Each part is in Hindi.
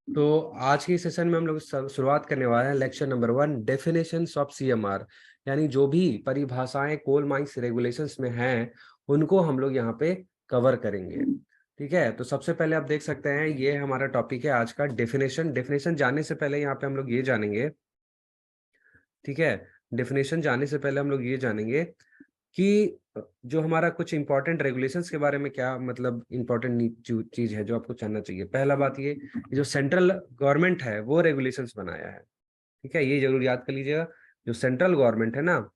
तो आज के सेशन में हम लोग शुरुआत करने वाले हैं lecture number 1, definitions of CMR. यानी जो भी परिभाषाएं कोल माइंस रेगुलेशंस में हैं उनको हम लोग यहाँ पे कवर करेंगे। ठीक है, तो सबसे पहले आप देख सकते हैं ये हमारा टॉपिक है आज का डेफिनेशन। डेफिनेशन जानने से पहले यहाँ पे हम लोग ये जानेंगे, ठीक है, डेफिनेशन जानने से पहले हम लोग ये जानेंगे कि जो हमारा कुछ इंपॉर्टेंट रेगुलेशंस के बारे में क्या मतलब इंपॉर्टेंट चीज है जो आपको जानना चाहिए। पहला बात ये, जो सेंट्रल गवर्नमेंट है वो रेगुलेशंस बनाया है। ठीक है, ये जरूर याद कर लीजिएगा, जो सेंट्रल गवर्नमेंट है ना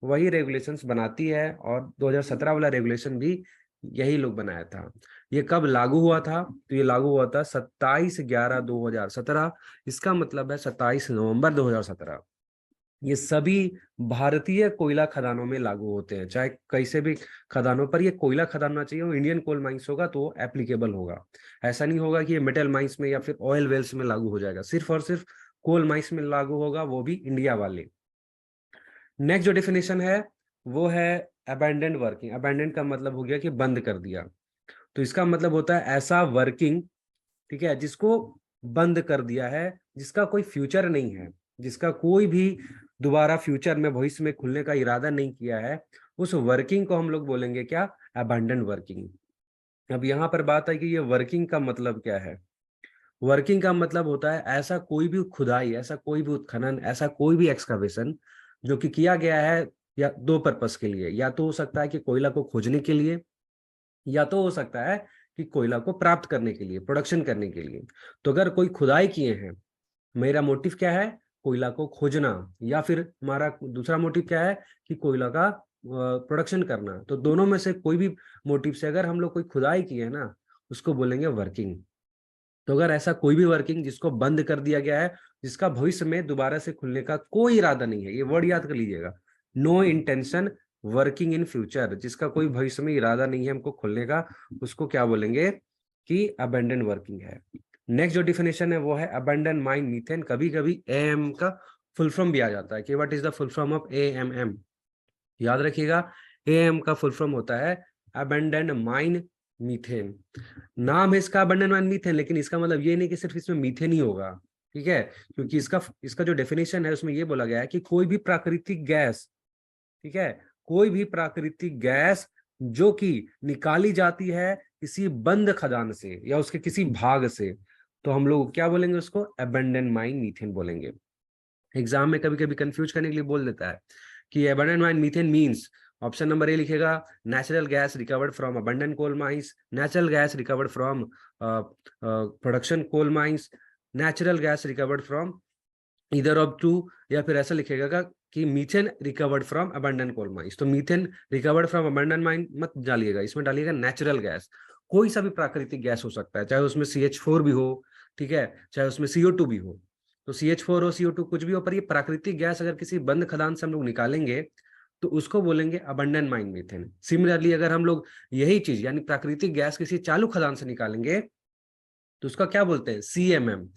वही रेगुलेशंस बनाती है, और 2017 वाला रेगुलेशन भी यही लोग बनाया था। ये कब लागू हुआ था? तो ये लागू हुआ था 27/11/2017। इसका मतलब है 27 नवंबर 2017। ये सभी भारतीय कोयला खदानों में लागू होते हैं, चाहे कैसे भी खदानों पर ये कोयला खदान होना चाहिए, वो इंडियन कोल माइंस होगा तो एप्लीकेबल होगा। ऐसा नहीं होगा कि ये मेटल माइंस में या फिर ऑयल वेल्स में लागू हो जाएगा, सिर्फ और सिर्फ कोल माइंस में लागू होगा, वो भी इंडिया वाले। नेक्स्ट जो डेफिनेशन है वो है अबैंडन्ड वर्किंग। अबैंडन्ड का मतलब हो गया कि बंद कर दिया। तो इसका मतलब होता है ऐसा वर्किंग, ठीक है, जिसको बंद कर दिया है, जिसका कोई फ्यूचर नहीं है, जिसका कोई भी दोबारा फ्यूचर में भविष्य में खुलने का इरादा नहीं किया है, उस वर्किंग को हम लोग बोलेंगे क्या? Abandon working. अब यहाँ पर बात है कि ये वर्किंग का मतलब क्या है। वर्किंग का मतलब होता है ऐसा कोई भी खुदाई, ऐसा कोई भी उत्खनन, ऐसा कोई भी एक्सकवेशन जो कि किया गया है या दो पर्पस के लिए, या तो हो सकता है कि कोयला को खोजने के लिए, या तो हो सकता है कि कोयला को प्राप्त करने के लिए, प्रोडक्शन करने के लिए। तो अगर कोई खुदाई किए हैं, मेरा मोटिव क्या है? कोयला को खोजना, या फिर हमारा दूसरा मोटिव क्या है कि कोयला का प्रोडक्शन करना, तो दोनों में से कोई भी मोटिव से अगर हम लोग कोई खुदाई किए है ना, उसको बोलेंगे वर्किंग। तो अगर ऐसा कोई भी वर्किंग जिसको बंद कर दिया गया है, जिसका भविष्य में दोबारा से खुलने का कोई इरादा नहीं है, ये वर्ड याद कर लीजिएगा, no intention working in future, जिसका कोई भविष्य में इरादा नहीं है हमको खुलने का, उसको क्या बोलेंगे कि अबेंडन वर्किंग है। नेक्स्ट जो डिफिनेशन है वो है अबेंडन माइन मीथेन। कभी कभी एएम का फुल फॉर्म भी आ जाता है कि what is the full form of AMM. याद रखिएगा, एएम का फुल फॉर्म होता है अबेंडन माइन मीथेन। नाम है इसका अबंडन माइन मीथेन, लेकिन इसका मतलब ये नहीं कि सिर्फ इसमें मीथेन ही होगा। ठीक है, क्योंकि इसका इसका जो डेफिनेशन है उसमें ये बोला गया है कि कोई भी प्राकृतिक गैस, ठीक है, कोई भी प्राकृतिक गैस जो कि निकाली जाती है किसी बंद खदान से या उसके किसी भाग से, तो हम लोग क्या बोलेंगे? उसको अबंडन माइन मीथेन बोलेंगे। एग्जाम में कभी कभी कंफ्यूज करने के लिए बोल देता है कि abandon mine methane means, option number A लिखेगा natural gas recovered from abandon coal mines, natural gas recovered from production coal mines, natural gas recovered from either of two, या फिर ऐसा लिखेगा कि methane recovered from abandon coal mines. तो methane recovered from abandon mine मत डालिएगा, इसमें डालिएगा नेचुरल गैस। कोई सा भी प्राकृतिक गैस हो सकता है, चाहे उसमें CH4 भी हो, ठीक है, चाहे उसमें CO2 भी हो। तो CH4 हो, CO2 कुछ भी हो, पर ये प्राकृतिक गैस अगर किसी बंद खदान से हम लोग निकालेंगे तो उसको बोलेंगे अबंडन माइन मीथेन। सिमिलरली अगर हम लोग यही चीज यानी प्राकृतिक गैस किसी चालू खदान से निकालेंगे तो उसका क्या बोलते हैं? CMM,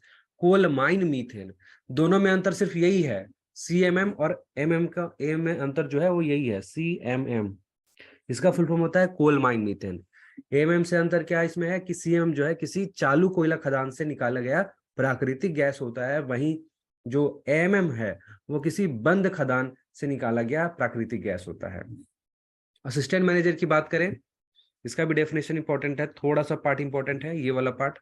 coal mine methane. दोनों में अंतर सिर्फ यही है, CMM और MM का एम में अंतर जो है वो यही है, CMM। इसका फुल फॉर्म होता है कोल माइन मीथेन। MM से अंतर क्या इसमें है कि CMM जो है किसी चालू कोयला खदान से निकाला गया प्राकृतिक गैस होता है, वहीं जो MM है वो किसी बंद खदान से निकाला गया प्राकृतिक गैस होता है। असिस्टेंट मैनेजर की बात करें, इसका भी डेफिनेशन इंपॉर्टेंट है, थोड़ा सा पार्ट इंपॉर्टेंट है ये वाला पार्ट,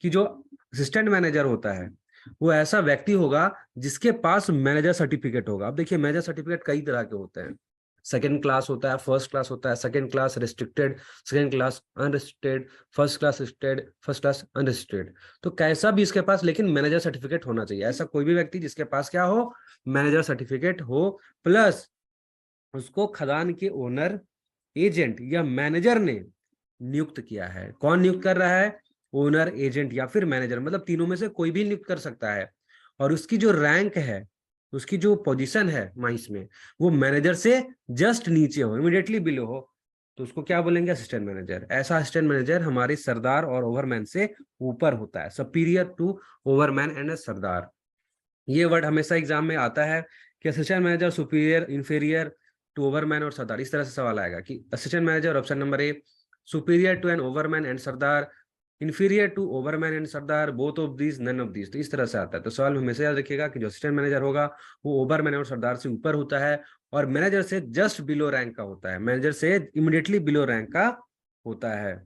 कि जो असिस्टेंट मैनेजर होता है वो ऐसा व्यक्ति होगा जिसके पास मैनेजर सर्टिफिकेट होगा। अब देखिए मैनेजर सर्टिफिकेट कई तरह के होते हैं, सेकंड क्लास होता है, फर्स्ट क्लास होता है, second class restricted, second class unrestricted, first class restricted, first class unrestricted. तो कैसा भी इसके पास लेकिन मैनेजर सर्टिफिकेट होना चाहिए। ऐसा कोई भी व्यक्ति जिसके पास क्या हो? मैनेजर सर्टिफिकेट हो, प्लस उसको खदान के ओनर, एजेंट या मैनेजर ने नियुक्त किया है। कौन नियुक्त कर रहा है? ओनर, एजेंट या फिर मैनेजर, मतलब तीनों में से कोई भी नियुक्त कर सकता है। और उसकी जो रैंक है, उसकी जो पोजीशन है माइंस में, वो मैनेजर से जस्ट नीचे हो, इमीडिएटली बिलो हो, तो उसको क्या बोलेंगे? Assistant manager. ऐसा असिस्टेंट मैनेजर हमारे सरदार और ओवरमैन से ऊपर होता है, superior to overman and sardar. ये वर्ड हमेशा एग्जाम में आता है कि assistant manager superior, inferior to overman और सरदार, इस तरह से सवाल आएगा कि assistant manager, option number A, superior to an overman and sardar, inferior to overman and sardar, both of these, none of these. तो इस तरह से आता है। तो सवाल में हमेशा याद रखिएगा कि जो असिस्टेंट मैनेजर होगा वो ओवरमैन और सरदार से ऊपर होता है, और मैनेजर से जस्ट बिलो रैंक का होता है, मैनेजर से इमिडिएटली बिलो रैंक का होता है।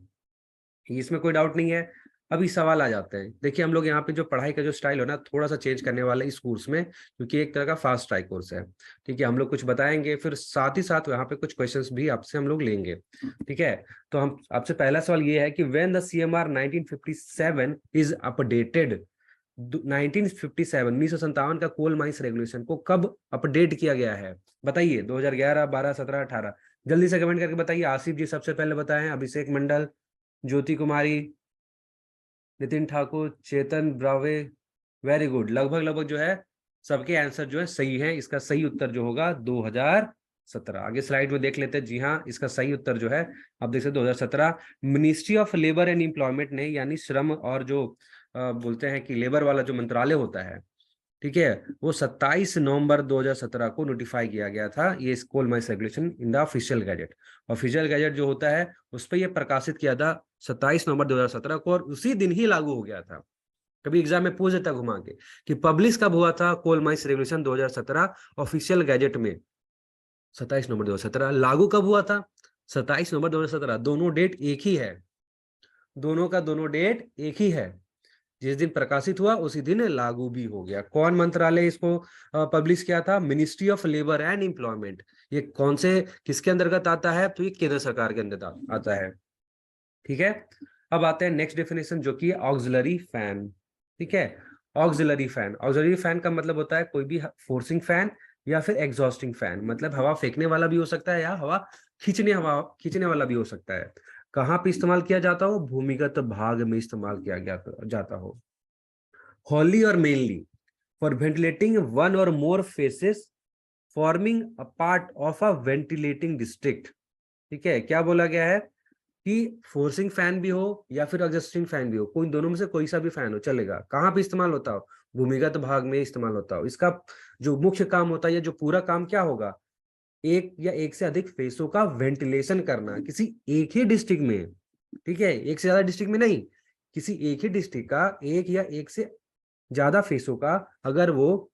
इसमें कोई डाउट नहीं है। अभी सवाल आ जाते हैं। देखिए हम लोग यहाँ पे जो पढ़ाई का जो स्टाइल है ना, थोड़ा सा चेंज करने वाला है इस कोर्स में, क्योंकि एक तरह का फास्ट ट्रैक कोर्स है। ठीक है, हम लोग कुछ बताएंगे, फिर साथ ही साथ यहाँ पे कुछ क्वेश्चंस भी आपसे हम लोग लेंगे। ठीक है, तो हम आपसे पहला सवाल ये है कि when the CMR 1957 is updated, 1957 1957 का कोल माइंस रेगुलेशन को कब अपडेट किया गया है? बताइए, 2011, 12, 17, 18। जल्दी से कमेंट करके बताइए। आसिफ जी सबसे पहले बताएं, अभिषेक मंडल, ज्योति कुमारी, नितिन ठाकुर, चेतन ब्रावे, वेरी गुड। लगभग लगभग जो है सबके आंसर जो है सही है। इसका सही उत्तर जो होगा 2017। आगे स्लाइड में देख लेते हैं। जी हाँ, इसका सही उत्तर जो है आप देख सकते 2017। Ministry of labour and employment ने, यानी श्रम और जो बोलते हैं कि लेबर वाला जो मंत्रालय होता है, ठीक है, वो 27 नवंबर 2017 को नोटिफाई किया गया था ये coal mines regulation in the official gazette. Official gazette जो होता है उस पर यह प्रकाशित किया था 27 नवंबर 2017 को, और उसी दिन ही लागू हो गया था। कभी एग्जाम में पूछ देता घुमा के कि पब्लिश कब हुआ था coal mines regulation 2017 official gazette में, 27 नवंबर 2017। लागू कब हुआ था? 27 नवंबर 2017। दोनों डेट एक ही है, दोनों का दोनों डेट एक ही है। जिस दिन प्रकाशित हुआ उसी दिन लागू भी हो गया। कौन मंत्रालय इसको पब्लिश किया था? Ministry of labour and employment. ये कौन से, किसके अंतर्गत आता है? तो ये केंद्र सरकार के अंतर्गत आता है। ठीक है, अब आते हैं नेक्स्ट डेफिनेशन जो कि ऑक्सिलरी फैन। ठीक है, ऑक्सिलरी फैन, ऑक्सिलरी फैन का मतलब होता है कोई भी फोर्सिंग फैन या फिर एग्जॉस्टिंग फैन, मतलब हवा फेंकने वाला भी हो सकता है या हवा खींचने वाला भी हो सकता है। कहाँ पे इस्तेमाल किया जाता हो? भूमिगत भाग में इस्तेमाल किया जाता हो। wholly or mainly for ventilating one or more phases forming a part of a ventilating district। ठीक है, क्या बोला गया है कि फोर्सिंग फैन भी हो या फिर एग्जॉस्टिंग फैन भी हो, कोई दोनों में से कोई सा भी फैन हो चलेगा। कहाँ पे इस्तेमाल होता हो? भूमिगत भाग में इस्तेमाल होता हो। इसका जो मुख्य काम होता है या जो पूरा काम क्या होगा? एक या एक से अधिक फेसों का वेंटिलेशन करना किसी एक ही डिस्ट्रिक्ट में। ठीक है, एक से ज्यादा डिस्ट्रिक्ट में नहीं, किसी एक ही डिस्ट्रिक्ट का एक या एक से ज्यादा फेसों का अगर वो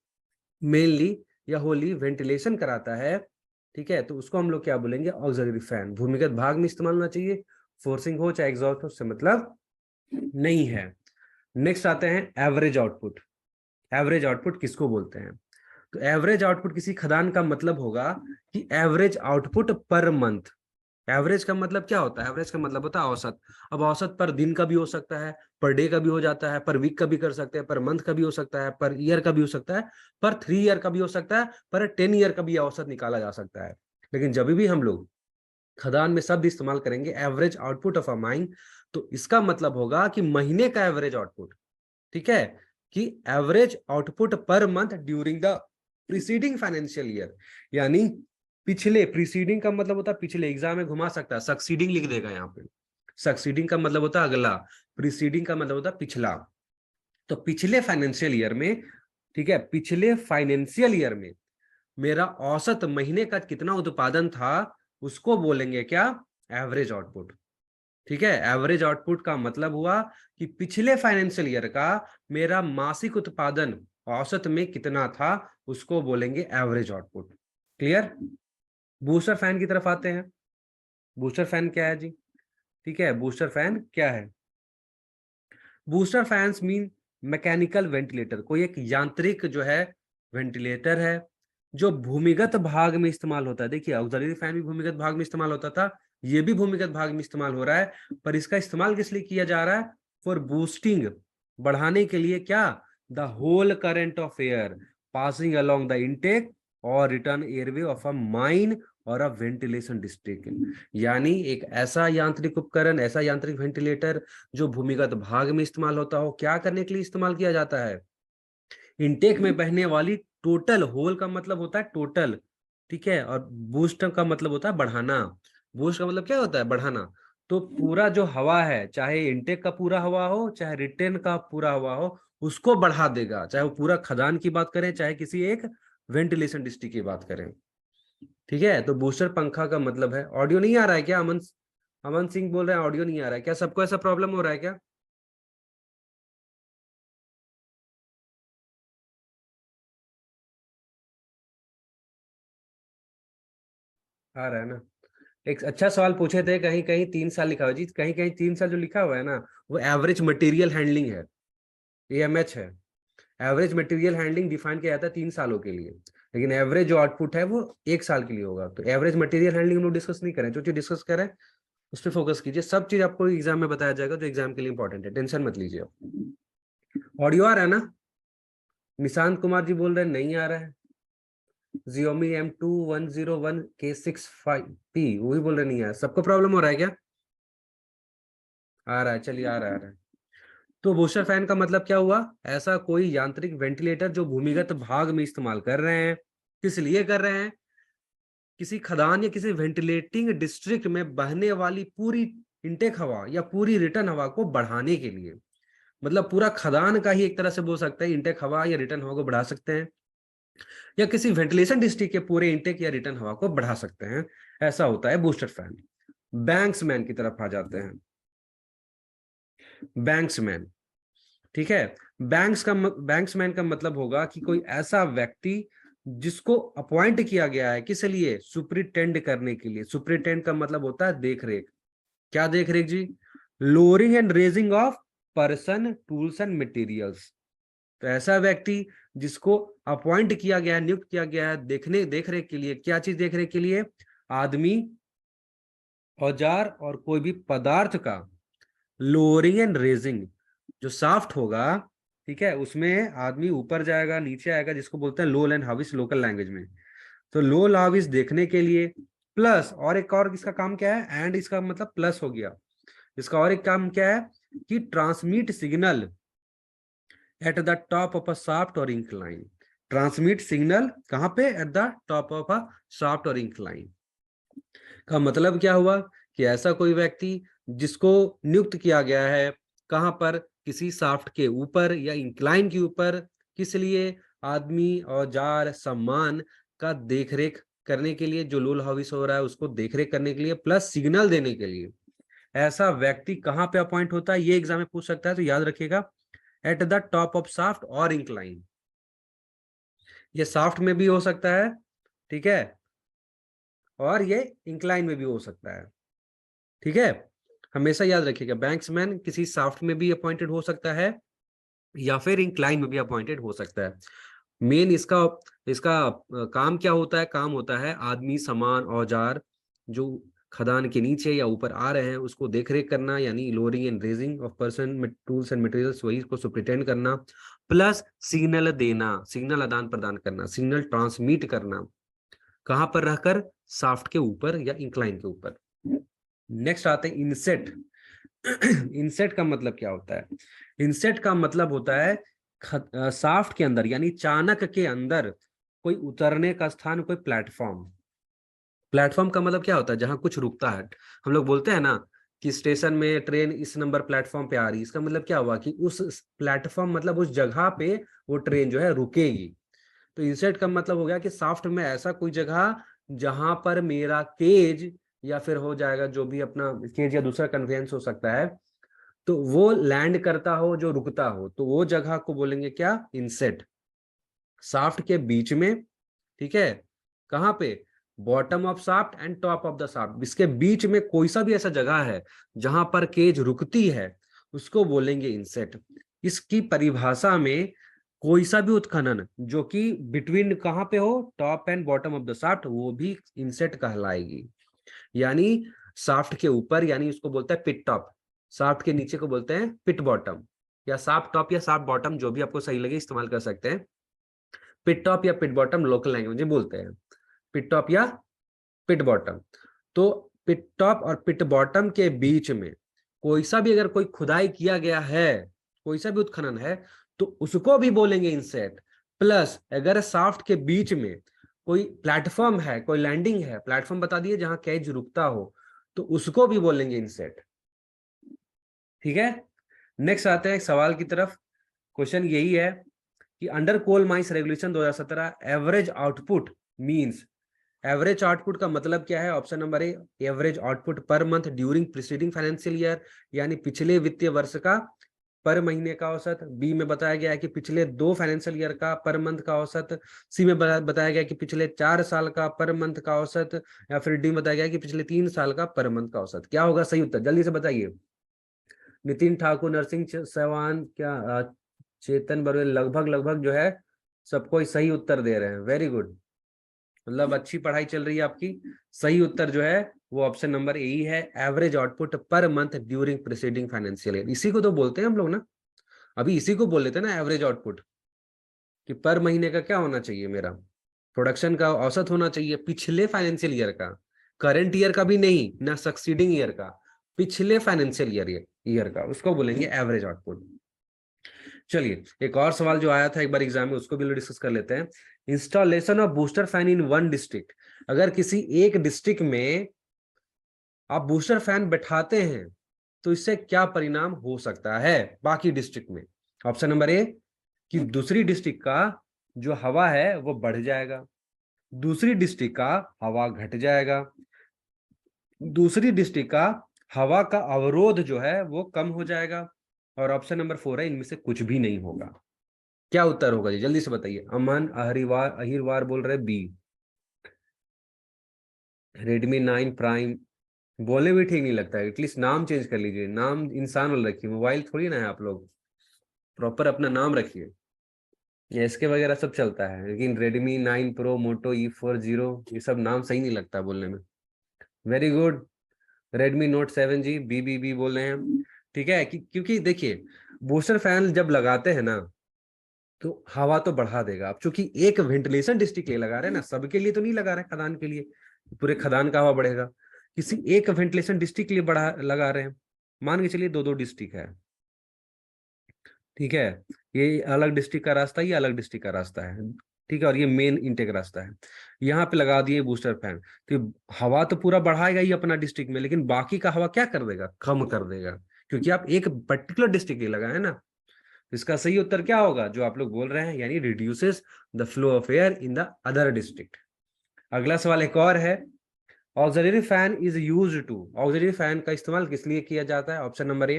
मेनली या होली वेंटिलेशन कराता है, ठीक है, तो उसको हम लोग क्या बोलेंगे? Auxiliary fan. भूमिगत भाग में इस्तेमाल होना चाहिए, फोर्सिंग हो चाहे एग्जॉस्ट हो, उससे मतलब नहीं है। नेक्स्ट आते हैं एवरेज आउटपुट। एवरेज आउटपुट किसको बोलते हैं? तो एवरेज आउटपुट किसी खदान का मतलब होगा कि average output per month. Average का मतलब क्या होता है? एवरेज का मतलब होता है औसत। अब औसत पर दिन का भी हो सकता है, पर डे का भी हो जाता है, पर वीक का भी कर सकते हैं, पर मंथ का भी हो सकता है, पर ईयर का भी हो सकता है, पर 3 ईयर का भी हो सकता है, पर 10 ईयर का भी औसत निकाला जा सकता है। लेकिन जब भी हम लोग खदान में शब्द इस्तेमाल करेंगे average output of a mine, तो इसका मतलब होगा कि महीने का एवरेज आउटपुट। ठीक है, कि average output per month during the preceding financial year, यानी पिछले, प्रीसीडिंग का मतलब होता है पिछले, एग्जाम में घुमा सकता है, सक्सीडिंग लिख देगा यहाँ पे। सक्सीडिंग का मतलब होता है अगला, प्रीसीडिंग का मतलब होता है पिछला। तो पिछले फाइनेंशियल ईयर में, ठीक है, पिछले फाइनेंशियल ईयर में मेरा औसत महीने का कितना उत्पादन था, उसको बोलेंगे क्या? Average output. ठीक है, एवरेज आउटपुट का मतलब हुआ कि पिछले फाइनेंशियल ईयर का मेरा मासिक उत्पादन औसत में कितना था, उसको बोलेंगे average output. Clear? Booster fan की तरफ आते हैं। बूस्टर फैन क्या है जी? ठीक है, बूस्टर फैन क्या है? Booster fans mean mechanical ventilator, कोई एक यांत्रिक जो है वेंटिलेटर है जो भूमिगत भाग में इस्तेमाल होता है। देखिए ऑक्सिलरी फैन भी भूमिगत भाग में इस्तेमाल होता था, ये भी भूमिगत भाग में इस्तेमाल हो रहा है, पर इसका इस्तेमाल किस लिए किया जा रहा है? फॉर बूस्टिंग, बढ़ाने के लिए। क्या? The whole current of air passing along the intake और return airway of a mine और अ वेंटिलेशन डिस्ट्रिक्ट। यानी एक ऐसा यांत्रिक उपकरण, ऐसा यांत्रिक वेंटिलेटर जो भूमिगत भाग में इस्तेमाल होता हो, क्या करने के लिए इस्तेमाल किया जाता है? इनटेक में बहने वाली टोटल, होल का मतलब होता है टोटल, ठीक है, और बूस्ट का मतलब होता है बढ़ाना। बूस्ट का मतलब क्या होता है? बढ़ाना। तो पूरा जो हवा है, चाहे इनटेक का पूरा हवा हो चाहे रिटेन का पूरा हवा हो, उसको बढ़ा देगा, चाहे वो पूरा खदान की बात करें चाहे किसी एक वेंटिलेशन डिस्ट्रिक्ट की बात करें। ठीक है, तो बूस्टर पंखा का मतलब है। ऑडियो नहीं आ रहा है क्या? अमन अमन सिंह बोल रहे हैं ऑडियो नहीं आ रहा है क्या? सबको ऐसा प्रॉब्लम हो रहा है क्या? आ रहा है ना। एक अच्छा सवाल पूछे थे, कहीं कहीं 3 साल लिखा हुआ है जी, कहीं कहीं 3 साल जो लिखा हुआ है ना, वो एवरेज मटेरियल हैंडलिंग है, एएमएच है। एवरेज मटेरियल हैंडलिंग डिफाइन किया जाता है 3 सालों के लिए, लेकिन एवरेज जो आउटपुट है वो 1 साल के लिए होगा। तो एवरेज मटेरियल हैंडलिंग हम लोग डिस्कस नहीं करें, जो चीज डिस्कस करें उस पर फोकस कीजिए। सब चीज आपको एग्जाम में बताया जाएगा जो एग्जाम के लिए इंपॉर्टेंट है, टेंशन मत लीजिए आप। ऑडियो आ रहा है ना? निशांत कुमार जी बोल रहे हैं नहीं आ रहा है। Xiaomi M2101K65P वही बोल रहे नहीं है, सबको प्रॉब्लम हो रहा है क्या? आ रहा है, चलिए आ रहा है, आ रहा है। तो बूस्टर फैन का मतलब क्या हुआ? ऐसा कोई यांत्रिक वेंटिलेटर जो भूमिगत भाग में इस्तेमाल कर रहे हैं। किस लिए कर रहे हैं? किसी खदान या किसी वेंटिलेटिंग डिस्ट्रिक्ट में बहने वाली पूरी इनटेक हवा या पूरी रिटर्न हवा को बढ़ाने के लिए। मतलब पूरा खदान का ही एक तरह से बोल सकते हैं, इनटेक हवा या रिटर्न हवा को बढ़ा सकते हैं, या किसी वेंटिलेशन डिस्ट्रिक्ट के पूरे इनटेक या रिटर्न हवा को बढ़ा सकते हैं। ऐसा होता है बूस्टर फैन। बैंक्समैन की तरफ आ जाते हैं। बैंक्समैन, ठीक है। बैंक्समैन का मतलब होगा कि कोई ऐसा व्यक्ति जिसको अपॉइंट किया गया है, किस लिए? सुपरिटेंड करने के लिए। सुपरिटेंड का मतलब होता है देख रेख। क्या देख रेख जी? Lowering and raising of person, tools and materials. तो ऐसा व्यक्ति जिसको अपॉइंट किया गया है, नियुक्त किया गया है देख रेख के लिए। क्या चीज देख रेख के लिए? आदमी, औजार और कोई भी पदार्थ का लोअरिंग एंड रेजिंग। जो साफ्ट होगा, ठीक है, उसमें आदमी ऊपर जाएगा नीचे आएगा, जिसको बोलते हैं लो एंड हाविस लोकल लैंग्वेज में। तो लो हाविस देखने के लिए, प्लस और एक और इसका काम क्या है? एंड इसका मतलब प्लस हो गया। इसका और एक काम क्या है कि transmit signal at the top of a shaft और इंक्लाइन। ट्रांसमिट सिग्नल कहां पे? At the top of a shaft और इंक्लाइन। का मतलब क्या हुआ कि ऐसा कोई व्यक्ति जिसको नियुक्त किया गया है कहां पर? किसी शाफ्ट के ऊपर या इंक्लाइन के ऊपर। किस लिए? आदमी, औजार, सामान का देखरेख करने के लिए, जो लोल हाविस हो रहा है उसको देखरेख करने के लिए, प्लस सिग्नल देने के लिए। ऐसा व्यक्ति कहां पे अपॉइंट होता है? ये एग्जाम में पूछ सकता है, तो याद रखिएगा, at the top of shaft और इंक्लाइन। ये शाफ्ट में भी हो सकता है, ठीक है, और ये इंक्लाइन में भी हो सकता है, ठीक है। हमेशा याद रखिएगा, बैंक्समैन किसी शाफ्ट में भी अपॉइंटेड हो सकता है या फिर इंक्लाइन में भी अपॉइंटेड हो सकता है। मेन इसका इसका काम क्या होता है? काम होता है आदमी, सामान, औजार जो खदान के नीचे या ऊपर आ रहे हैं उसको देखरेख करना, यानी lowering and raising of person, tools and materials, वही को सुपरिटेंड करना, प्लस सिग्नल देना, सिग्नल आदान प्रदान करना, सिग्नल ट्रांसमिट करना। कहां पर रहकर? शाफ्ट के ऊपर या इंक्लाइन के ऊपर। नेक्स्ट आते हैं इनसेट। इनसेट का मतलब क्या होता है? इनसेट का मतलब होता है शाफ्ट के अंदर यानी चाणक के अंदर कोई उतरने का स्थान, कोई प्लेटफॉर्म। प्लेटफॉर्म का मतलब क्या होता है? जहां कुछ रुकता है। हम लोग बोलते हैं ना कि स्टेशन में ट्रेन इस नंबर प्लेटफॉर्म पे आ रही है, इसका मतलब क्या हुआ कि उस प्लेटफॉर्म मतलब उस जगह पे वो ट्रेन जो है रुकेगी। तो इंसेट का मतलब हो गया कि शाफ्ट में ऐसा कोई जगह जहां पर मेरा केज, या फिर हो जाएगा जो भी अपना केज या दूसरा कन्वेंस हो सकता है, तो वो लैंड करता हो, जो रुकता हो, तो वो जगह को बोलेंगे क्या? इंसेट। शाफ्ट के बीच में, ठीक है, कहां पे? Bottom of shaft and top of the shaft, इसके बीच में कोई सा भी ऐसा जगह है जहां पर केज रुकती है, उसको बोलेंगे इंसेट। इसकी परिभाषा में कोई सा भी उत्खनन जो कि बिटवीन कहां पे हो? Top and bottom of the shaft, वो भी इंसेट कहलाएगी। यानी शाफ्ट के ऊपर, यानी उसको बोलते हैं पिट टॉप। शाफ्ट के नीचे को बोलते हैं पिट बॉटम, या शाफ्ट टॉप या शाफ्ट बॉटम, जो भी आपको सही लगे इस्तेमाल कर सकते हैं। पिट टॉप या पिट बॉटम लोकल लैंग्वेज में बोलते हैं, पिट टॉप या पिट बॉटम। तो पिट टॉप और पिट बॉटम के बीच में कोई सा भी अगर कोई खुदाई किया गया है, कोई सा भी उत्खनन है, तो उसको भी बोलेंगे इंसेट। प्लस अगर शाफ्ट के बीच में कोई प्लेटफॉर्म है, कोई लैंडिंग है, प्लेटफॉर्म बता दिए जहां कैज रुकता हो, तो उसको भी बोलेंगे इंसेट, ठीक है। नेक्स्ट आते हैं एक सवाल की तरफ। क्वेश्चन यही है कि under coal mines regulation 2017 average output means. Average output का मतलब क्या है? Option number A, average output per month during preceding financial year, यानी पिछले वित्तीय वर्ष का पर महीने का औसत, बी में बताया गया है कि पिछले 2 फाइनेंशियल ईयर का पर मंथ का औसत, सी में बताया गया कि पिछले 4 साल का पर मंथ का औसत, या फिर डी में बताया गया कि पिछले 3 साल का पर मंथ का औसत। क्या होगा सही उत्तर, जल्दी से बताइए। नितिन ठाकुर, नरसिंह चौहान, क्या चेतन बर्वे, लगभग लगभग जो है सबको सही उत्तर दे रहे हैं। वेरी गुड, मतलब अच्छी पढ़ाई चल रही है आपकी। सही उत्तर जो है वो ऑप्शन नंबर ए ही है, average output per month during preceding financial year. इसी को तो बोलते हैं हम लोग ना, अभी इसी को बोल लेते हैं ना एवरेज आउटपुट, कि पर महीने का क्या होना चाहिए, मेरा प्रोडक्शन का औसत होना चाहिए पिछले फाइनेंशियल ईयर का, करंट ईयर का भी नहीं ना, सक्सीडिंग ईयर का, पिछले फाइनेंशियल ईयर का, उसको बोलेंगे एवरेज आउटपुट। चलिए एक और सवाल जो आया था एक बार एग्जाम में, उसको भी डिस्कस कर लेते हैं। Installation of booster fan in one district, अगर किसी एक डिस्ट्रिक्ट में आप बूस्टर फैन बैठाते हैं तो इससे क्या परिणाम हो सकता है बाकी डिस्ट्रिक्ट में। ऑप्शन नंबर ए, कि दूसरी डिस्ट्रिक्ट का जो हवा है वो बढ़ जाएगा, दूसरी डिस्ट्रिक्ट का हवा घट जाएगा, दूसरी डिस्ट्रिक्ट का हवा का अवरोध जो है वो कम हो जाएगा, और ऑप्शन नंबर 4 है इनमें से कुछ भी नहीं होगा। क्या उत्तर होगा जी, जल्दी से बताइए। अमन अहिरवार बोल रहे बी। रेडमी 9 प्राइम बोलने भी ठीक नहीं लगता है, एटलीस्ट नाम चेंज कर लीजिए, नाम इंसान वाला रखिए, मोबाइल थोड़ी ना है आप लोग, प्रॉपर अपना नाम रखिए। ये इसके वगैरह सब चलता है, लेकिन रेडमी 9 प्रो, मोटो E40, ये सब नाम सही नहीं लगता बोलने में। वेरी गुड, रेडमी नोट 7 जी, बी बोल रहे हैं हम। ठीक है, क्योंकि देखिए बूस्टर फैन जब लगाते हैं ना तो हवा तो बढ़ा देगा। अब चूंकि एक वेंटिलेशन डिस्ट्रिक्ट के लिए लगा रहे हैं ना, सबके लिए तो नहीं लगा रहे, खदान के लिए पूरे खदान का हवा बढ़ेगा, किसी एक वेंटिलेशन डिस्ट्रिक्ट के लिए बढ़ा लगा रहे हैं। मान के चलिए 2-2 डिस्ट्रिक्ट है, ठीक है, ये अलग डिस्ट्रिक्ट का रास्ता, ये अलग डिस्ट्रिक्ट का रास्ता है, ठीक है, और ये मेन इनटेक रास्ता है। यहाँ पे लगा दिए बूस्टर फैन, तो हवा तो पूरा बढ़ाएगा ही अपना डिस्ट्रिक्ट में, लेकिन बाकी का हवा क्या कर देगा, कम कर देगा, क्योंकि आप एक पर्टिकुलर डिस्ट्रिक्ट के लिए लगाए ना। इसका सही उत्तर क्या होगा जो आप लोग बोल रहे हैं, यानी reduces the flow of air in the other district. अगला सवाल एक और है, auxiliary fan is used to, auxiliary fan का इस्तेमाल किस लिए किया जाता है। Option number A,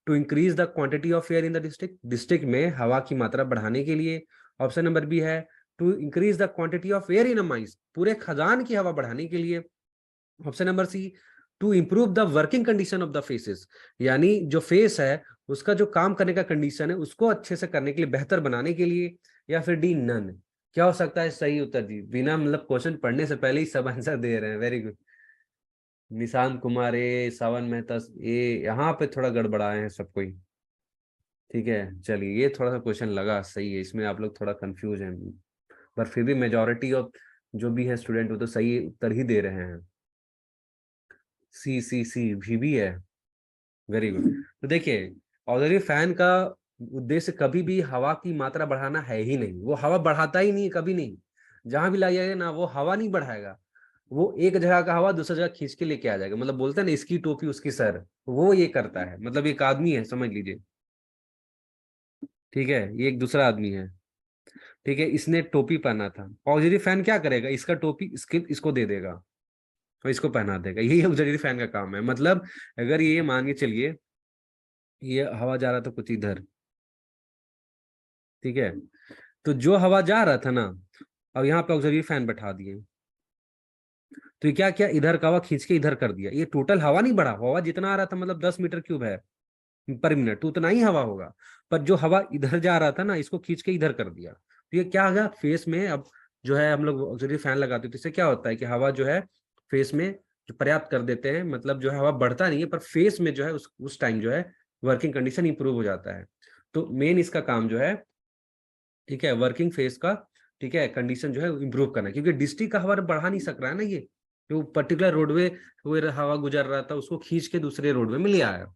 to increase the quantity of air in the district, district में हवा की मात्रा बढ़ाने के लिए। ऑप्शन नंबर बी है, to increase the quantity of air in a mines, पूरे खदान की हवा बढ़ाने के लिए। Option number C, to improve the working condition of the faces, यानी जो फेस है उसका जो काम करने का कंडीशन है उसको अच्छे से करने के लिए, बेहतर बनाने के लिए। या फिर डी नन। क्या हो सकता है सही उत्तर जी, बिना मतलब क्वेश्चन पढ़ने से पहले ही सब आंसर दे रहे हैं। वेरी गुड, निशांत कुमार ए, सावन मेहता ए, यहाँ पे थोड़ा गड़बड़ाए हैं सब कोई। ठीक है, चलिए ये थोड़ा सा क्वेश्चन लगा सही है, इसमें आप लोग थोड़ा कंफ्यूज हैं, पर फिर भी मेजोरिटी ऑफ जो भी है स्टूडेंट वो तो सही उत्तर ही दे रहे हैं। सी भी है। Very good. तो देखिए ऑक्सिलरी फैन का उद्देश्य कभी भी हवा की मात्रा बढ़ाना है ही नहीं, वो हवा बढ़ाता ही नहीं, कभी नहीं। जहां भी लगाइएगा ना वो हवा नहीं बढ़ाएगा, वो एक जगह का हवा दूसरी जगह खींच के लेके आ जाएगा, मतलब बोलते हैं ना इसकी टोपी उसकी सर, वो ये करता है, मतलब एक आदमी है समझ लीजिए। ठीक है, ये एक दूसरा आदमी है, ठीक है, इसने टोपी पहना था, ऑक्सिलरी फैन क्या करेगा, इसका टोपी इसको दे देगा और इसको पहना देगा, यही ऑक्सिलरी फैन का काम है। मतलब अगर ये मान के चलिए ये हवा जा रहा था कुछ इधर, ठीक है, तो जो हवा जा रहा था ना, अब यहाँ पे ऑक्सिलरी फैन बैठा दिए, तो ये क्या क्या इधर का हवा खींच के इधर कर दिया, ये टोटल हवा नहीं बढ़ा, हवा जितना आ रहा था मतलब 10 मीटर क्यूब है पर मिनट, तो उतना ही हवा होगा, पर जो हवा इधर जा रहा था ना इसको खींच के इधर कर दिया, तो ये क्या हो गया फेस में। अब जो है हम लोग ऑक्सीजन फैन लगाते हैं तो इससे क्या होता है कि हवा जो है फेस में जो पर्याप्त कर देते हैं, मतलब जो है हवा बढ़ता नहीं है पर फेस में जो है उस टाइम जो है वर्किंग कंडीशन इंप्रूव हो जाता है। तो मेन इसका काम जो है, ठीक है, वर्किंग फेस का, ठीक है, कंडीशन जो है इंप्रूव करना है, क्योंकि डिस्ट्रिक्ट का हवा बढ़ा नहीं सक रहा है ना, ये जो पर्टिकुलर रोडवे हुए हवा गुजर रहा था उसको खींच के दूसरे रोडवे में ले आया।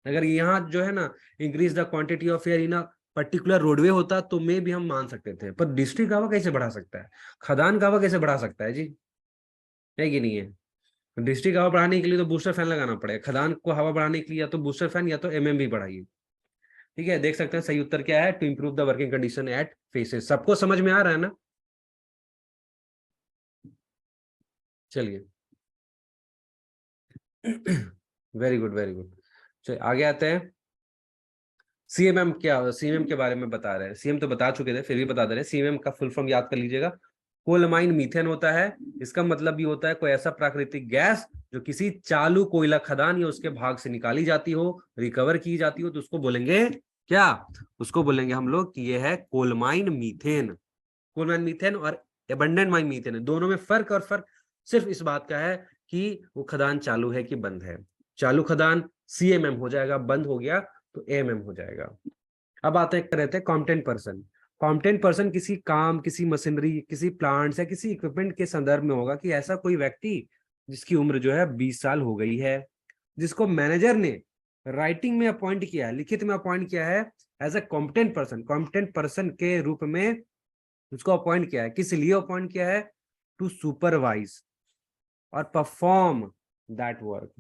अगर यहाँ जो है ना increase the quantity of air in a particular roadway होता तो मे भी हम मान सकते थे, पर डिस्ट्रिक्ट का हवा कैसे बढ़ा सकता है, खदान का हवा कैसे बढ़ा सकता है जी, है कि नहीं है। डिस्ट्रिक्ट हवा बढ़ाने के लिए तो बूस्टर फैन लगाना पड़ेगा, खदान को हवा बढ़ाने के लिए या तो बूस्टर फैन या तो एमएमबी बढ़ाइए। ठीक है, देख सकते हैं सही उत्तर क्या है, to improve the working condition at faces. सबको समझ में आ रहा है ना। चलिए वेरी गुड वेरी गुड। चलिए आगे आते हैं। सीएमएम क्या, सीएमएम के बारे में बता रहे हैं, सीएम तो बता चुके थे फिर भी बता दे रहे हैं। सीएमएम का फुल फॉर्म याद कर लीजिएगा, कोल माइन मीथेन होता है। इसका मतलब भी होता है कोई ऐसा प्राकृतिक गैस जो किसी चालू कोयला खदान या उसके भाग से निकाली जाती हो, रिकवर की जाती हो, तो उसको बोलेंगे क्या, उसको बोलेंगे हम लोग कि ये है coal mine methane. Coal mine methane और एबंडेंट माइन मीथेन, दोनों में फर्क, और फर्क सिर्फ इस बात का है कि वो खदान चालू है कि बंद है। चालू खदान सीएमएम हो जाएगा, बंद हो गया तो एएमएम हो जाएगा। अब आते हैं, रहते हैं कॉम्पिटेंट पर्सन। कॉम्पिटेंट पर्सन किसी काम, किसी मशीनरी, किसी प्लांट या किसी इक्विपमेंट के संदर्भ में होगा कि ऐसा कोई व्यक्ति जिसकी उम्र जो है 20 साल हो गई है, जिसको मैनेजर ने राइटिंग में अपॉइंट किया है, लिखित में अपॉइंट किया है as a competent person, competent person के रूप में उसको अपॉइंट किया है। किस लिए अपॉइंट किया है? टू सुपरवाइज और परफॉर्म दैट वर्क,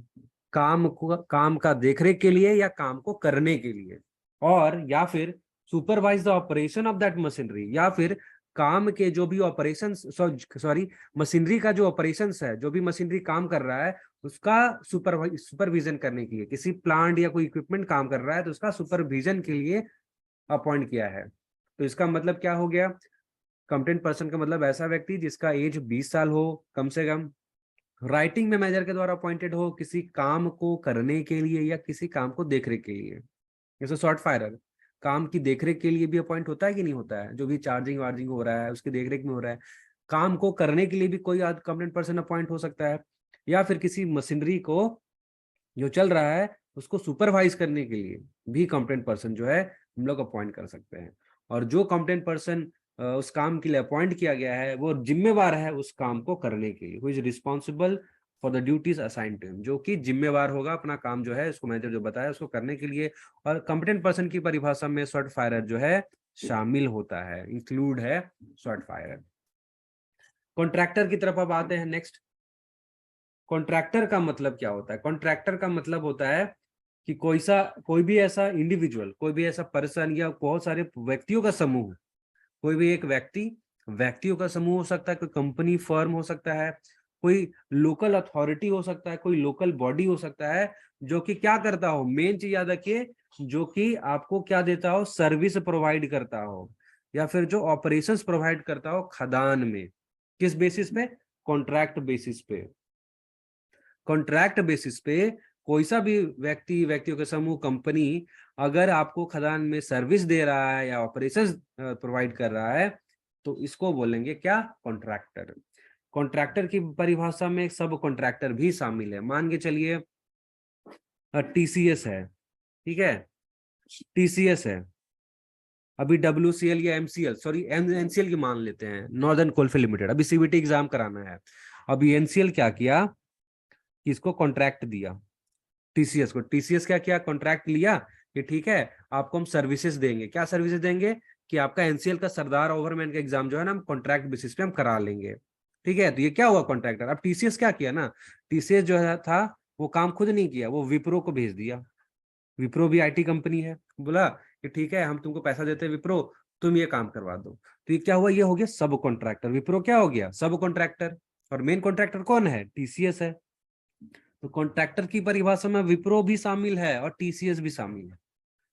काम का देखरेख के लिए या काम को करने के लिए, और या फिर supervise the operation of that machinery, या फिर काम के जो भी ऑपरेशन, सॉरी मशीनरी का जो ऑपरेशंस है, जो भी मशीनरी काम कर रहा है उसका सुपरविजन करने के लिए, किसी प्लांट या कोई इक्विपमेंट काम कर रहा है तो उसका सुपरविजन के लिए अपॉइंट किया है। तो इसका मतलब क्या हो गया? कॉम्पिटेंट पर्सन का मतलब ऐसा व्यक्ति जिसका एज 20 साल हो कम से कम, राइटिंग में मैनेजर के द्वारा अपॉइंटेड हो किसी काम को करने के लिए या किसी काम को देखरेख के लिए। जैसे शॉर्ट फायरर काम की देखरेख के लिए भी अपॉइंट होता है कि नहीं होता है, जो भी चार्जिंग वार्जिंग हो रहा है उसकी देखरेख में हो रहा है। काम को करने के लिए भी कोई कॉम्पिटेंट पर्सन अपॉइंट हो सकता है, या फिर किसी मशीनरी को जो चल रहा है उसको सुपरवाइज करने के लिए भी कॉम्पिटेंट पर्सन जो है हम लोग अपॉइंट कर सकते हैं। और जो कॉम्पिटेंट पर्सन उस काम के लिए अपॉइंट किया गया है वो जिम्मेवार है उस काम को करने के लिए, who is responsible for the duties assigned to him, जो कि जिम्मेवार होगा अपना काम जो है उसको मैनेजर जो बताया उसको करने के लिए। और कॉम्पिटेंट पर्सन की परिभाषा में शॉर्ट फायरर जो है शामिल होता है, इंक्लूड है शॉर्ट फायरर। कॉन्ट्रैक्टर की तरफ अब आते हैं नेक्स्ट। कॉन्ट्रैक्टर का मतलब क्या होता है? कॉन्ट्रैक्टर का मतलब होता है कि कोई भी ऐसा इंडिविजुअल, कोई भी ऐसा पर्सन या बहुत सारे व्यक्तियों का समूह, कोई भी एक व्यक्तियों का समूह हो सकता है, कोई कंपनी फर्म हो सकता है, कोई लोकल अथॉरिटी हो सकता है, कोई लोकल बॉडी हो सकता है, जो कि क्या करता हो, मेन चीज याद रखिए, जो कि आपको क्या देता हो, सर्विस प्रोवाइड करता हो, या फिर जो ऑपरेशंस प्रोवाइड करता हो खदान में। किस बेसिस पे? कॉन्ट्रैक्ट बेसिस पे। कॉन्ट्रैक्ट बेसिस पे कोई सा भी व्यक्तियों के समूह, कंपनी अगर आपको खदान में सर्विस दे रहा है या ऑपरेशंस प्रोवाइड कर रहा है तो इसको बोलेंगे क्या? कॉन्ट्रैक्टर। कॉन्ट्रैक्टर की परिभाषा में सब कॉन्ट्रैक्टर भी शामिल है। मान के चलिए टीसीएस है, ठीक है, टीसीएस है, अभी डब्ल्यूसीएल या एमसीएल, सॉरी एनसीएल की मान लेते हैं, नॉर्दर्न कोलफील्ड लिमिटेड, अभी सीबीटी एग्जाम कराना है। अभी एनसीएल क्या किया कि इसको कॉन्ट्रैक्ट दिया टीसीएस को। टीसीएस क्या किया? कॉन्ट्रैक्ट लिया कि ठीक है आपको हम सर्विसेज देंगे। क्या सर्विसेज देंगे? कि आपका एनसीएल का सरदार ओवरमैन का एग्जाम जो है ना हम कॉन्ट्रैक्ट बेसिस पे हम करा लेंगे। ठीक है, तो ये क्या हुआ? कॉन्ट्रैक्टर। अब टीसीएस क्या किया ना, टीसीएस जो है था वो काम खुद नहीं किया, वो विप्रो को भेज दिया। विप्रो भी आईटी कंपनी है, बोला कि ठीक है हम तुमको पैसा देते हैं विप्रो, तुम ये काम करवा दो। तो ये क्या हुआ? ये हो गया सब कॉन्ट्रैक्टर। विप्रो क्या हो गया? सब कॉन्ट्रैक्टर। और मेन कॉन्ट्रैक्टर कौन है? टीसीएस है। तो कॉन्ट्रैक्टर की परिभाषा में विप्रो भी शामिल है और टीसीएस भी शामिल है।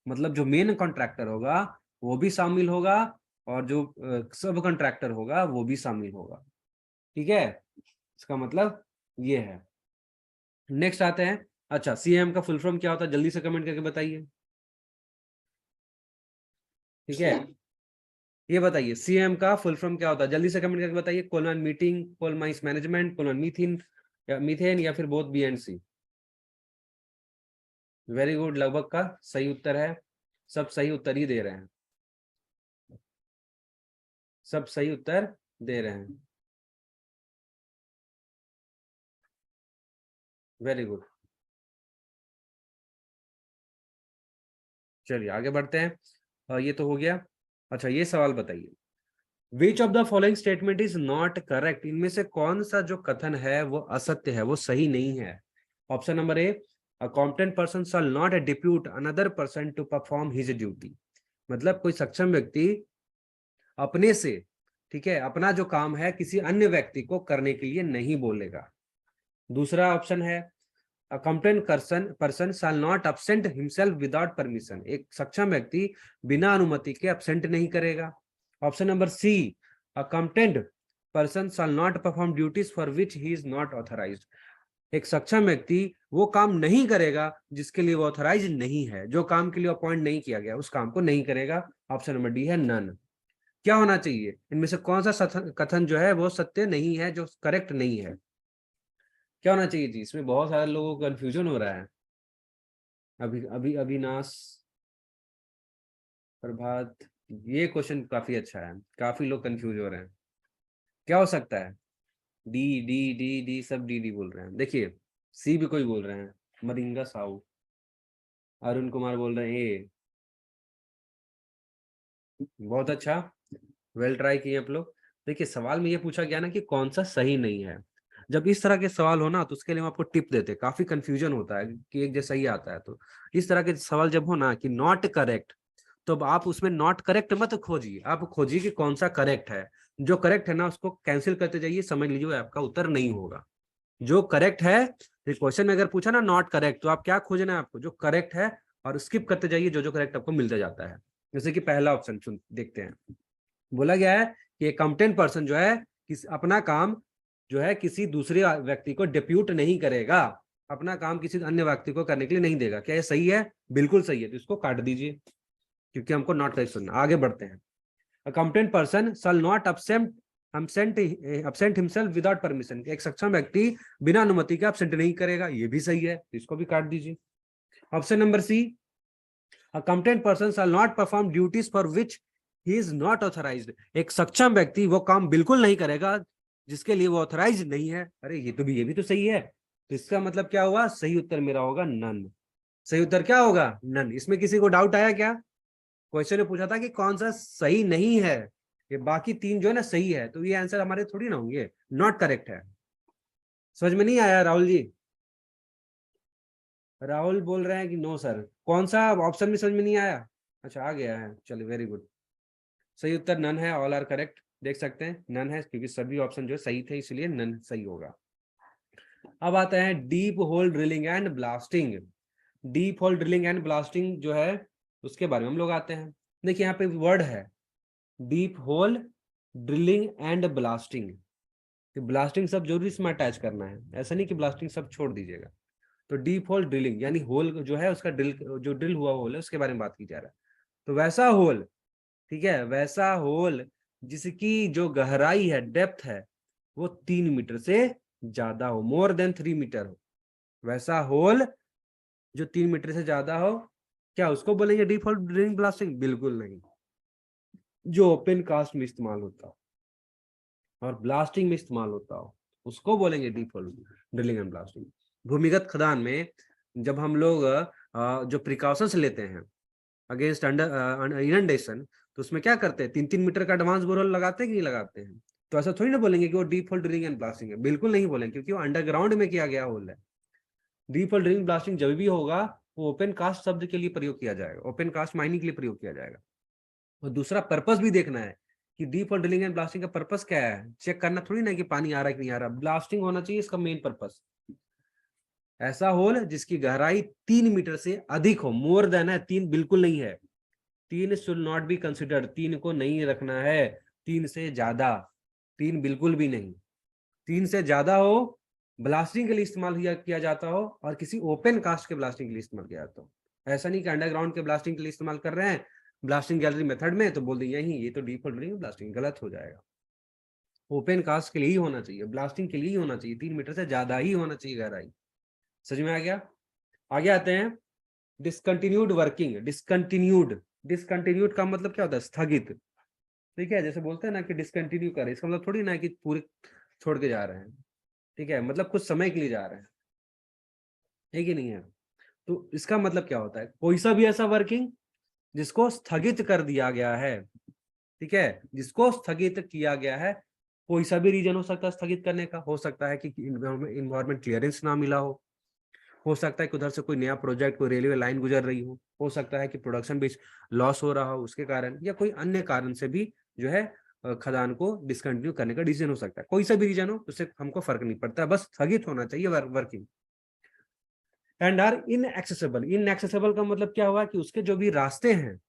मतलब जो मेन कॉन्ट्रैक्टर होगा वो भी शामिल होगा और जो सब कॉन्ट्रैक्टर होगा वो भी शामिल होगा। ठीक है, इसका मतलब ये है। नेक्स्ट आते हैं, अच्छा सीएम का फुल फॉर्म क्या होता है? जल्दी से कमेंट करके बताइए। ठीक है, ये बताइए सीएम का फुल फॉर्म क्या होता है? जल्दी से कमेंट करके बताइए। Colon meeting, coal mines management, colon methane या मीथेन, या फिर both B and C. Very good, लगभग का सही उत्तर है। सब सही उत्तर ही दे रहे हैं, सब सही उत्तर दे रहे हैं। वेरी गुड, चलिए आगे बढ़ते हैं। ये तो हो गया। अच्छा ये सवाल बताइए, विच of the following statement is not correct? इनमें से कौन सा जो कथन है वो असत्य है, वो सही नहीं है? Option number A, a competent person shall not depute another person to perform his duty. मतलब कोई सक्षम व्यक्ति अपने से, ठीक है, अपना जो काम है किसी अन्य व्यक्ति को करने के लिए नहीं बोलेगा। दूसरा ऑप्शन है, A competent person shall not absent himself without permission. एक सक्षम व्यक्ति बिना अनुमति के absent नहीं करेगा. Option number C, a competent person shall not perform duties for which he is not authorized. एक सक्षम व्यक्ति वो काम नहीं करेगा जिसके लिए वो ऑथराइज नहीं है, जो काम के लिए अपॉइंट नहीं किया गया उस काम को नहीं करेगा. ऑप्शन नंबर डी है नन. क्या होना चाहिए, इनमें से कौन सा कथन जो है वो सत्य नहीं है, जो करेक्ट नहीं है? क्या होना चाहिए जी? इसमें बहुत सारे लोगों को कंफ्यूजन हो रहा है. अविनाश, प्रभात, ये क्वेश्चन काफी अच्छा है, काफी लोग कंफ्यूज हो रहे हैं. क्या हो सकता है? डी डी डी डी सब डी डी बोल रहे हैं. देखिए सी भी कोई बोल रहे हैं, मरिंगा साहू, अरुण कुमार बोल रहे हैं ए. बहुत अच्छा, वेल ट्राई किए आप लोग. देखिए सवाल में ये पूछा गया ना कि कौन सा सही नहीं है. जब इस तरह के सवाल हो ना तो उसके लिए हम आपको टिप देते हैं. काफी कंफ्यूजन होता है कि एक जैसा ही आता है, तो इस तरह के सवाल जब हो ना कि नॉट करेक्ट, तो आप उसमें नॉट करेक्ट मत खोजिए, आप खोजिए कि कौन सा करेक्ट है. जो करेक्ट है ना उसको कैंसिल करते जाइए, समझ लीजिए आपका उत्तर नहीं होगा. जो करेक्ट है, क्वेश्चन में अगर पूछा ना नॉट करेक्ट, तो आप क्या खोजना है आपको, जो करेक्ट है, और स्किप करते जाइए जो करेक्ट आपको मिलता जाता है. जैसे कि पहला ऑप्शन सुन देखते हैं. बोला गया है कि एक कॉम्पिटेंट पर्सन जो है अपना काम जो है किसी दूसरे व्यक्ति को डिप्यूट नहीं करेगा, अपना काम किसी अन्य व्यक्ति को करने के लिए नहीं देगा. क्या ये सही है? बिल्कुल सही है, तो इसको काट दीजिए क्योंकि हमको नॉट करेक्ट सुनना. आगे बढ़ते हैं. A competent person shall not absent himself without permission. एक सक्षम व्यक्ति बिना अनुमति के absent नहीं करेगा, ये भी सही है, इसको भी काट दीजिए. Option number C, a competent person shall not perform duties for which he is not authorized. एक सक्षम व्यक्ति वो काम बिल्कुल नहीं करेगा जिसके लिए वो ऑथराइज नहीं है. अरे ये भी तो सही है, तो इसका मतलब क्या हुआ? सही उत्तर मेरा होगा नन. सही उत्तर क्या होगा? नन. इसमें किसी को डाउट आया क्या? क्वेश्चन ने पूछा था कि कौन सा सही नहीं है, ये बाकी तीन जो है ना सही है, तो ये आंसर हमारे थोड़ी ना होंगे, नॉट करेक्ट है. समझ में नहीं आया राहुल जी? राहुल बोल रहे हैं कि नो सर. कौन सा ऑप्शन में समझ में नहीं आया? अच्छा आ गया है, चलिए वेरी गुड. सही उत्तर नन है, ऑल आर करेक्ट. देख सकते हैं नन है क्योंकि सभी ऑप्शन जो सही थे, इसलिए नन सही होगा. अब आते हैं deep hole drilling and blasting. Deep hole drilling and blasting जो है उसके बारे में हम लोग आते हैं. देखिए यहाँ पे वर्ड है deep hole drilling and blasting. Blasting सब जरूरी इसमें अटैच करना है, ऐसा नहीं कि ब्लास्टिंग सब छोड़ दीजिएगा. तो डीप होल ड्रिलिंग यानी होल जो है उसका जो ड्रिल हुआ होल है उसके बारे में बात की जा रहा है. तो वैसा होल, ठीक है, वैसा होल जिसकी जो गहराई है, डेप्थ है, वो 3 मीटर से ज्यादा हो, मोर देन 3 मीटर हो. वैसा होल जो 3 मीटर से ज्यादा हो, क्या उसको बोलेंगे डीप होल ड्रिलिंग ब्लास्टिंग? बिल्कुल नहीं. जो ओपन कास्ट में इस्तेमाल होता हो और ब्लास्टिंग में इस्तेमाल होता हो उसको बोलेंगे deep hole drilling and blasting. भूमिगत खदान में जब हम लोग जो प्रिकॉशंस लेते हैं अगेंस्ट इनंडेशन, तो उसमें क्या करते हैं, 3-3 मीटर का एडवांस बोरहोल लगाते हैं कि नहीं लगाते हैं? तो ऐसा थोड़ी ना बोलेंगे कि वो deep hole drilling and blasting है, बिल्कुल नहीं बोलेंगे, क्योंकि वो अंडरग्राउंड में किया गया होल है. डीप होल ड्रिलिंग ब्लास्टिंग जब भी होगा वो ओपन कास्ट शब्द के लिए प्रयोग किया जाएगा, ओपन कास्ट माइनिंग के लिए प्रयोग किया जाएगा. और दूसरा पर्पस भी देखना है कि deep hole drilling and blasting का पर्पस क्या है. चेक करना थोड़ी ना कि पानी आ रहा है कि नहीं आ रहा, ब्लास्टिंग होना चाहिए इसका मेन पर्पस. ऐसा होल जिसकी गहराई 3 मीटर से अधिक हो, मोर देन है, 3 बिल्कुल नहीं है. 3 शुड नॉट बी कंसिडर्ड, 3 को नहीं रखना है. 3 से ज्यादा, 3 बिल्कुल भी नहीं. 3 से ज्यादा हो, ब्लास्टिंग के लिए इस्तेमाल किया जाता हो, और किसी ओपन कास्ट के ब्लास्टिंग के लिए इस्तेमाल किया जाता हो. ऐसा नहीं कि अंडरग्राउंड के ब्लास्टिंग के लिए इस्तेमाल कर रहे हैं ब्लास्टिंग गैलरी मेथड में, तो बोल दें यही ये तो डीप होल ड्रिलिंग ब्लास्टिंग, गलत हो जाएगा. ओपन कास्ट के लिए ही होना चाहिए, ब्लास्टिंग के लिए ही होना चाहिए, 3 मीटर से ज्यादा ही होना चाहिए गहराई. समझ में आ गया? आगे आते हैं डिसकंटिन्यूड वर्किंग. डिसकंटिन्यूड का मतलब क्या होता है? स्थगित. ठीक है, जैसे बोलते हैं ना कि डिसकंटिन्यू करें, इसका मतलब थोड़ी ना कि पूरे छोड़ के जा रहे हैं. ठीक है, मतलब कुछ समय के लिए जा रहे हैं, है कि नहीं है? तो इसका मतलब क्या होता है? कोई सा भी ऐसा वर्किंग जिसको स्थगित कर दिया गया है, ठीक है, जिसको स्थगित किया गया है. कोई सा भी रीजन हो सकता है स्थगित करने का. हो सकता है कि इन्वायरमेंट क्लियरेंस ना मिला हो सकता है कि उधर से कोई नया प्रोजेक्ट, कोई रेलवे लाइन गुजर रही हो सकता है कि प्रोडक्शन भी लॉस हो रहा हो उसके कारण, या कोई अन्य कारण से भी जो है खदान को डिसकंटिन्यू करने का डिसीजन हो सकता है. कोई सा भी रीजन हो उससे हमको फर्क नहीं पड़ता, बस स्थगित होना चाहिए working. And are inaccessible. Inaccessible का मतलब क्या हुआ कि उसके जो भी रास्ते हैं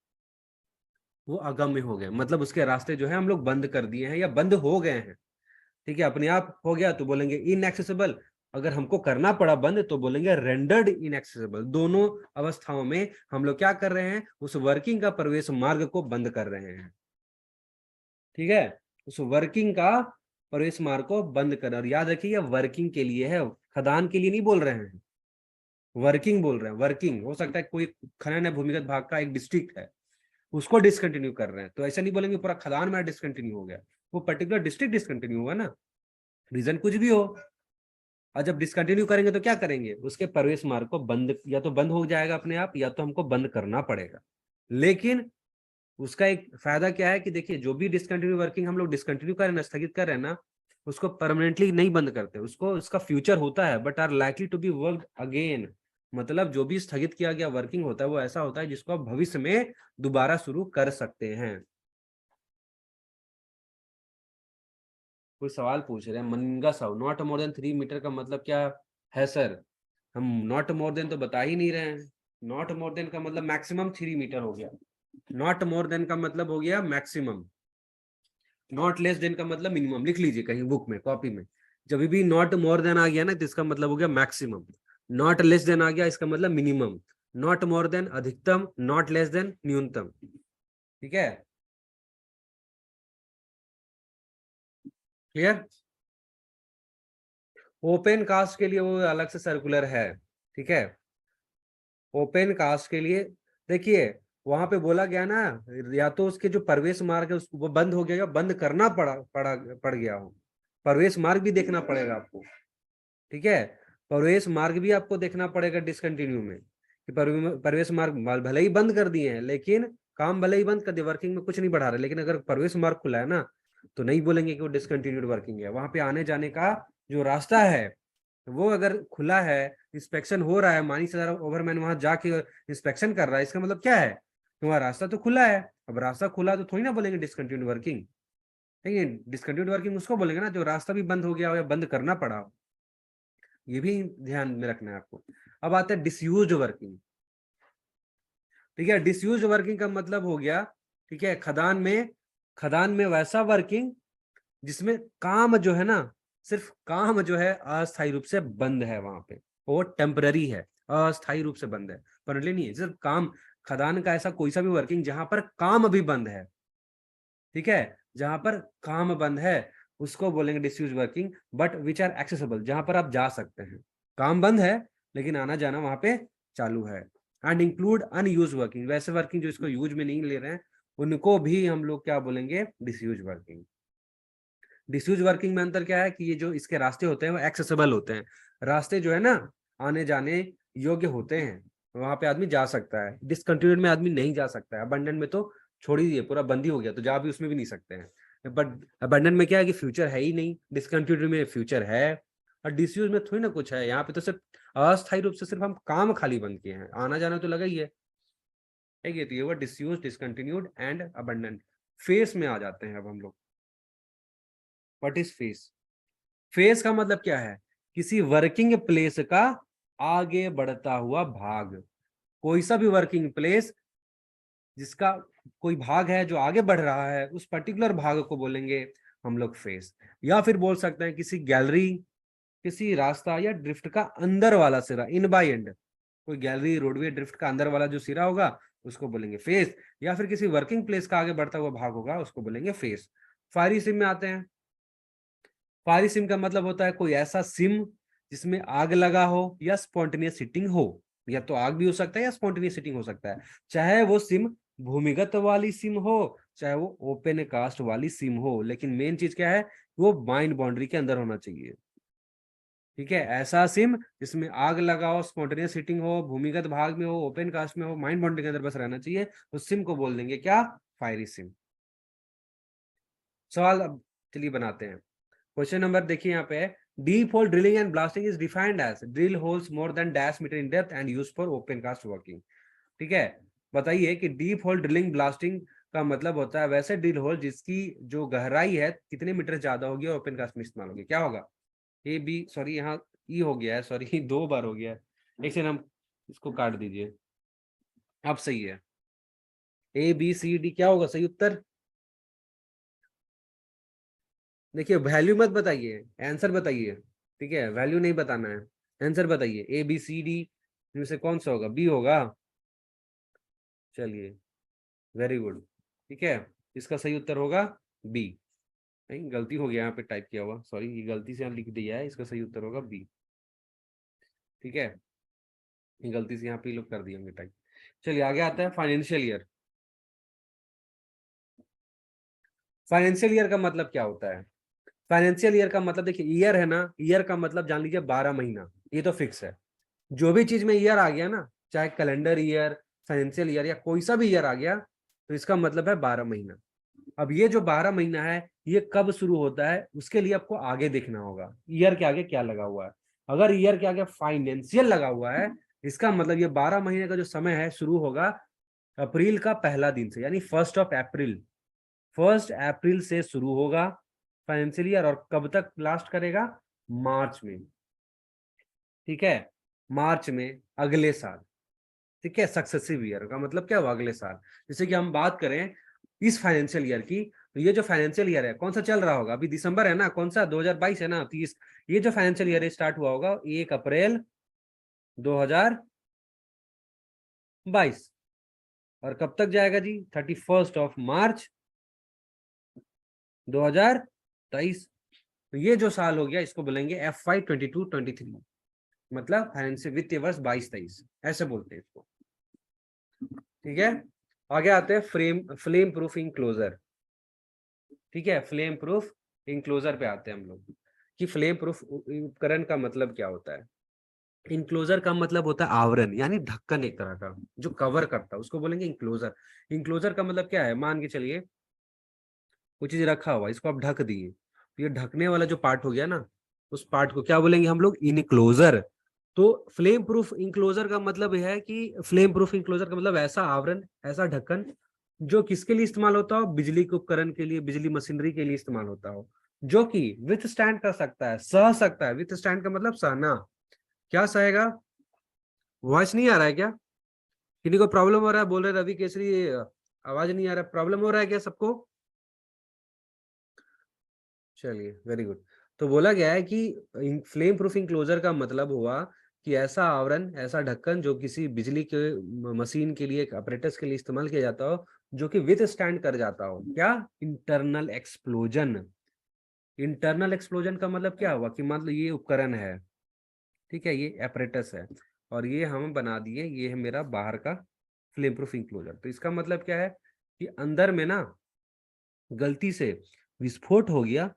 वो अगम्य हो गए, मतलब उसके रास्ते जो है हम लोग बंद कर दिए हैं या बंद हो गए हैं। ठीक है, अपने आप हो गया तो बोलेंगे इनएक्सेसिबल, अगर हमको करना पड़ा बंद तो बोलेंगे रेंडर्ड इनएक्सेसिबल। दोनों अवस्थाओं में हम लोग क्या कर रहे हैं, उस वर्किंग का प्रवेश मार्ग को बंद कर रहे हैं। ठीक है, उस वर्किंग का प्रवेश मार्ग को बंद कर, और याद रखिए वर्किंग के लिए है, खदान के लिए नहीं बोल रहे हैं, वर्किंग बोल रहे हैं। वर्किंग हो सकता है कोई खनन है, भूमिगत भाग का एक डिस्ट्रिक्ट है, उसको डिसकंटिन्यू कर रहे हैं, तो ऐसा नहीं बोलेंगे पूरा खदान मेरा डिसकंटिन्यू हो गया, वो पर्टिकुलर डिस्ट्रिक्ट डिसकंटिन्यू हुआ ना, रीजन कुछ भी हो। और जब डिसकंटिन्यू करेंगे तो क्या करेंगे, उसके प्रवेश मार्ग को बंद, या तो बंद हो जाएगा अपने आप या तो हमको बंद करना पड़ेगा। लेकिन उसका एक फायदा क्या है कि देखिए जो भी डिसकंटिन्यू वर्किंग हम लोग डिसकंटिन्यू कर रहे हैं ना, स्थगित कर रहे हैं ना, उसको परमानेंटली नहीं बंद करते, उसको उसका फ्यूचर होता है, but are likely to be worked again. मतलब जो भी स्थगित किया गया वर्किंग होता है वो ऐसा होता है जिसको आप भविष्य में दोबारा शुरू कर सकते हैं। कोई सवाल पूछ रहे हैं, मनगा साहब, नॉट मोर देन 3 मीटर का मतलब क्या है सर? हम नॉट मोर देन तो बता ही नहीं रहे हैं। नॉट मोर देन का मतलब मैक्सिमम 3 मीटर हो गया, नॉट मोर देन का मतलब हो गया मैक्सिमम, नॉट लेस देन का मतलब मिनिमम। लिख लीजिए कहीं बुक में, कॉपी में, जब भी नॉट मोर देन आ गया ना तो इसका मतलब हो गया मैक्सिमम, नॉट लेस देन आ गया इसका मतलब मिनिमम, नॉट मोर देन अधिकतम, नॉट लेस देन न्यूनतम। ठीक है, क्लियर? ओपन कास्ट के लिए वो अलग से सर्कुलर है। ठीक है, ओपन कास्ट के लिए देखिए वहां पे बोला गया ना, या तो उसके जो प्रवेश मार्ग है उसको वो बंद हो गया या बंद करना पड़ गया हो, प्रवेश मार्ग भी देखना पड़ेगा आपको। ठीक है, प्रवेश मार्ग भी आपको देखना पड़ेगा डिसकंटिन्यू में, कि प्रवेश मार्ग भले ही बंद कर दिए हैं लेकिन काम भले ही बंद कर दिए, वर्किंग में कुछ नहीं बढ़ा रहे, लेकिन अगर प्रवेश मार्ग खुला है ना तो नहीं बोलेंगे कि वो डिसकंटिन्यूड वर्किंग है। वहां पे आने जाने का जो रास्ता है वो अगर खुला है, इंस्पेक्शन हो रहा है, मानी से ओवरमैन वहां जाके इंस्पेक्शन कर रहा है, इसका मतलब क्या है, तुम्हारा रास्ता तो खुला है। अब रास्ता खुला तो थोड़ी ना बोलेंगे डिसकंटिन्यूड वर्किंग, ठीक है, डिसकंटिन्यूड वर्किंग उसको बोलेंगे ना जो रास्ता भी बंद हो गया हो या बंद करना पड़ा हो। ये भी ध्यान में रखना है आपको। अब आता है डिसयूज वर्किंग। ठीक है, डिसयूज वर्किंग का मतलब हो गया, ठीक है, खदान में वैसा वर्किंग जिसमें काम जो है ना, सिर्फ काम जो है अस्थायी रूप से बंद है वहां पे, वो टेम्पररी है, अस्थायी रूप से बंद है, परमानेंटली नहीं है, सिर्फ काम। खदान का ऐसा कोई सा भी वर्किंग जहां पर काम अभी बंद है, ठीक है, जहां पर काम बंद है उसको बोलेंगे disuse working, but which are accessible, जहां पर आप जा सकते हैं, काम बंद है लेकिन आना जाना वहां पे चालू है। एंड इंक्लूड अनयूज वर्किंग, वैसे वर्किंग जो इसको यूज में नहीं ले रहे हैं उनको भी हम लोग क्या बोलेंगे, डिसयूज वर्किंग। डिसयूज वर्किंग में अंतर क्या है कि ये जो इसके रास्ते होते हैं वो एक्सेसिबल होते हैं, रास्ते जो है ना आने जाने योग्य होते हैं, वहां पे आदमी जा सकता है। डिसकंटिन्यूड में आदमी नहीं जा सकता है, अबंडन में तो छोड़ ही दिए, पूरा बंद ही हो गया तो जा भी उसमें भी नहीं सकते हैं। बट अबंडन में क्या है कि फ्यूचर है ही नहीं, डिसकंटिन्यूड में फ्यूचर है, और डिसयूज में थोड़ी ना कुछ है, यहाँ पे तो सिर्फ अस्थायी रूप से सिर्फ हम काम खाली बंद किए हैं, आना जाना तो लगा ही है। ठीक है, तो ये हुआ disuse, discontinued and abandon. Face में आ जाते हैं अब हम लोग। What is face? फेज का मतलब क्या है, किसी वर्किंग प्लेस का आगे बढ़ता हुआ भाग, कोई सा भी वर्किंग प्लेस जिसका कोई भाग है जो आगे बढ़ रहा है उस पर्टिकुलर भाग को बोलेंगे हम लोग फेस। या फिर बोल सकते हैं किसी गैलरी, किसी रास्ता या ड्रिफ्ट का अंदर वाला सिरा, इन बाय एंड, कोई गैलरी रोडवे ड्रिफ्ट का अंदर वाला जो सिरा होगा उसको बोलेंगे फेस। या फिर किसी वर्किंग प्लेस का आगे बढ़ता हुआ भाग होगा उसको बोलेंगे फेस। फायरी सिम में आते हैं। फायरी सिम का मतलब होता है कोई ऐसा सिम जिसमें आग लगा हो या स्पॉन्टेनियस हिटिंग हो, या तो आग भी हो सकता है या स्पॉन्टेनियस हिटिंग हो सकता है, चाहे वो सिम भूमिगत वाली सिम हो चाहे वो ओपन कास्ट वाली सिम हो, लेकिन मेन चीज क्या है, वो माइन बाउंड्री के अंदर होना चाहिए। ठीक है, ऐसा सिम जिसमें आग लगा हो, स्पॉन्टेनियस हिटिंग हो, भूमिगत भाग में हो, ओपन कास्ट में हो, माइन बाउंड्री के अंदर बस रहना चाहिए, उस सिम को बोल देंगे क्या, फायरी सिम। सवाल अब चलिए बनाते हैं। क्वेश्चन नंबर देखिए यहाँ पे, deep hole drilling and blasting is defined as drill holes more than dash metre in depth and use for open cast working. ठीक है, बताइए कि डीप होल ड्रिलिंग ब्लास्टिंग का मतलब होता है वैसे ड्रिल होल जिसकी जो गहराई है कितने मीटर ज्यादा होगी और ओपन कास्ट में इस्तेमाल होगी। क्या होगा, ए बी, सॉरी यहाँ ई हो गया है, सॉरी 2 बार हो गया है, एक सेकंड, हम इसको काट दीजिए। अब सही है। ABCD क्या होगा सही उत्तर? देखिए वैल्यू मत बताइए, आंसर बताइए। ठीक है, वैल्यू नहीं बताना है, आंसर बताइए। ABCD में से कौन सा होगा? बी होगा। चलिए, वेरी गुड। ठीक है, इसका सही उत्तर होगा बी। नहीं, गलती हो गया यहाँ पे टाइप किया हुआ, सॉरी, ये गलती से यहाँ लिख दिया है, इसका सही उत्तर होगा बी। ठीक है, ये गलती से यहाँ पे लोग कर दिए होंगे टाइप। चलिए आगे आता है फाइनेंशियल ईयर। फाइनेंशियल ईयर का मतलब क्या होता है? फाइनेंशियल ईयर का मतलब देखिए, ईयर है ना, ईयर का मतलब जान लीजिए 12 महीना, ये तो फिक्स है। जो भी चीज में ईयर आ गया ना, चाहे कैलेंडर ईयर, फाइनेंशियल ईयर या कोई सा भी ईयर आ गया, तो इसका मतलब है 12 महीना। अब ये जो 12 महीना है, ये कब शुरू होता है उसके लिए आपको आगे देखना होगा, ईयर के आगे क्या लगा हुआ है। अगर ईयर के आगे फाइनेंशियल लगा हुआ है, इसका मतलब ये 12 महीने का जो समय है शुरू होगा अप्रैल का पहला दिन से, यानी 1 अप्रैल। 1 अप्रैल से शुरू होगा फाइनेंशियल ईयर, और कब तक लास्ट करेगा? मार्च में। ठीक है, मार्च में अगले साल। ठीक है, सक्सेसिव ईयर का मतलब क्या हुआ? अगले साल। जैसे कि हम बात करें इस फाइनेंशियल ईयर की, तो ये जो फाइनेंशियल ईयर है कौन सा चल रहा होगा? अभी दिसंबर है ना, कौन सा? 2022 है ना, 30। ये जो फाइनेंशियल ईयर स्टार्ट हुआ होगा 1 अप्रैल 2022, और कब तक जाएगा जी? 31 मार्च 2023। तो ये जो साल हो गया इसको बोलेंगे FY 22-23, मतलब फाइनेंशियल वित्तीय वर्ष 22-23, ऐसे बोलते हैं इसको। ठीक है, आगे आते हैं फ्लेम प्रूफ इंक्लोजर। ठीक है, फ्लेम प्रूफ इंक्लोजर पे आते हैं हम लोग, कि फ्लेम प्रूफ उपकरण का मतलब क्या होता है। इंक्लोजर का मतलब होता है आवरण, यानी ढक्कन, एक तरह का जो कवर करता है उसको बोलेंगे इंक्लोजर। इंक्लोजर का मतलब क्या है? मान के चलिए कोई चीज रखा हुआ, इसको आप ढक दिए, तो ये ढकने वाला जो पार्ट हो गया ना, उस पार्ट को क्या बोलेंगे हम लोग? इनक्लोजर। तो फ्लेम प्रूफ इंक्लोजर का मतलब यह है कि फ्लेम प्रूफ इंक्लोजर का मतलब ऐसा आवरण, ऐसा ढक्कन जो किसके लिए इस्तेमाल होता हो? बिजली के उपकरण के लिए, बिजली मशीनरी के लिए इस्तेमाल होता हो, जो कि विथ स्टैंड कर सकता है, सह सकता है। विथ स्टैंड का मतलब सहना। क्या सहेगा? वॉइस नहीं आ रहा है क्या? किसी को प्रॉब्लम हो रहा है? बोल रहे रवि केसरी, आवाज नहीं आ रहा, प्रॉब्लम हो रहा है क्या सबको? चलिए, वेरी गुड। तो बोला गया है कि फ्लेम प्रूफ इंक्लोजर का मतलब हुआ कि ऐसा आवरण, ऐसा ढक्कन जो किसी बिजली के मशीन के लिए, अपरेटस के लिए इस्तेमाल किया जाता हो, जो कि विथ स्टैंड कर जाता हो क्या? Internal explosion. इंटरनल एक्सप्लोजन का मतलब क्या हुआ? कि मतलब ये उपकरण है, ठीक है, ये अपरेटस है, और ये हम बना दिए, ये है मेरा बाहर का फ्लेम प्रूफ इंक्लोजर। तो इसका मतलब क्या है कि अंदर में ना गलती से विस्फोट हो गया,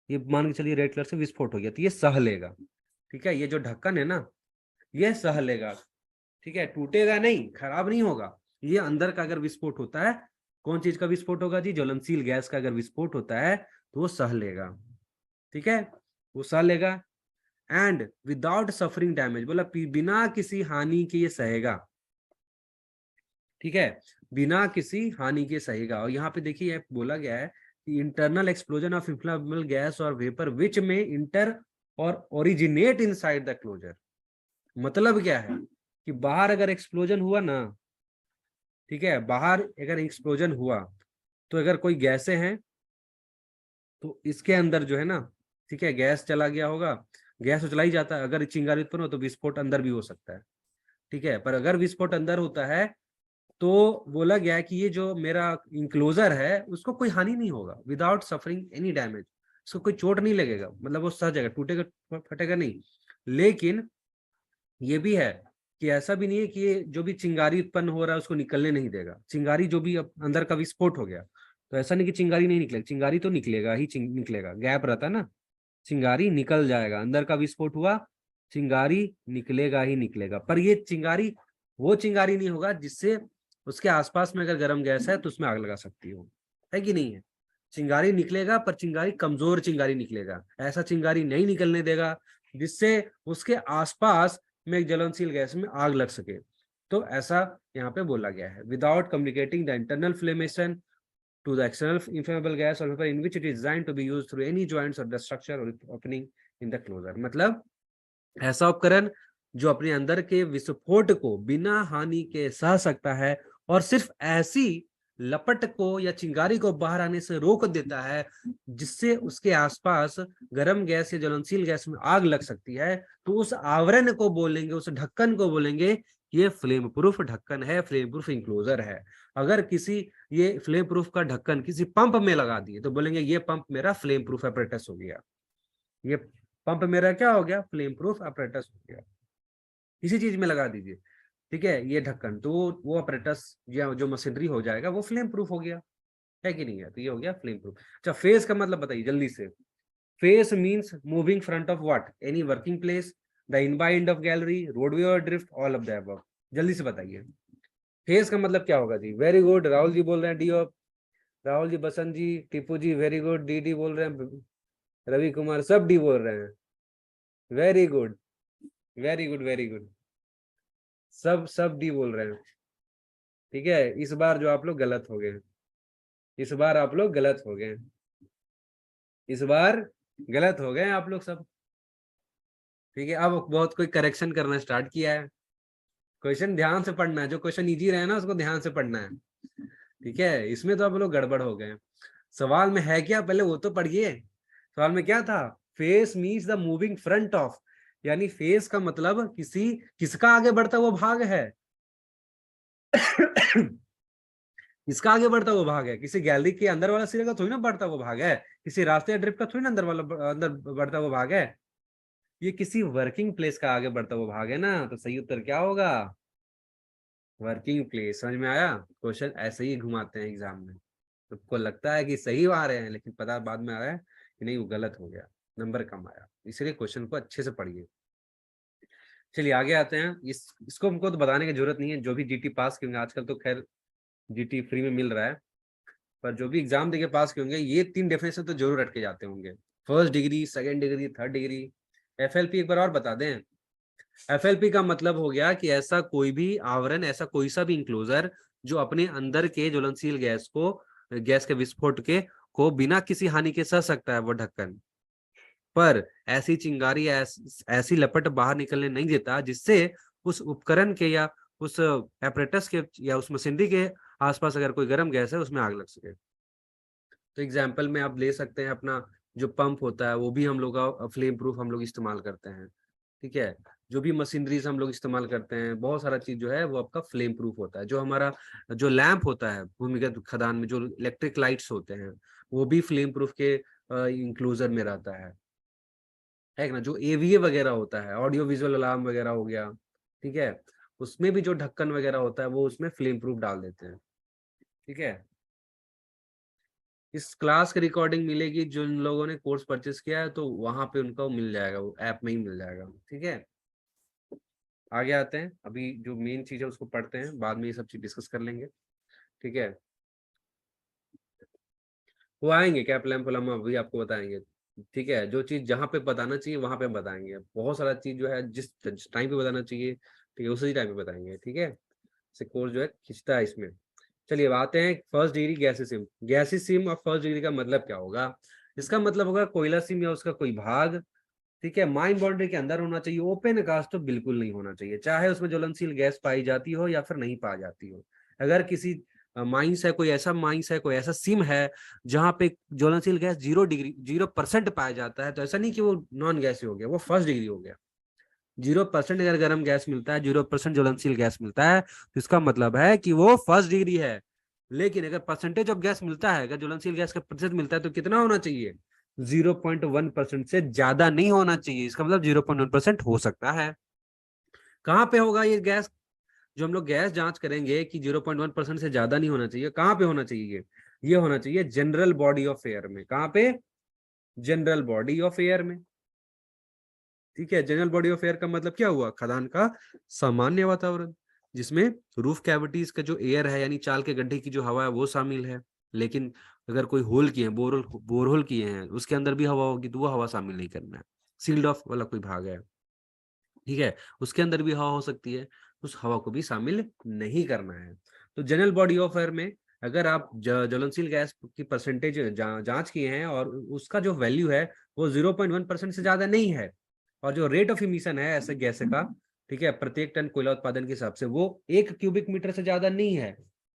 ये मान के चलिए रेड कलर से विस्फोट हो गया, तो ये सह लेगा। ठीक है, ये जो ढक्कन है ना, ये सह लेगा। ठीक है, टूटेगा नहीं, खराब नहीं होगा। ये अंदर का अगर विस्फोट होता है, कौन चीज का विस्फोट होगा जी? ज्वलनशील गैस का अगर विस्फोट होता है तो वो सह लेगा। ठीक है, वो सह लेगा। एंड विदाउट सफरिंग डैमेज, बोला बिना किसी हानि के ये सहेगा। ठीक है, बिना किसी हानि के सहेगा। और यहाँ पे देखिए बोला गया है कि internal explosion of inflammable gas और वेपर विच में इंटर और ओरिजिनेट इनसाइड द क्लोजर। मतलब क्या है कि बाहर अगर एक्सप्लोजन हुआ ना, ठीक है, बाहर अगर एक्सप्लोजन हुआ, तो अगर कोई गैसें हैं तो इसके अंदर जो है ना, ठीक है, गैस चला गया होगा, गैस तो चला ही जाता है, अगर चिंगारी उत्पन्न हो तो विस्फोट अंदर भी हो सकता है। ठीक है, पर अगर विस्फोट अंदर होता है तो बोला गया है कि ये जो मेरा इंक्लोजर है उसको कोई हानि नहीं होगा, विदाउट सफरिंग एनी डैमेज। उसको कोई चोट नहीं लगेगा, मतलब वो सह जाएगा, टूटेगा फटेगा नहीं। लेकिन ये भी है कि ऐसा भी नहीं है कि ये जो भी चिंगारी उत्पन्न हो रहा है उसको निकलने नहीं देगा। चिंगारी जो भी अंदर का विस्फोट हो गया, तो ऐसा नहीं कि चिंगारी नहीं निकलेगा, चिंगारी तो निकलेगा ही, निकलेगा, गैप रहता है ना, चिंगारी निकल जाएगा। अंदर का विस्फोट हुआ, चिंगारी निकलेगा ही निकलेगा। पर ये चिंगारी वो चिंगारी नहीं होगा जिससे उसके आसपास में अगर गर्म गैस है तो उसमें आग लगा सकती हो, है कि नहीं है? चिंगारी निकलेगा, पर चिंगारी कमजोर चिंगारी निकलेगा, ऐसा चिंगारी नहीं निकलने देगा जिससे उसके आसपास में एक ज्वलनशील गैस में आग लग सके। तो ऐसा यहाँ पे बोला गया है, without communicating the internal inflammation to the external inflammable gas or vapor in which it is designed to be used through any joints or the structure or opening in the closure। मतलब ऐसा उपकरण जो अपने अंदर के विस्फोट को बिना हानि के सह सकता है और सिर्फ ऐसी लपट को या चिंगारी को बाहर आने से रोक देता है जिससे उसके आसपास गर्म गैस या ज्वलनशील गैस में आग लग सकती है, तो उस आवरण को बोलेंगे, उस ढक्कन को बोलेंगे ये फ्लेम प्रूफ ढक्कन है, फ्लेम प्रूफ इंक्लोजर है। अगर किसी ये फ्लेम प्रूफ का ढक्कन किसी पंप में लगा दिए तो बोलेंगे ये पंप मेरा फ्लेम प्रूफ apparatus हो गया, ये पंप मेरा क्या हो गया, फ्लेम प्रूफ apparatus हो गया। किसी चीज में लगा दीजिए, ठीक है, ये ढक्कन, तो वो apparatus या जो मशीनरी हो जाएगा वो फ्लेम प्रूफ हो गया, है कि नहीं है? तो ये हो गया फ्लेम प्रूफ। अच्छा, फेस का मतलब बताइए जल्दी से। Face means moving front of what, any working place, the in by end of gallery, roadway और drift, all of the above. जल्दी से बताइए फेस का मतलब क्या होगा जी। वेरी गुड, राहुल जी बोल रहे हैं D off, Rahul ji, Basant ji, Tipu ji very good, D D बोल रहे हैं, रवि कुमार सब डी बोल रहे हैं। Very good, very good, very good, सब डी बोल रहे हैं। ठीक है, इस बार जो आप लोग गलत हो गए, इस बार आप लोग गलत हो गए, इस बार गलत हो गए आप लोग सब। ठीक है, अब बहुत कोई करेक्शन करना स्टार्ट किया है। क्वेश्चन ध्यान से पढ़ना है, जो क्वेश्चन इजी रहे ना उसको ध्यान से पढ़ना है। ठीक है, इसमें तो आप लोग गड़बड़ हो गए। सवाल में है क्या पहले वो तो पढ़िए। सवाल में क्या था, face means the moving front of, यानी फेस का मतलब किसी, किसका आगे बढ़ता वो भाग है किसका आगे बढ़ता वो भाग है, किसी गैलरी के अंदर वाला सिरे का थोड़ी ना बढ़ता वो भाग है, किसी रास्ते या ड्रिफ्ट का थोड़ी ना अंदर वाला अंदर बढ़ता वो भाग है, ये किसी वर्किंग प्लेस का आगे बढ़ता वो भाग है ना। तो सही उत्तर क्या होगा, वर्किंग प्लेस। समझ में आया? क्वेश्चन ऐसे ही घुमाते हैं एग्जाम में, तुमको लगता है कि सही आ रहे हैं लेकिन पता बाद में आ रहा है कि नहीं वो गलत हो गया, नंबर कम आया। इसलिए क्वेश्चन को अच्छे से पढ़िए। चलिए आगे आते हैं। इसको हमको तो बताने की जरूरत नहीं है, जो भी जीटी पास किए होंगे, आजकल तो खैर जीटी फ्री में मिल रहा है, पर जो भी एग्जाम देके पास किए होंगे ये 3 डेफिनेशन तो जरूर रट के जाते होंगे। First degree, second degree, third degree. FLP एक बार और बता दें। एफएलपी का मतलब हो गया कि ऐसा कोई भी आवरण, ऐसा कोई सा भी इंक्लोजर जो अपने अंदर के ज्वलनशील गैस को, गैस के विस्फोट के को बिना किसी हानि के सह सकता है वो ढक्कन, पर ऐसी चिंगारी ऐसी लपट बाहर निकलने नहीं देता जिससे उस उपकरण के या उस एपरेटस के या उस मशीनरी के आसपास अगर कोई गर्म गैस है उसमें आग लग सके। तो एग्जाम्पल में आप ले सकते हैं अपना जो पंप होता है वो भी हम लोग का फ्लेम प्रूफ हम लोग इस्तेमाल करते हैं। ठीक है, जो भी मशीनरीज हम लोग इस्तेमाल करते हैं, बहुत सारा चीज जो है वो आपका फ्लेम प्रूफ होता है। जो हमारा जो लैंप होता है भूमिगत खदान में, जो इलेक्ट्रिक लाइट्स होते हैं, वो भी फ्लेम प्रूफ के इंक्लूजर में रहता है ना। जो एवीए वगैरह होता है, ऑडियो विजुअल अलार्म वगैरह हो गया, ठीक है, उसमें भी जो ढक्कन वगैरह होता है वो उसमें फ्लेम प्रूफ डाल देते हैं। ठीक है, इस क्लास की रिकॉर्डिंग मिलेगी जिन लोगों ने कोर्स परचेस किया है, तो वहां पे उनको मिल जाएगा, वो ऐप में ही मिल जाएगा। ठीक है, आगे आते हैं। अभी जो मेन चीज है उसको पढ़ते हैं, बाद में ये सब चीज डिस्कस कर लेंगे। ठीक है, वो आएंगे कैप लैम्प वाला, हम अभी आपको बताएंगे। ठीक है, जो चीज जहाँ पे बताना चाहिए वहां पे बताएंगे। बहुत सारा चीज जो है जिस टाइम पे बताना चाहिए, ठीक है, उसी टाइम पे बताएंगे। ठीक है, से कोर्स जो है खिंचता है इसमें। चलिए अब आते हैं फर्स्ट डिग्री गैसी सिम। गैसी सिम और फर्स्ट डिग्री का मतलब क्या होगा। इसका मतलब होगा कोयला सिम या उसका कोई भाग, ठीक है, माइन बाउंड्री के अंदर होना चाहिए, ओपन कास्ट तो बिल्कुल नहीं होना चाहिए, चाहे उसमें ज्वलनशील गैस पाई जाती हो या फिर नहीं पाई जाती हो। अगर किसी माइंस है, कोई ऐसा माइंस है, कोई ऐसा सिम है जहां पे ज्वलनशील गैस 0% पाया जाता है, तो ऐसा नहीं कि वो नॉन गैस हो गया, वो फर्स्ट डिग्री हो गया। 0% अगर गर्म गैस मिलता है, 0% ज्वलनशील गैस मिलता है, तो इसका मतलब है कि वो फर्स्ट डिग्री है। लेकिन अगर परसेंटेज ऑफ गैस मिलता है, अगर ज्वलनशील गैस का प्रतिशत मिलता है, तो कितना होना चाहिए, 0.1% से ज्यादा नहीं होना चाहिए। इसका मतलब 0.1% हो सकता है। कहाँ पे होगा ये गैस, जो हम लोग गैस जांच करेंगे कि 0.1% से ज्यादा नहीं होना चाहिए, कहाँ पे होना चाहिए, ये होना चाहिए जनरल बॉडी ऑफ एयर में। कहाँ पे, जनरल बॉडी ऑफ एयर में। ठीक है, जनरल बॉडी ऑफ एयर का मतलब क्या हुआ, खदान का सामान्य वातावरण, जिसमें रूफ कैविटीज का जो एयर है, यानी चाल के गड्ढे की जो हवा है वो शामिल है। लेकिन अगर कोई होल किए हैं, बोरहोल किए हैं, उसके अंदर भी हवा होगी, तो वो हवा शामिल नहीं करना है। सील्ड ऑफ वाला कोई भाग है, ठीक है, उसके अंदर भी हवा हो सकती है, उस हवा को भी शामिल नहीं करना है। तो जनरल बॉडी ऑफ एयर में अगर आप ज्वलनशील गैस की परसेंटेज जांच किए हैं और उसका जो वैल्यू है वो 0.1% से ज्यादा नहीं है, और जो रेट ऑफ इमिशन है ऐसे गैस का, ठीक है, प्रत्येक टन कोयला उत्पादन के हिसाब से वो 1 क्यूबिक मीटर से ज्यादा नहीं है,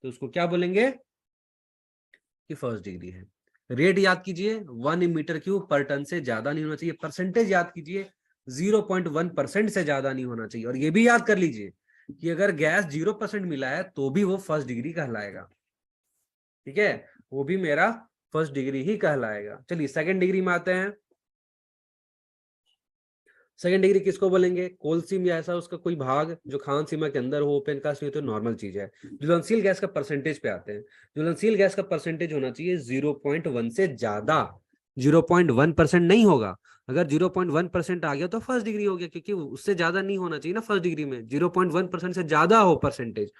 तो उसको क्या बोलेंगे कि फर्स्ट डिग्री है। रेट याद कीजिए 1 मीटर क्यूब पर टन से ज्यादा नहीं होना चाहिए। परसेंटेज याद कीजिए 0.1% से ज्यादा नहीं होना चाहिए। और ये भी याद कर लीजिए कि अगर गैस 0% मिला है तो भी वो फर्स्ट डिग्री कहलाएगा। ठीक है, वो भी मेरा फर्स्ट डिग्री ही कहलाएगा। चलिए सेकंड डिग्री में आते हैं। सेकंड डिग्री किसको बोलेंगे? कोल सीम या ऐसा उसका कोई भाग जो खान सीमा के अंदर हो, ओपन कास्ट नहीं तो नॉर्मल चीज है। ज्वलनशील गैस का परसेंटेज पे आते हैं। ज्वलनशील गैस का परसेंटेज होना चाहिए 0.1 से ज्यादा। 0.1% नहीं होगा। अगर 0.1% आ गया तो फर्स्ट डिग्री हो गया, क्योंकि उससे ज्यादा नहीं होना चाहिए ना फर्स्ट डिग्री में। 0.1% से ज्यादा हो परसेंटेज।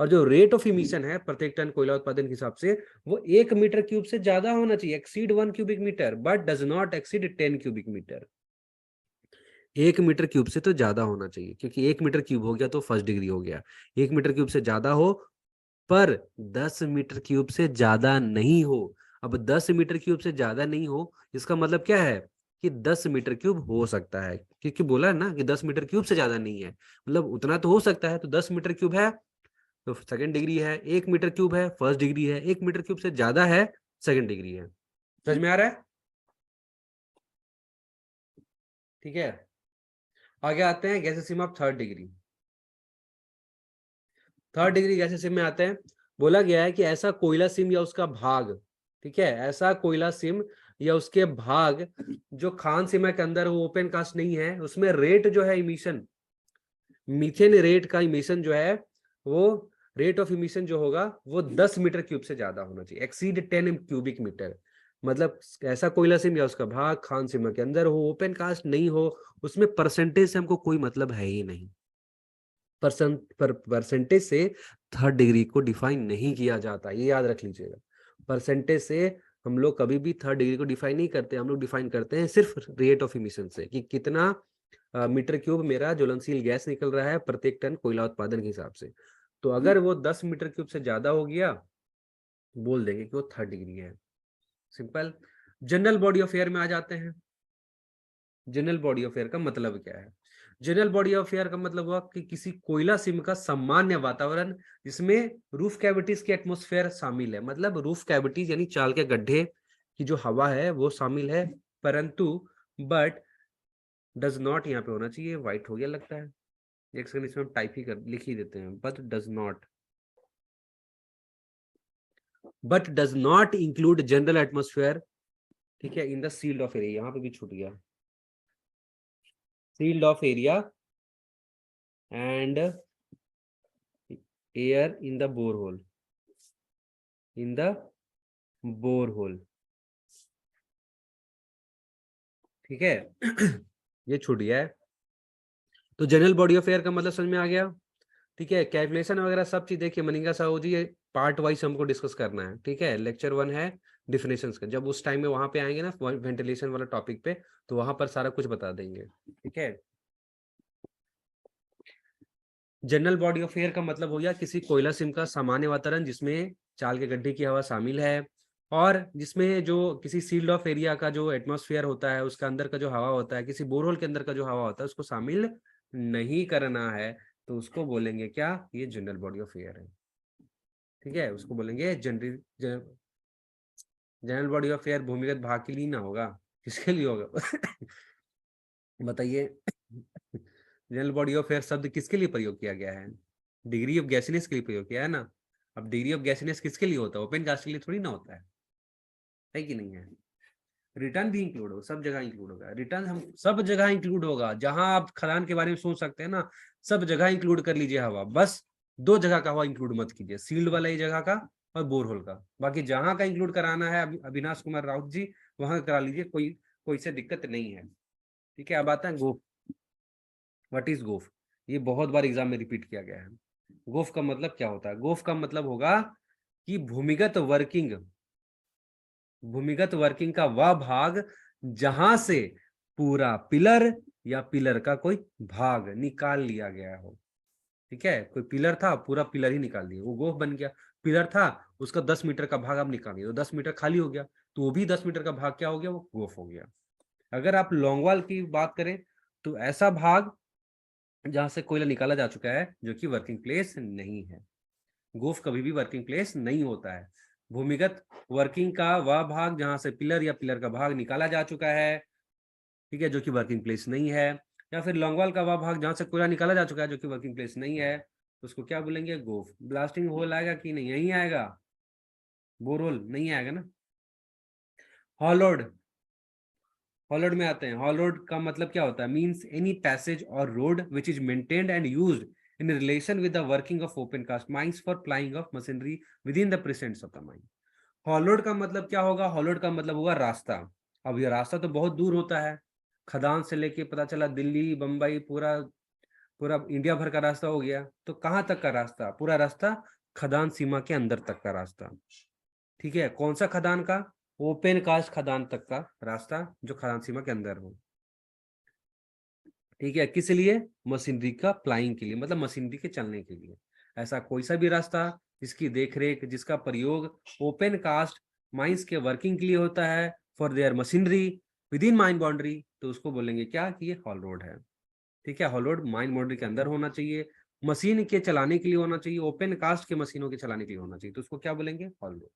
और जो रेट ऑफ इमिशन है प्रत्येक टन कोयला उत्पादन के हिसाब से, वो 1 मीटर क्यूब से ज्यादा होना चाहिए। Exceed 1 cubic metre but does not exceed 10 cubic metre. 1 metre cube से तो ज्यादा होना चाहिए, क्योंकि 1 मीटर क्यूब हो गया तो फर्स्ट डिग्री हो गया। 1 मीटर क्यूब से ज्यादा हो, पर 10 मीटर क्यूब से ज्यादा नहीं हो। अब 10 मीटर क्यूब से ज्यादा नहीं हो, इसका मतलब क्या है कि 10 मीटर क्यूब हो सकता है, क्योंकि बोला है ना कि 10 मीटर क्यूब से ज्यादा नहीं है, मतलब उतना तो हो सकता है। तो 10 मीटर क्यूब है तो सेकंड डिग्री है। 1 मीटर क्यूब है फर्स्ट डिग्री है। 1 मीटर क्यूब से ज्यादा है सेकंड डिग्री है। समझ में आ रहा है? ठीक है, आगे आते हैं gas Seema of third degree. Third degree gas SIM में आते हैं। बोला गया है कि ऐसा कोयला सिम या उसका भाग, ठीक है, ऐसा कोयला सिम या उसके भाग जो खान सीमा के अंदर वो ओपन कास्ट नहीं है, उसमें रेट जो है इमिशन, मीथेन रेट का इमिशन जो है, वो रेट ऑफ इमिशन जो होगा वो 10 मीटर क्यूब से ज्यादा होना चाहिए। Exceed 10 cubic metre. मतलब ऐसा कोयला सिम या उसका भाग खान सीमा के अंदर हो, ओपन कास्ट नहीं हो, उसमें परसेंटेज से हमको कोई मतलब है ही नहीं। परसेंटेज से थर्ड डिग्री को डिफाइन नहीं किया जाता, ये याद रख लीजिएगा। परसेंटेज से हम लोग कभी भी थर्ड डिग्री को डिफाइन नहीं करते। हम लोग डिफाइन करते हैं सिर्फ रेट ऑफ इमिशन से, कि कितना मीटर क्यूब मेरा ज्वलनशील गैस निकल रहा है प्रत्येक टन कोयला उत्पादन के हिसाब से। तो अगर वो 10 मीटर क्यूब से ज्यादा हो गया, बोल देंगे कि वो थर्ड डिग्री है। Simple. General body of air में आ जाते हैं। जनरल बॉडी ऑफ एयर का मतलब क्या है? जनरल बॉडी ऑफ एयर का मतलब हुआ कि किसी कोयला सिम का सामान्य वातावरण जिसमें रूफ कैविटीज के एटमॉस्फेयर शामिल है। मतलब रूफ कैविटीज यानी चाल के गड्ढे की जो हवा है वो शामिल है, परंतु बट डज नॉट यहाँ पे होना चाहिए। व्हाइट हो गया लगता है, एक सेकंड, इसमें हम टाइप ही कर लिख ही देते हैं। But does not include general atmosphere, ठीक है, in the sealed off area. यहाँ पे भी छूट गया, sealed off area and air in the borehole, in the borehole. ठीक है ये छूट गया है। तो जनरल बॉडी ऑफ एयर का मतलब समझ में आ गया। ठीक है, कैलकुलेशन वगैरह सब चीज देखिए मनिका साहू जी, ये पार्ट वाइज हमको डिस्कस करना है। ठीक है, लेक्चर 1 है डिफिनेशंस का, जब उस टाइम में वहां पे आएंगे ना वेंटिलेशन वाला टॉपिक पे, तो वहां पर सारा कुछ बता देंगे। ठीक है, जनरल बॉडी ऑफ एयर का मतलब हो गया किसी कोयला सिम का सामान्य वातावरण जिसमें चाल के गड्ढे की हवा शामिल है, और जिसमें जो किसी सील्ड ऑफ एरिया का जो एटमॉस्फेयर होता है उसका अंदर का जो हवा होता है, किसी बोरहोल के अंदर का जो हवा होता है उसको शामिल नहीं करना है, तो उसको बोलेंगे क्या? ये जनरल बॉडी ऑफ एयर है। ठीक है, उसको बोलेंगे जनरल बॉडी ऑफ एयर। भूमिगत भाग के लिए ना होगा, किसके लिए होगा बताइए जनरल बॉडी ऑफ एयर शब्द किसके लिए प्रयोग किया गया है? डिग्री ऑफ गैसिनेस के लिए प्रयोग किया है ना। अब डिग्री ऑफ गैसिनेस किसके लिए होता है? ओपन कास्ट के लिए थोड़ी ना होता है कि नहीं है? रिटर्न भी इंक्लूड होगा, सब जगह इंक्लूड होगा। रिटर्न हम सब जगह इंक्लूड होगा, जहां आप खदान के बारे में सोच सकते हैं ना, सब जगह इंक्लूड कर लीजिए हवा। बस 2 जगह का हवा इंक्लूड मत कीजिए, सील्ड वाला ही जगह का और बोरहोल का। बाकी जहां का इंक्लूड कराना है अविनाश कुमार राउत जी, वहां करा लीजिए, कोई कोई से दिक्कत नहीं है। ठीक है, अब आता है गोफ। व्हाट इज गोफ? ये बहुत बार एग्जाम में रिपीट किया गया है। गोफ का मतलब क्या होता है? गोफ का मतलब होगा कि भूमिगत वर्किंग का वह भाग जहां से पूरा पिलर या पिलर का कोई भाग निकाल लिया गया हो। ठीक है, कोई पिलर था, पूरा पिलर ही निकाल दिया, वो गोफ बन गया। पिलर था, उसका 10 मीटर का भाग आप निकाल दिया तो 10 मीटर खाली हो गया, तो वो भी 10 मीटर का भाग क्या हो गया? वो गोफ हो गया। अगर आप लॉन्ग वॉल की बात करें तो ऐसा भाग जहां से कोयला निकाला जा चुका है जो कि वर्किंग प्लेस नहीं है। गोफ कभी भी वर्किंग प्लेस नहीं होता है। भूमिगत वर्किंग का वह भाग जहां से पिलर या पिलर का भाग निकाला जा चुका है, ठीक है, जो कि वर्किंग प्लेस नहीं है। या फिर लॉन्गवॉल का वह भाग जहां से कोयला निकाला जा चुका है जो कि वर्किंग प्लेस नहीं है, तो उसको क्या बोलेंगे? गोफ। ब्लास्टिंग होल आएगा कि नहीं? यही आएगा। बोरहोल नहीं आएगा ना। हॉलोड, हॉलोड में आते हैं। हॉलोड का मतलब क्या होता है? मींस एनी पैसेज और road which is maintained and used in relation with the working of open cast mines for plying of machinery within the precincts of the mine। Hollowed का मतलब क्या होगा? हॉलोड का मतलब होगा रास्ता। अब ये रास्ता तो बहुत दूर होता है, खदान से लेके पता चला दिल्ली, बंबई, पूरा पूरा इंडिया भर का रास्ता हो गया। तो कहाँ तक का रास्ता? पूरा रास्ता खदान सीमा के अंदर तक का रास्ता, ठीक है। कौन सा खदान का? ओपन कास्ट खदान तक का रास्ता जो खदान सीमा के अंदर हो, ठीक है। किस लिए? मशीनरी का प्लाइंग के लिए, मतलब मशीनरी के चलने के लिए। ऐसा कोई सा भी रास्ता जिसकी देखरेख, जिसका प्रयोग ओपन कास्ट माइंस के वर्किंग के लिए होता है for their machinery with in mine boundary, तो उसको बोलेंगे क्या? कि ये हॉल रोड है, ठीक है। हॉल रोड माइन बाउंड्री के अंदर होना चाहिए, मशीन के चलाने के लिए होना चाहिए, ओपन कास्ट के मशीनों के चलाने के लिए होना चाहिए, तो उसको क्या बोलेंगे? Haul road.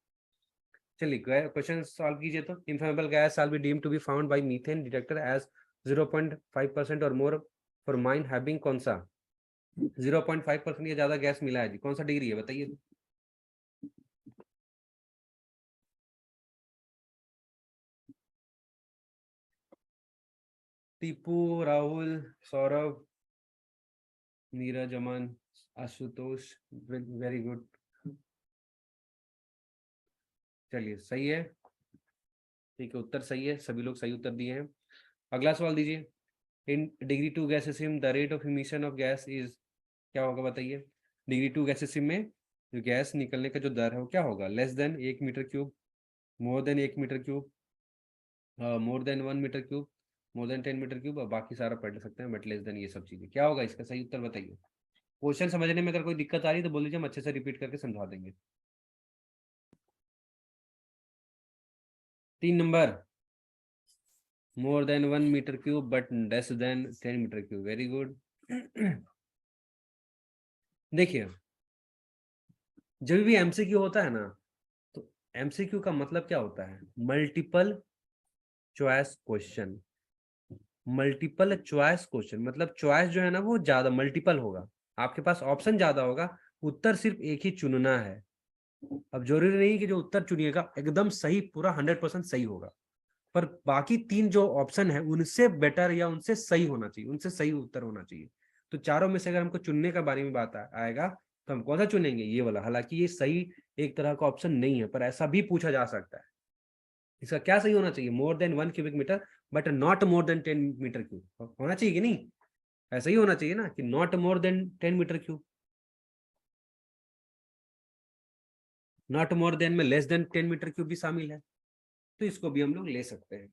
चलिए क्वेश्चन सॉल्व कीजिए। तो inflammable gas shall be deemed to be found by methane detector as 0.5% और मोर फॉर माइन हैविंग कौन सा? 0.5% या ज्यादा गैस मिला है जी, कौन सा डिग्री है बताइए। टीपू, राहुल, सौरभ, नीरज, अमन, आशुतोष, वेरी गुड। चलिए सही है, ठीक है, उत्तर सही है, सभी लोग सही उत्तर दिए हैं। अगला सवाल दीजिए। In degree 2 gas system the rate of emission of gas is, क्या होगा बताइए। डिग्री 2 गैस सिस्टम में जो गैस निकलने का जो दर है वो क्या होगा? Less than 1 metre cube, more than 1 metre cube, more than 1 metre cube, more than 10 metre cube, और बाकी सारा पढ़ सकते हैं, बट लेस देन ये सब चीजें। क्या होगा इसका सही उत्तर बताइए। क्वेश्चन समझने में अगर कोई दिक्कत आ रही है तो बोल दीजिए, हम अच्छे से रिपीट करके समझा देंगे। 3 number, more than 1 metre cube but less than 10 metre cube, very good. देखिए, जब भी एमसीक्यू होता है ना, तो एमसीक्यू का मतलब क्या होता है? Multiple choice question. Multiple choice question मतलब चॉइस जो है ना वो ज्यादा मल्टीपल होगा, आपके पास ऑप्शन ज्यादा होगा, उत्तर सिर्फ एक ही चुनना है। अब जरूरी नहीं कि जो उत्तर चुनिएगा एकदम सही पूरा 100% सही होगा, पर बाकी 3 जो ऑप्शन है उनसे बेटर या उनसे सही होना चाहिए, उनसे सही उत्तर होना चाहिए। तो चारों में से अगर हमको चुनने का बारे में बात आएगा तो हम कौन सा चुनेंगे? ये वाला। हालांकि ये सही एक तरह का ऑप्शन नहीं है, पर ऐसा भी पूछा जा सकता है। इसका क्या सही होना चाहिए? More than 1 cubic metre but not more than 10 metre cube होना चाहिए कि नहीं? ऐसा ही होना चाहिए ना कि not more than 10 metre cube. Not more than में लेस देन 10 मीटर क्यूब भी शामिल है, तो इसको भी हम लोग ले सकते हैं,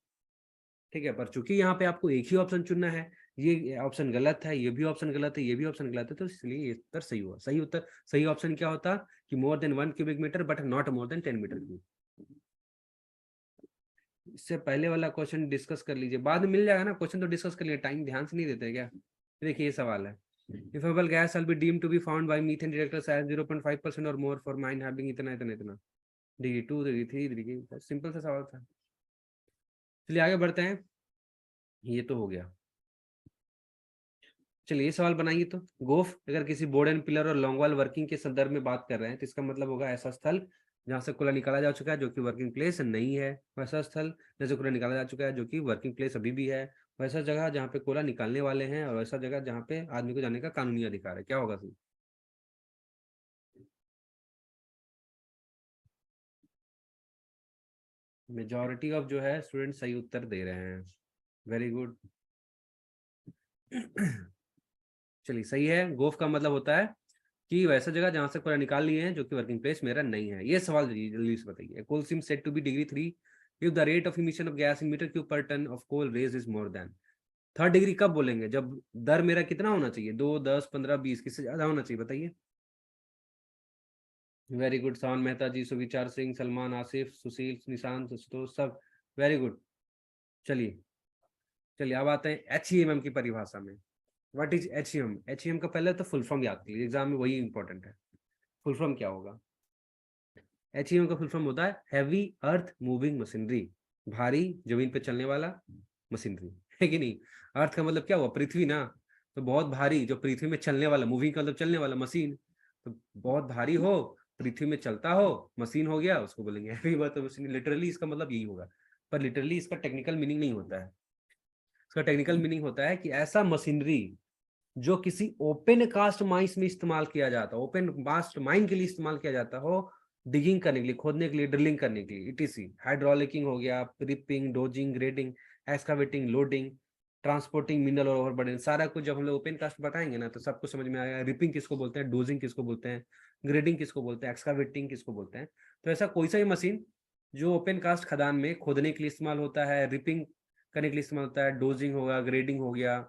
ठीक है। पर चूंकि यहाँ पे आपको एक ही ऑप्शन चुनना है, ये ऑप्शन गलत है, ये भी ऑप्शन गलत है, ये भी ऑप्शन गलत है, तो इसलिए ये उत्तर सही हुआ। सही उत्तर, सही ऑप्शन क्या होता? कि more than 1 cubic metre but not more than 10 metre cube. इससे पहले वाला क्वेश्चन डिस्कस कर लीजिए, बाद में मिल जाएगा ना क्वेश्चन, तो डिस्कस कर लीजिए, टाइम ध्यान से नहीं देते क्या। देखिए ये सवाल है, इफेबल gas shall be deemed to be found by methane detectors as 0.5% और मोर फॉर माइन हैविंग इतना इतना इतना, डिग्री 2, डिग्री 3, डिग्री, सिंपल सा सवाल था। चलिए आगे बढ़ते हैं, ये तो हो गया। चलिए ये सवाल बनाइए। तो गोफ अगर किसी बोर्ड एंड पिलर और लॉन्ग वॉल वर्किंग के संदर्भ में बात कर रहे हैं तो इसका मतलब होगा ऐसा स्थल जहां से कोयला निकाला जा चुका है जो कि वर्किंग प्लेस नहीं है, वैसा स्थल जैसे कोयला निकाला जा चुका है जो कि वर्किंग प्लेस अभी भी है, वैसा जगह जहाँ पे कोयला निकालने वाले हैं, और वैसा जगह जहाँ पे आदमी को जाने का कानूनी अधिकार है। क्या होगा सर? मेजोरिटी ऑफ जो है स्टूडेंट सही उत्तर दे रहे हैं, वेरी गुड। चलिए सही है, गोफ का मतलब होता है कि वैसा जगह जहां से कोयला निकाल लिए हैं जो कि वर्किंग प्लेस मेरा नहीं है। ये सवाल जल्दी से बताइए। Coal seam said to be degree 3 if the rate of emission of gas in metre cube per ton of coal raised is more than. Third degree कब बोलेंगे? जब दर मेरा कितना होना चाहिए? 2, 10, 15, 20, किससे ज्यादा होना चाहिए बताइए। वेरी गुड, सावन मेहता जी, सुविचार सिंह, सलमान, आसिफ, सुशील, निशांत, सुतोष, सब वेरी गुड। चलिए चलिए अब आते हैं HEMM की परिभाषा में। What is HEM? एचईएम का पहले तो फुल फॉर्म याद कीजिए, एग्जाम में वही इंपॉर्टेंट है। फुल फॉर्म क्या होगा? एचईएम का फुल फॉर्म होता है हैवी अर्थ मूविंग मशीनरी, भारी जमीन पे चलने वाला मशीनरी, है कि नहीं? अर्थ का मतलब क्या हुआ? पृथ्वी ना। तो बहुत भारी, जो पृथ्वी में चलने वाला, मूविंग का मतलब चलने वाला, मशीन। तो बहुत भारी हो, पृथ्वी में चलता हो, मशीन हो गया, उसको बोलेंगे हैवी वर्थ मशीन। लिटरली इसका मतलब यही होगा, पर लिटरली इसका टेक्निकल मीनिंग नहीं होता है। इसका टेक्निकल मीनिंग होता है कि ऐसा मशीनरी जो किसी ओपन कास्ट माइंस में इस्तेमाल किया जाता हो, ओपन कास्ट माइन के लिए इस्तेमाल किया जाता हो, डिगिंग करने के लिए, खोदने के लिए, ड्रिलिंग करने के लिए, इटीसी। हाइड्रोलिकिंग हो गया, ripping, dozing, grading, excavating, loading, transporting mineral और ओवरबर्डन, सारा कुछ जब हम लोग ओपन कास्ट बताएंगे ना तो सबको समझ में आएगा। रिपिंग किसको बोलते हैं, डोजिंग किसको बोलते हैं, ग्रेडिंग किसको बोलते हैं, एक्सकावेटिंग किसको बोलते हैं। तो ऐसा कोई सा भी मशीन जो ओपन कास्ट खदान में खोदने के लिए इस्तेमाल होता है, रिपिंग करने के लिए इस्तेमाल होता है, डोजिंग होगा, ग्रेडिंग हो गया,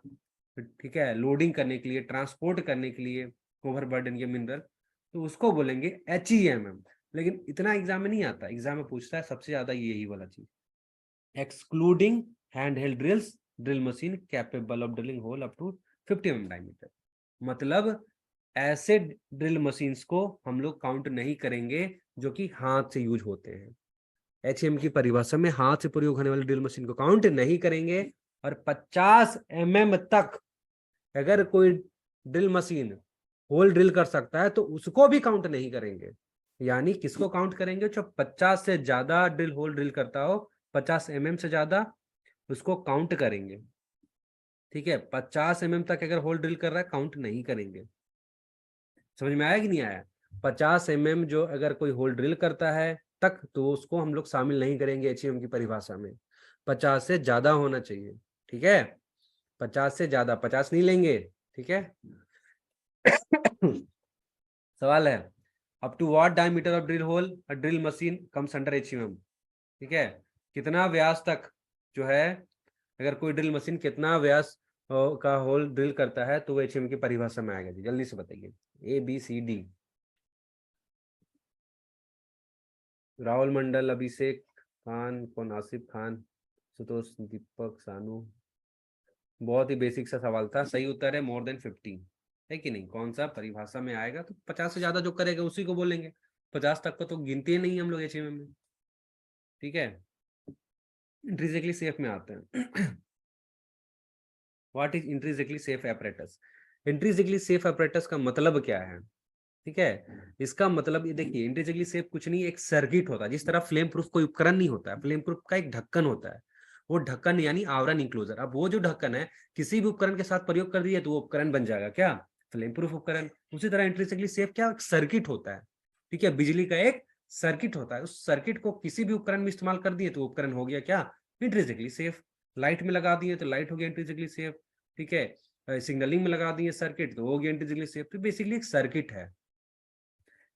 ठीक है, लोडिंग करने के लिए, ट्रांसपोर्ट करने के लिए, ओवरबर्डन के मिनरल, तो उसको बोलेंगे एचईएमएम। लेकिन इतना एग्जाम में नहीं आता, एग्जाम में पूछता है सबसे ज्यादा यही वाला चीज, excluding hand held drills, drill machine capable of drilling hole up to 50 mm diameter. मतलब ऐसे ड्रिल मशीन्स को हम लोग काउंट नहीं करेंगे जो कि हाथ से यूज होते हैं। एचएम की परिभाषा में हाथ से प्रयोग होने वाली ड्रिल मशीन को काउंट नहीं करेंगे। और 50 mm तक अगर कोई ड्रिल मशीन होल ड्रिल कर सकता है तो उसको भी काउंट नहीं करेंगे। यानी किसको काउंट करेंगे? जो 50 से ज्यादा ड्रिल होल ड्रिल करता हो, 50 mm से ज्यादा, उसको काउंट करेंगे। ठीक है, 50 mm तक अगर होल ड्रिल कर रहा है काउंट नहीं करेंगे। समझ में आया कि नहीं आया? 50 mm जो अगर कोई होल ड्रिल करता है तक, तो उसको हम लोग शामिल नहीं करेंगे एचईएम की परिभाषा में। 50 से ज्यादा होना चाहिए। ठीक है, 50 से ज्यादा, 50 नहीं लेंगे। ठीक है। सवाल है, up to what diameter of drill hole a drill machine comes under HEM? ठीक है, कितना व्यास तक जो है, अगर कोई ड्रिल मशीन कितना व्यास का होल ड्रिल करता है तो वो एचईएम की परिभाषा में आएगा जी? जल्दी से बताइए। A B C D. Rahul Mandal, Abhishek Khan, कौन, आसिफ खान, सुतोष, दीपक, सानू। बहुत ही बेसिक सा सवाल था। सही उत्तर है मोर देन 50, है कि नहीं? कौन सा परिभाषा में आएगा? तो 50 से ज्यादा जो करेगा उसी को बोलेंगे। 50 तक को तो गिनते ही नहीं हम लोग एचएमएम में। ठीक है, इंट्रिंसिकली सेफ में आते हैं। What is intrinsically safe apparatus? Intrinsically safe apparatus का मतलब क्या है? ठीक है, इसका मतलब ये देखिए, इंट्रिंसिकली सेफ कुछ नहीं, एक सर्किट होता है। जिस तरह फ्लेम प्रूफ कोई उपकरण नहीं होता है, फ्लेम प्रूफ का एक ढक्कन होता है। वो ढक्कन यानी आवरण, इंक्लोजर। अब वो जो ढक्कन है किसी भी उपकरण के साथ प्रयोग कर दिए तो वो उपकरण बन जाएगा क्या? फ्लेम प्रूफ उपकरण। उसी तरह इंट्रिंसिकली सेफ क्या? एक सर्किट होता है। ठीक है, बिजली का एक सर्किट होता है, उस सर्किट को किसी भी उपकरण में इस्तेमाल कर दिए तो उपकरण हो गया क्या? Intrinsically safe. लाइट में लगा दिए तो लाइट हो गया इंट्रिंसिकली सेफ। ठीक है, सिग्नलिंग में लगा दिए सर्किट तो हो गया इंट्रिंसिकली सेफ। तो बेसिकली एक सर्किट है।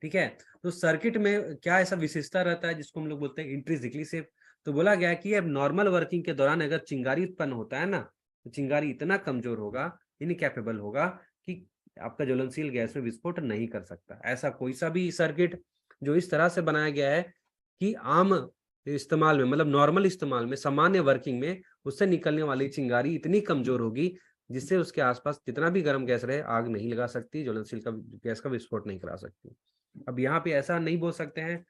ठीक है, तो सर्किट में क्या ऐसा विशेषता रहता है जिसको हम लोग बोलते हैं इंट्रिंसिकली सेफ? तो बोला गया कि अब नॉर्मल वर्किंग के दौरान अगर चिंगारी उत्पन्न होता है ना, तो चिंगारी इतना कमजोर होगा, इनकैपेबल होगा कि आपका ज्वलनशील गैस में विस्फोट नहीं कर सकता। ऐसा कोई सा भी सर्किट जो इस तरह से बनाया गया है कि आम इस्तेमाल में, मतलब नॉर्मल इस्तेमाल में, सामान्य वर्किंग में उससे निकलने वाली चिंगारी इतनी कमजोर होगी जिससे उसके आसपास जितना भी गर्म गैस रहे आग नहीं लगा सकती, ज्वलनशील का गैस का विस्फोट नहीं करा सकती। अब यहाँ पे ऐसा नहीं बोल सकते हैं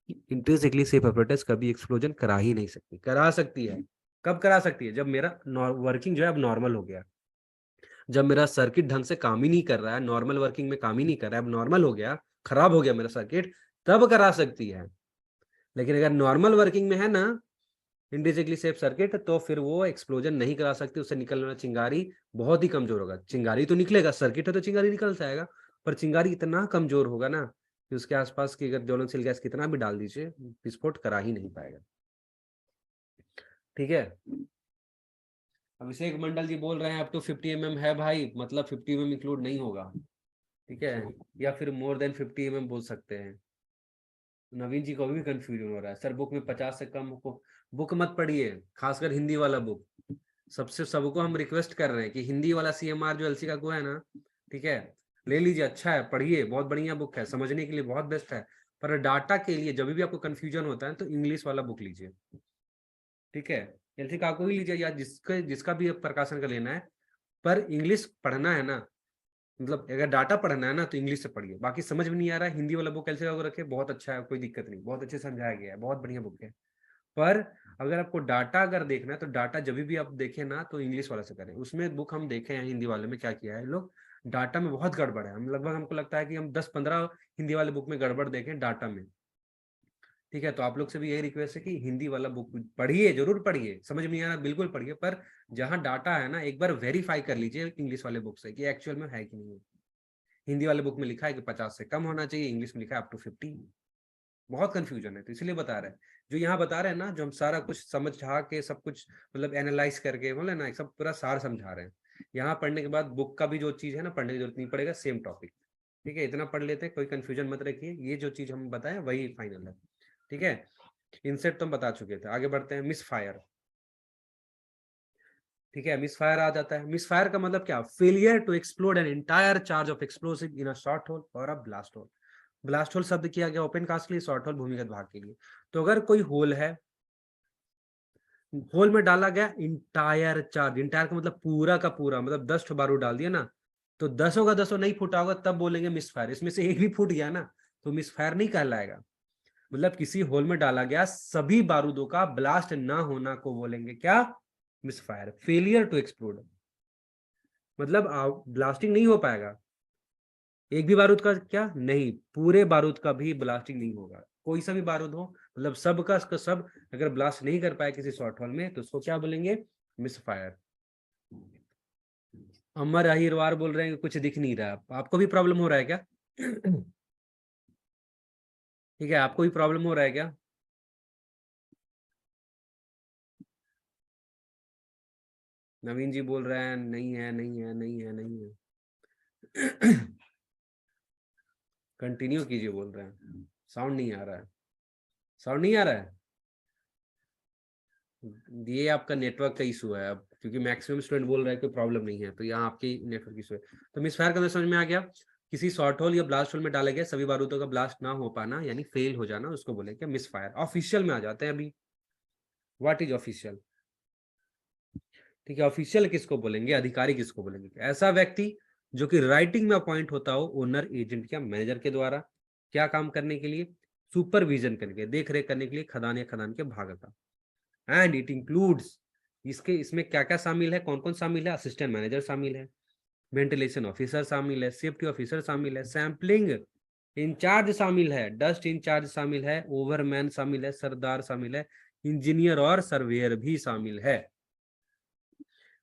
कि इंट्रिंसिकली सेफ एपरेटस कभी एक्सप्लोजन करा ही नहीं सकती। करा सकती है। कब करा सकती है? जब मेरा वर्किंग जो है अब नॉर्मल हो गया, जब मेरा सर्किट ढंग से काम ही नहीं कर रहा है, नॉर्मल वर्किंग में काम ही नहीं कर रहा है, अब नॉर्मल हो गया, खराब हो गया मेरा सर्किट, तब करा सकती है। लेकिन अगर नॉर्मल वर्किंग में है ना इंट्रिंसिकली सेफ सर्किट, तो फिर वो एक्सप्लोजन नहीं करा सकती। उससे निकलने वाला चिंगारी बहुत ही कमजोर होगा। चिंगारी तो निकलेगा, सर्किट है तो चिंगारी निकल जाएगा, पर चिंगारी इतना कमजोर होगा ना कि उसके आसपास की अगर ज्वलनशील गैस कितना भी डाल दीजिए, विस्फोट करा ही नहीं पाएगा। ठीक है, अभिषेक मंडल जी बोल रहे हैं अप टू 50 mm है भाई, मतलब 50 mm इंक्लूड नहीं होगा। ठीक है, या फिर मोर देन 50 mm बोल सकते हैं। नवीन जी को भी कंफ्यूजन हो रहा है, सर बुक में 50 से कम को बुक मत पढ़िए, खासकर हिंदी वाला बुक। सबको हम रिक्वेस्ट कर रहे हैं कि हिंदी वाला सीएमआर जो एलसी का को है ना, ठीक है, ले लीजिए। अच्छा है, पढ़िए, बहुत बढ़िया बुक है, समझने के लिए बहुत बेस्ट है। पर डाटा के लिए जब भी आपको कंफ्यूजन होता है तो इंग्लिश वाला बुक लीजिए। ठीक है, एलसी का को ही लीजिए, या जिसका भी प्रकाशन का लेना है, पर इंग्लिश पढ़ना है ना, मतलब अगर डाटा पढ़ना है ना तो इंग्लिश से पढ़िए। बाकी समझ में नहीं आ रहा है, हिंदी वाला बुक कैसे रखे, बहुत अच्छा है, कोई दिक्कत नहीं, बहुत अच्छे समझाया गया है, बहुत बढ़िया बुक है। पर अगर आपको डाटा अगर देखना है तो डाटा जब भी आप देखें ना तो इंग्लिश वाला से करें। उसमें बुक हम देखे हैं हिंदी वाले में क्या किया है लोग, डाटा में बहुत गड़बड़ है। हम लगभग, हमको लगता है कि हम 10-15 हिंदी वाले बुक में गड़बड़ देखें डाटा में। ठीक है, तो आप लोग से भी यही रिक्वेस्ट है कि हिंदी वाला बुक पढ़िए, जरूर पढ़िए, समझ में नहीं आ रहा बिल्कुल पढ़िए, पर जहां डाटा है ना एक बार वेरीफाई कर लीजिए इंग्लिश वाले बुक से कि एक्चुअल में है कि नहीं है। हिंदी वाले बुक में लिखा है कि 50 से कम होना चाहिए, इंग्लिश में लिखा है अप टू 50। बहुत कंफ्यूजन है, तो इसलिए बता रहे हैं। जो यहाँ बता रहे हैं ना, जो हम सारा कुछ समझा के सब कुछ मतलब एनालाइज करके बोले ना, सब पूरा सार समझा रहे हैं। यहाँ पढ़ने के बाद बुक का भी जो चीज है ना पढ़ने की जरूरत नहीं पड़ेगा, सेम टॉपिक। ठीक है, इतना पढ़ लेते हैं, कोई कंफ्यूजन मत रखिए, ये जो चीज हम बताएं वही फाइनल है। ठीक है, इंसेट तो हम बता चुके थे, आगे बढ़ते हैं। Miss fire. ठीक है, मिस फायर आ जाता है। मिस फायर का मतलब क्या, failure to explode an entire charge of explosive in a short hole और a blast hole. Blast hole शब्द किया गया ओपन कास्ट के लिए, शॉर्ट होल भूमिगत भाग के लिए। तो अगर कोई होल है, होल में डाला गया इंटायर चार्ज, इंटायर का मतलब पूरा का पूरा, मतलब 10 बारूद डाल दिया ना, तो 10 का 10 नहीं फूटा होगा तब बोलेंगे मिस फायर। इसमें से एक भी फूट गया ना तो मिस फायर नहीं कहलाएगा। मतलब किसी होल में डाला गया सभी बारूदों का ब्लास्ट ना होना को बोलेंगे क्या, misfire. Failure to explode मतलब ब्लास्टिंग नहीं हो पाएगा, एक भी बारूद का क्या नहीं, पूरे बारूद का भी ब्लास्टिंग नहीं होगा। कोई सा भी बारूद हो, मतलब सब का सब अगर ब्लास्ट नहीं कर पाए किसी शॉर्ट होल में तो उसको क्या बोलेंगे, मिस फायर। अमर अहिरवार बोल रहे हैं कुछ दिख नहीं रहा, आपको भी प्रॉब्लम हो रहा है क्या? ठीक है, आपको भी प्रॉब्लम हो रहा है क्या? नवीन जी बोल रहे हैं नहीं है, नहीं है, नहीं है, नहीं है। कंटिन्यू कीजिए बोल रहे हैं, साउंड नहीं आ रहा है, साउंड नहीं आ रहा है। ये आपका नेटवर्क का इशू है अब, क्योंकि मैक्सिमम स्टूडेंट बोल रहा है कोई प्रॉब्लम नहीं है, तो यहाँ आपकी नेटवर्क इशू है। तो मिस फायर का समझ में आ गया, किसी शॉर्ट होल या ब्लास्ट होल में डाले गए सभी बारूदों का ब्लास्ट ना हो पाना यानी फेल हो जाना, उसको बोलेंगे मिस फायर। ऑफिशियल में आ जाते हैं अभी, व्हाट इज ऑफिशियल। ठीक है, ऑफिशियल किसको बोलेंगे, अधिकारी किसको बोलेंगे, ऐसा व्यक्ति जो कि राइटिंग में अपॉइंट होता हो ओनर, एजेंट या मैनेजर के द्वारा, क्या काम करने के लिए, सुपरविजन करने के लिए, देख रेख करने के लिए खदान या खदान के भाग का। एंड इट इंक्लूड्स, इसके इसमें क्या क्या शामिल है, कौन कौन शामिल है, असिस्टेंट मैनेजर शामिल है, वेंटिलेशन ऑफिसर शामिल है, सेफ्टी ऑफिसर शामिल है, सैंपलिंग इंचार्ज शामिल है, डस्ट इंचार्ज शामिल है, ओवरमैन शामिल है, सरदार शामिल है, इंजीनियर और सर्वेयर भी शामिल है।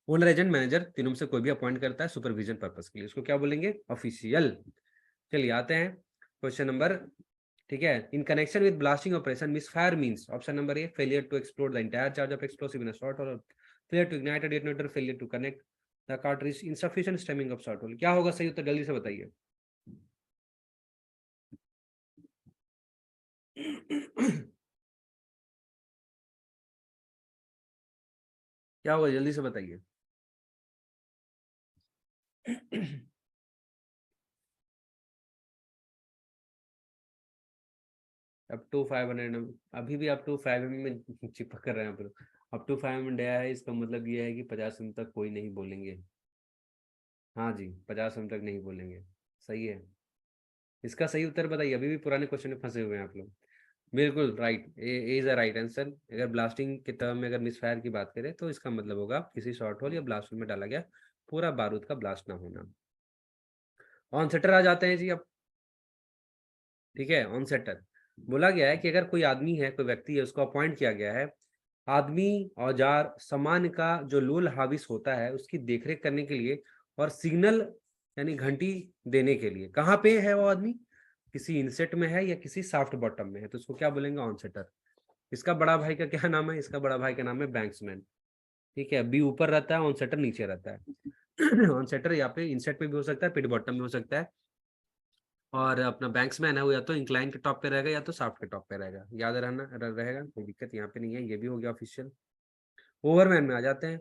ओनर, एजेंट, मैनेजर तीनों में से कोई भी अपॉइंट करता है सुपरविजन पर्पस के लिए, उसको क्या बोलेंगे, ऑफिशियल। चलिए आते हैं क्वेश्चन नंबर। ठीक है, in connection with blasting operation misfire means, option number A, failure to explode the entire charge of explosive in a short hole, failure to ignite a detonator, failure to connect the cartridge, insufficient stemming of short hole. क्या होगा सही उत्तर, जल्दी से बताइए। क्या होगा, जल्दी से बताइए। अप टू 500, अभी भी अप टू 500 में चिपक कर रहे हैं आप लोग। अप टू 500 आया है, इसका मतलब ये है कि 50 तक कोई नहीं बोलेंगे। हाँ जी, 50 तक नहीं बोलेंगे। सही है, इसका सही उत्तर बताइए, अभी भी पुराने क्वेश्चन में फंसे हुए हैं आप लोग। बिल्कुल right, A is a right answer. अगर ब्लास्टिंग के टर्म में अगर मिसफायर की बात करें तो इसका मतलब होगा किसी शॉर्ट होल या ब्लास्ट होल में डाला गया पूरा बारूद का ब्लास्ट ना होना। ऑन सेटर आ जाते हैं जी अब। ठीक है, ऑन सेटर बोला गया है कि अगर कोई आदमी है, कोई व्यक्ति है, उसको अपॉइंट किया गया है, आदमी, औजार, सामान का जो लोल हाविस होता है उसकी देखरेख करने के लिए और सिग्नल यानी घंटी देने के लिए। कहाँ पे है वो आदमी, किसी इनसेट में है या किसी सॉफ्ट बॉटम में है, तो उसको क्या बोलेंगे, ऑन सेटर। इसका बड़ा भाई का क्या नाम है, इसका बड़ा भाई का नाम है बैंक्समैन। ठीक है, बी ऊपर रहता है, ऑन सेटर नीचे रहता है। ऑन सेटर यहाँ पे इनसेट में भी हो सकता है, पिट बॉटम में हो सकता है, और अपना बैंक्समैन है वो या तो इंक्लाइन के टॉप पे रहेगा या तो साफ्ट के टॉप पे रहेगा, याद रहना रहेगा, कोई दिक्कत यहाँ पे नहीं है। ये भी हो गया ऑफिशियल। ओवरमैन में आ जाते हैं।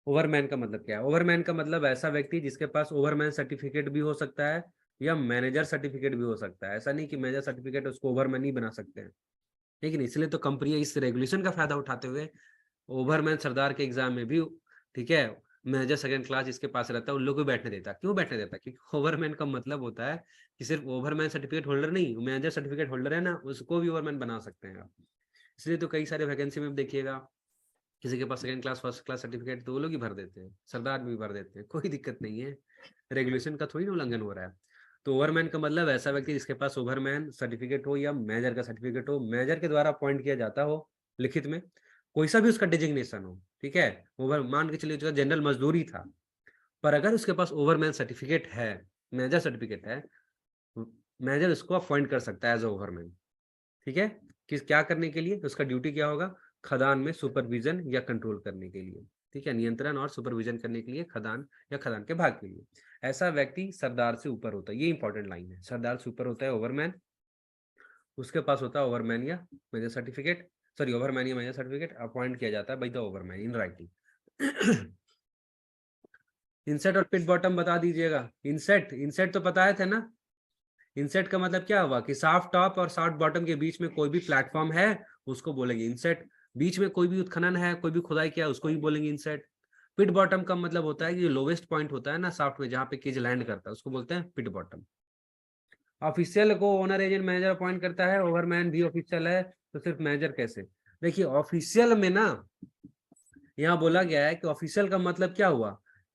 ओवरमैन का मतलब क्या है, ओवरमैन का मतलब ऐसा व्यक्ति जिसके पास ओवरमैन सर्टिफिकेट भी हो सकता है या मैनेजर सर्टिफिकेट भी हो सकता है। ऐसा नहीं कि मैनेजर सर्टिफिकेट उसको ओवरमैन ही बना सकते हैं, लेकिन इसलिए तो कंपनी इस रेगुलेशन का फायदा उठाते हुए ओवरमैन सरदार के एग्जाम में भी, ठीक है, मैनेजर सेकंड क्लास जिसके पास रहता है उन लोगों को बैठने देता है। क्यों बैठने देता है? क्योंकि ओवरमैन का मतलब होता है कि सिर्फ ओवरमैन सर्टिफिकेट होल्डर नहीं, मैनेजर सर्टिफिकेट होल्डर है ना, उसको भी ओवरमैन बना सकते हैं आप। इसलिए तो कई सारे वैकेंसी में देखिएगा, किसी के पास second class first class certificate तो वो लोग ही भर देते हैं, सरदार भी भर देते हैं, कोई दिक्कत नहीं है, रेगुलेशन का थोड़ी ना उल्लंघन हो रहा है। तो ओवरमैन का मतलब ऐसा व्यक्ति जिसके पास ओवरमैन सर्टिफिकेट हो या मैनेजर का सर्टिफिकेट हो, मैनेजर के द्वारा अपॉइंट किया जाता हो लिखित में, कोई सा भी उसका डिजिग्नेशन हो, ठीक है। ओवर मान के चलिए जो जनरल मजदूरी था, पर अगर उसके पास ओवरमैन सर्टिफिकेट है, मैनेजर सर्टिफिकेट है, मैनेजर उसको अपॉइंट कर सकता है एज ओवरमैन, ठीक है। किस क्या करने के लिए? उसका ड्यूटी क्या होगा? खदान में सुपरविजन या कंट्रोल करने के लिए, ठीक है, नियंत्रण और सुपरविजन करने के लिए खदान या खदान के भाग के लिए। ऐसा व्यक्ति सरदार से ऊपर होता है, ये इंपॉर्टेंट लाइन है। सरदार से ऊपर होता है ओवरमैन, उसके पास होता है ओवरमैन या मेजर सर्टिफिकेट, सॉरी ओवरमैन या मेजर सर्टिफिकेट अपॉइंट किया जाता है by the overman in writing. Inset और पिट बॉटम बता दीजिएगा। इंसेट, इंसेट तो पता है थे ना। इंसेट का मतलब क्या हुआ कि साफ टॉप और साफ बॉटम के बीच में कोई भी प्लेटफॉर्म है उसको बोलेंगे इंसेट। बीच में कोई भी उत्खनन है, कोई भी खुदाई किया उसको ही बोलेंगे इंसेट। पिट बॉटम का मतलब होता है कि लोवेस्ट पॉइंट होता है ना साफ्ट में, जहाँ पे कीज लैंड करता है, उसको बोलते हैं पिट बॉटम। ऑफिशियल को ओनर एजेंट मैनेजर अपॉइंट करता है, ओवरमैन भी ऑफिशियल है, तो सिर्फ मैनेजर कैसे? देखिए ऑफिशियल में ना, यहाँ बोला गया है कि ऑफिशियल का मतलब क्या हुआ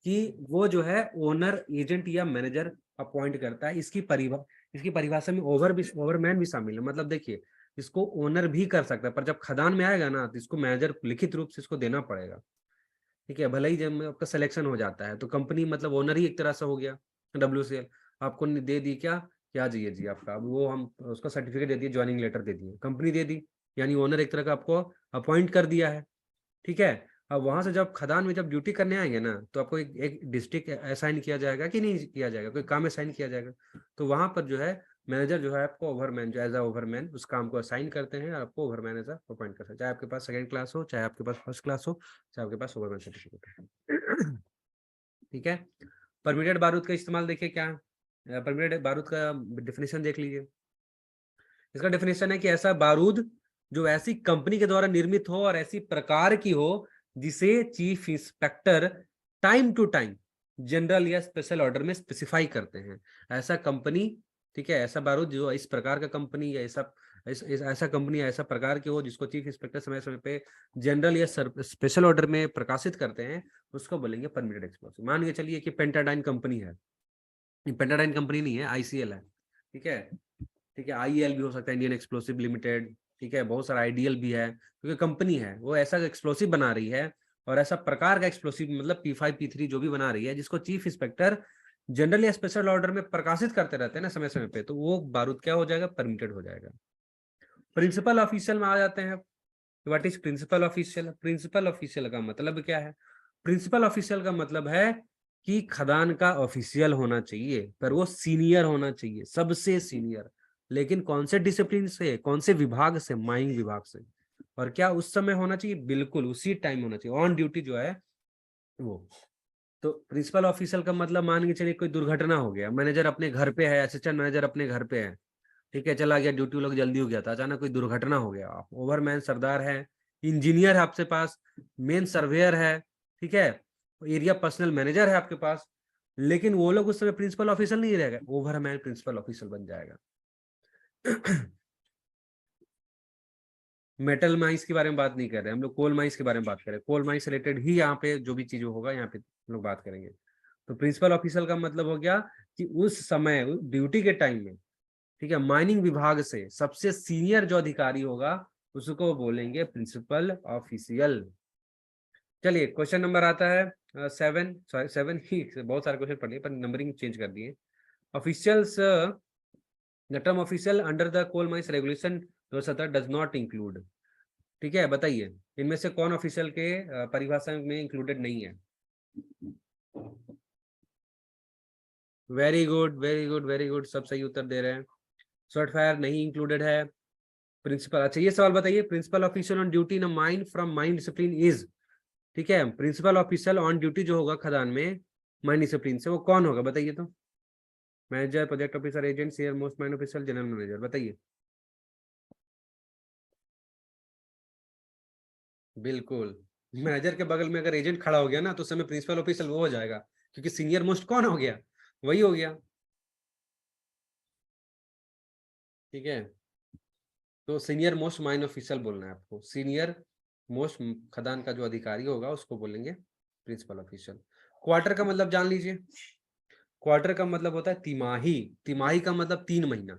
कि वो जो है ओनर एजेंट या मैनेजर अपॉइंट करता है। इसकी परिभाषा में ओवरमैन भी शामिल है। मतलब देखिए, इसको ओनर भी कर सकता है, पर जब खदान में आएगा ना तो इसको मैनेजर लिखित रूप से इसको देना पड़ेगा, ठीक है। भले ही जब आपका सिलेक्शन हो जाता है तो कंपनी मतलब ओनर ही एक तरह से हो गया। WCL आपको दे दी क्या, क्या जी जी आपका, अब वो हम उसका सर्टिफिकेट दे दिए, ज्वाइनिंग लेटर दे दिए, कंपनी दे दी, यानी ओनर एक तरह का आपको अपॉइंट कर दिया है, ठीक है। अब वहां से जब खदान में जब ड्यूटी करने आएंगे ना तो आपको एक डिस्ट्रिक्ट असाइन किया जाएगा कि नहीं किया जाएगा, कोई काम असाइन किया जाएगा, तो वहां पर जो है मैनेजर जो है आपको ओवरमैन जो एज अ ओवरमैन उस काम को असाइन करते हैं और आपको ओवरमैन एज अपॉइंट करते हैं, चाहे आपके पास सेकंड क्लास हो, चाहे आपके पास फर्स्ट क्लास हो, चाहे आपके पास ओवरमैन सर्टिफिकेट हो। ठीक है। परमिटेड बारूद का इस्तेमाल देखिए क्या है। परमिटेड बारूद का डिफिनेशन देख लीजिए। इसका डेफिनेशन है कि ऐसा बारूद जो ऐसी कंपनी के द्वारा निर्मित हो और ऐसी प्रकार की हो जिसे chief inspector time to time general या स्पेशल ऑर्डर में स्पेसिफाई करते हैं। ऐसा कंपनी, ठीक है, ऐसा बारूद जो इस प्रकार का कंपनी या ऐसा कंपनी या ऐसा प्रकार की हो जिसको चीफ इंस्पेक्टर समय समय पे जनरल या स्पेशल ऑर्डर में प्रकाशित करते हैं, उसको बोलेंगे परमिटेड एक्सप्लोसिव। मान के चलिए कि पेंटाडाइन कंपनी है, पेंटाडाइन कंपनी नहीं है, ICL है, ठीक है। ठीक है, IEL भी हो सकता है, इंडियन एक्सप्लोसिव लिमिटेड, ठीक है, बहुत सारा आइडियल भी है, क्योंकि कंपनी है वो ऐसा एक्सप्लोसिव बना रही है और ऐसा प्रकार का एक्सप्लोसिव मतलब P5 P3 जो भी बना रही है जिसको चीफ इंस्पेक्टर जनरल या स्पेशल ऑर्डर में प्रकाशित करते रहते हैं ना समय समय पे, तो वो बारूद क्या हो जाएगा? परमिटेड हो जाएगा। प्रिंसिपल ऑफिशियल में आ जाते हैं। What is principal official? Principal official का मतलब क्या है? प्रिंसिपल ऑफिशियल का मतलब है कि खदान का ऑफिशियल होना चाहिए, पर वो सीनियर होना चाहिए, सबसे सीनियर। लेकिन कौन से डिसिप्लिन से, कौन से विभाग से? माइनिंग विभाग से। और क्या उस समय होना चाहिए? बिल्कुल उसी टाइम होना चाहिए, ऑन ड्यूटी जो है वो। तो प्रिंसिपल ऑफिशियल का मतलब मान के चलिए कोई दुर्घटना हो गया, मैनेजर अपने घर पे है, असिस्टेंट मैनेजर अपने घर पे है, ठीक है, चला गया ड्यूटी, लोग जल्दी हो गया था, अचानक कोई दुर्घटना हो गया, आप ओवरमैन सरदार है, इंजीनियर है आपके पास, मेन सर्वेयर है, ठीक है, एरिया पर्सनल मैनेजर है आपके पास, लेकिन वो लोग उस समय प्रिंसिपल ऑफिसर नहीं रहेगा, ओवरमैन प्रिंसिपल ऑफिसर बन जाएगा। मेटल माइंस के बारे में बात नहीं कर रहे हम लोग, कोल माइंस के बारे में बात करें, कोल माइंस रिलेटेड ही यहाँ पे जो भी चीज होगा यहाँ पे हम लोग बात करेंगे। तो प्रिंसिपल ऑफिसर का मतलब हो गया कि उस समय ड्यूटी के टाइम में, ठीक है, माइनिंग विभाग से सबसे सीनियर जो अधिकारी होगा उसको बोलेंगे प्रिंसिपल ऑफिशियल। चलिए क्वेश्चन नंबर आता है 7, सॉरी 7 ही, बहुत सारे क्वेश्चन पढ़ लिए पर नंबरिंग चेंज कर दिए। Officials, the term official under the coal mines regulation 2017 does not include, ठीक है, बताइए इनमें से कौन ऑफिशियल के परिभाषा में इंक्लूडेड नहीं है? Very good very good very good, सब सही उत्तर दे रहे हैं। शॉर्ट फायर नहीं इंक्लूडेड है। प्रिंसिपल, अच्छा ये सवाल बताइए, principal official on duty in mine from mine discipline is, ठीक है, प्रिंसिपल ऑफिशियल ऑन ड्यूटी जो होगा खदान में माइन डिसिप्लिन से, वो कौन होगा बताइए तो? Manager, project officer, agent, senior most mine officer, general manager, बताइए। बिल्कुल मैनेजर के बगल में अगर एजेंट खड़ा हो गया ना तो उस समय प्रिंसिपल ऑफिसर वो हो जाएगा, क्योंकि सीनियर मोस्ट कौन हो गया, वही हो गया। ठीक है, तो सीनियर मोस्ट माइन ऑफिशियल बोलना है आपको, सीनियर मोस्ट खदान का जो अधिकारी होगा उसको बोलेंगे प्रिंसिपल ऑफिशियल। क्वार्टर का मतलब जान लीजिए, क्वार्टर का मतलब होता है तिमाही, तिमाही का मतलब 3 महीना,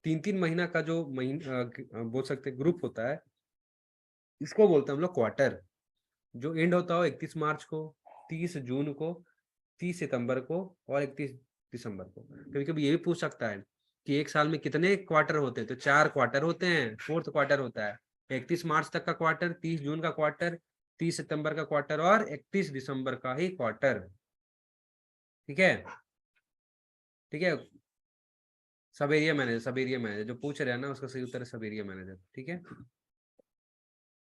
3 महीना का जो महीना बोल सकते ग्रुप होता है, इसको बोलते हैं हम लोग क्वार्टर। जो एंड होता हो 31 मार्च को, 30 जून को, 30 सितंबर को और 31 दिसंबर को। कभी कभी ये भी पूछ सकता है कि एक साल में कितने क्वार्टर होते हैं, तो 4 क्वार्टर होते हैं, फोर्थ क्वार्टर होता है 31 मार्च तक का क्वार्टर, 30 जून का क्वार्टर, 30 सितंबर का क्वार्टर और 31 दिसंबर का ही क्वार्टर। ठीक है, ठीक है। सब एरिया मैनेजर, सब एरिया मैनेजर जो पूछ रहे हैं ना उसका सही उत्तर है सब एरिया मैनेजर। ठीक है